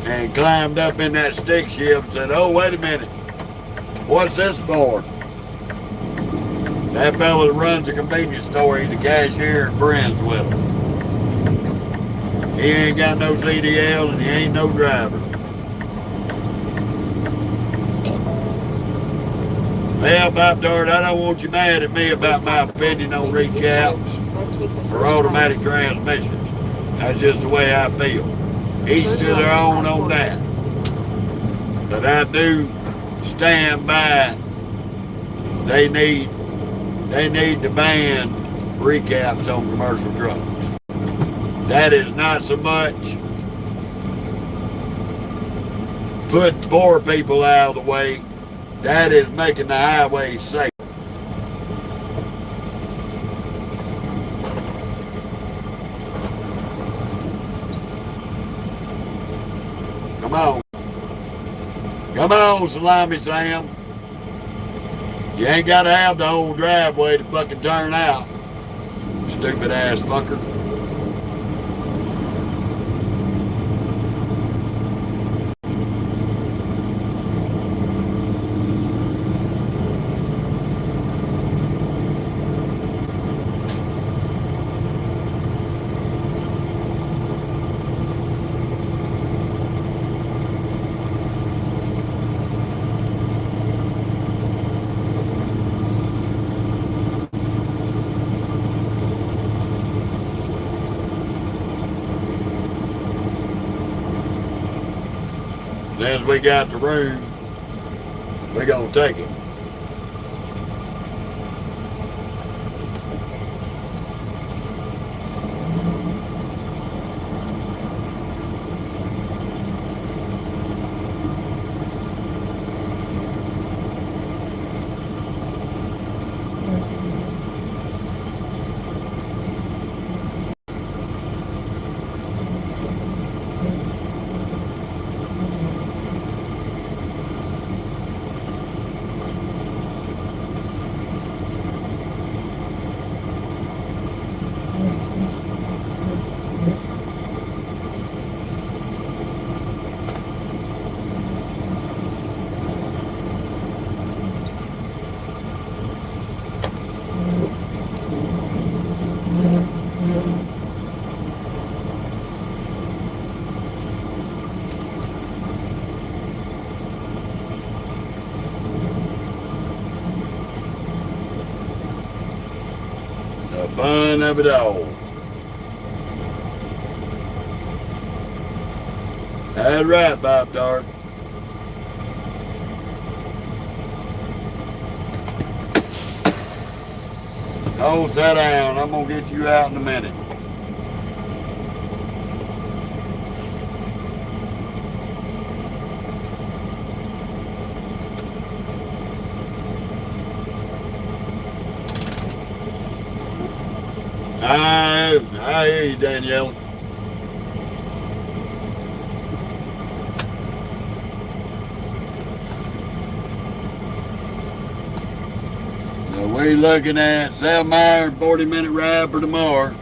and climbed up in that stick shift and said, "Oh, wait a minute. What's this for?" That fella that runs the convenience store, he's a cashier and friends with him. He ain't got no CDL and he ain't no driver. Well, Bob Dart, I don't want you mad at me about my opinion on recaps or automatic transmissions. That's just the way I feel. Each to their own on that. But I do stand by. They need to ban recaps on commercial trucks. That is not so much putting poor people out of the way. That is making the highways safe. Come on. Come on, Salami Sam. You ain't got to have the whole driveway to fucking turn out. Stupid ass fucker. As we got the room, we're gonna take it. the fun of it all. That's right, Pop Tart. Oh, sit down. I'm going to get you out in a minute. I hear you, Danielle. So we're looking at 7 hour, 40-minute ride for tomorrow.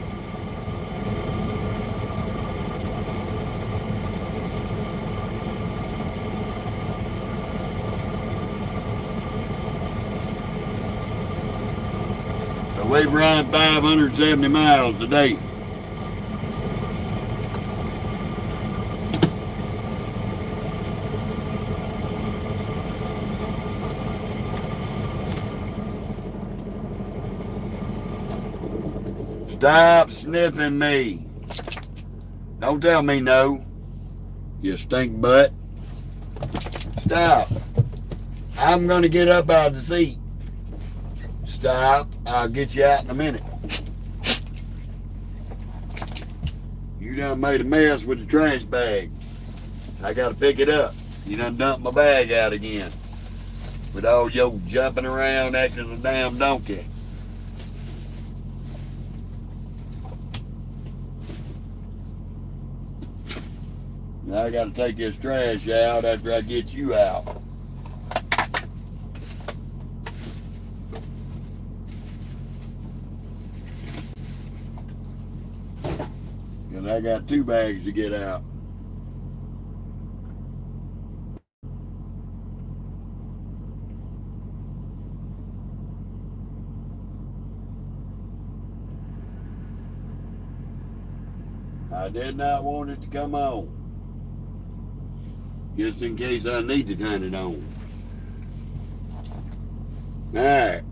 So we've run 570 miles today. Stop sniffing me. Don't tell me no, you stink butt. Stop. I'm going to get up out of the seat. Stop. I'll get you out in a minute. You done made a mess with the trash bag. I got to pick it up. You done dumped my bag out again. With all your jumping around acting a damn donkey. Now I gotta take this trash out after I get you out. Cause I got 2 bags to get out. I did not want it to come on. Just in case I need to turn it on. Alright,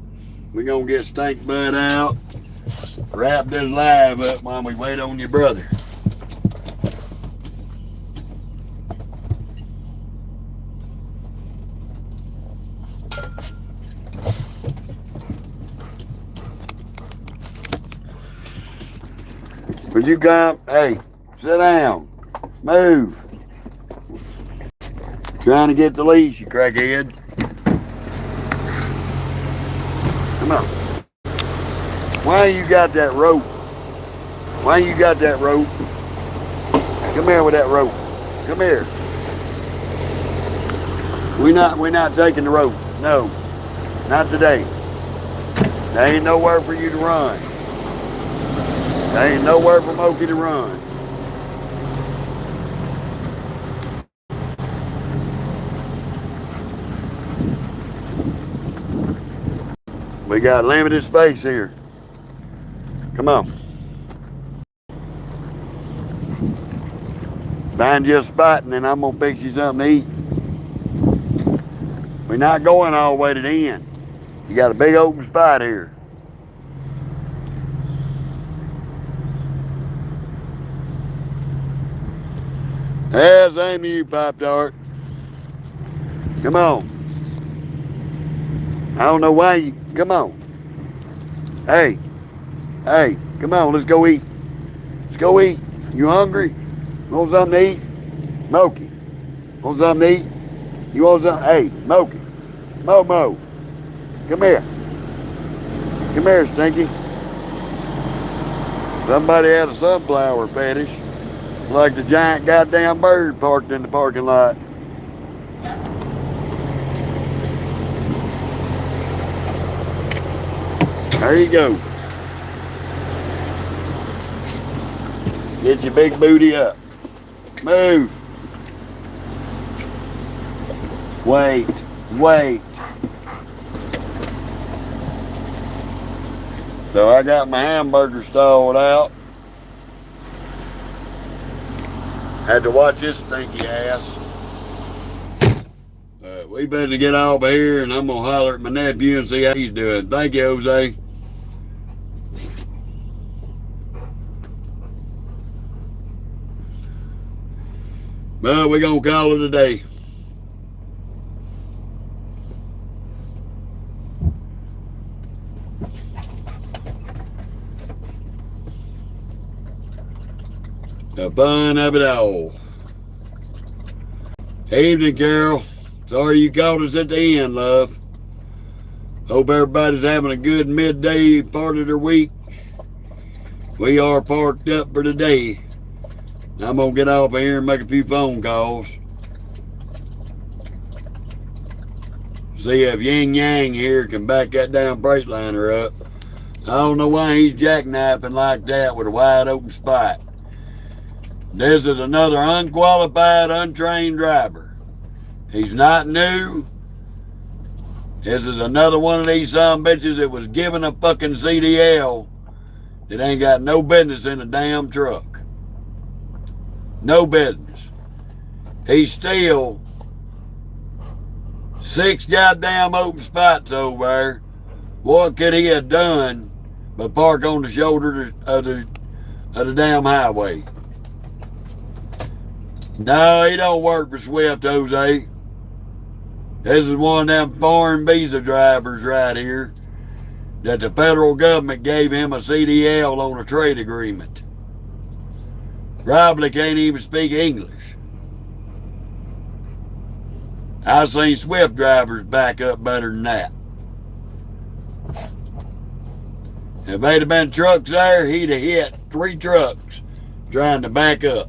we're gonna get Stink Bud out, wrap this live up while we wait on your brother. Would you come? Hey, sit down. Move. Trying to get the leash, you crackhead. Come on. Why you got that rope? Why you got that rope? Come here with that rope. Come here. We're not taking the rope. No. Not today. There ain't nowhere for you to run. There ain't nowhere for Moki to run. We got limited space here. Come on. Find you a spot and then I'm gonna fix you something to eat. We're not going all the way to the end. You got a big open spot here. Yeah, same to you, Pop Tart. Come on. I don't know why you... Come on. Hey. Hey, come on, let's go eat. Let's go eat. You hungry? Want something to eat? Moki. Want something to eat? You want something? Hey, Moki. Momo. Come here. Come here, Stinky. Somebody had a sunflower fetish. Like the giant goddamn bird parked in the parking lot. There you go. Get your big booty up. Move. Wait. Wait. So I got my hamburger stalled out. Had to watch this stinky ass. We better get over here and I'm going to holler at my nephew and see how he's doing. Thank you, Jose. But we're going to call it a day. The fun of it all. Evening, Carol. Sorry you called us at the end, love. Hope everybody's having a good midday part of their week. We are parked up for the day. I'm going to get off of here and make a few phone calls. See if Yin Yang here can back that damn Freightliner up. I don't know why he's jackknifing like that with a wide open spot. This is another unqualified, untrained driver. He's not new. This is another one of these bitches that was given a fucking CDL that ain't got no business in a damn truck. No business. He's still 6 goddamn open spots over there. What could he have done but park on the shoulder of the damn highway? No, he don't work for Swift, Jose. This is one of them foreign visa drivers right here that the federal government gave him a CDL on a trade agreement. Probably can't even speak English. I've seen Swift drivers back up better than that. If they'd have been trucks there, he'd have hit 3 trucks trying to back up.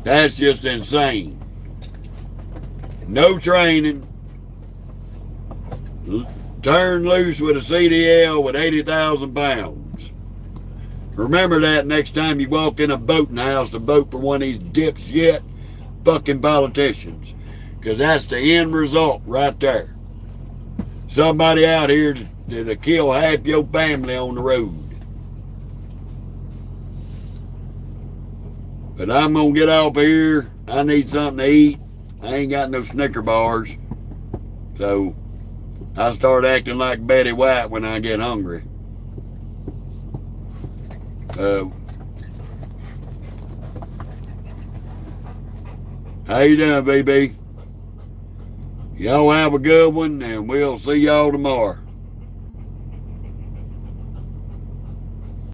That's just insane. No training. Turned loose with a CDL with 80,000 pounds. Remember that next time you walk in a boating house to vote for one of these dipshit fucking politicians. Because that's the end result right there. Somebody out here that'll kill half your family on the road. But I'm going to get off here. I need something to eat. I ain't got no Snicker bars. So I start acting like Betty White when I get hungry. How you doing, BB? Y'all have a good one, and we'll see y'all tomorrow.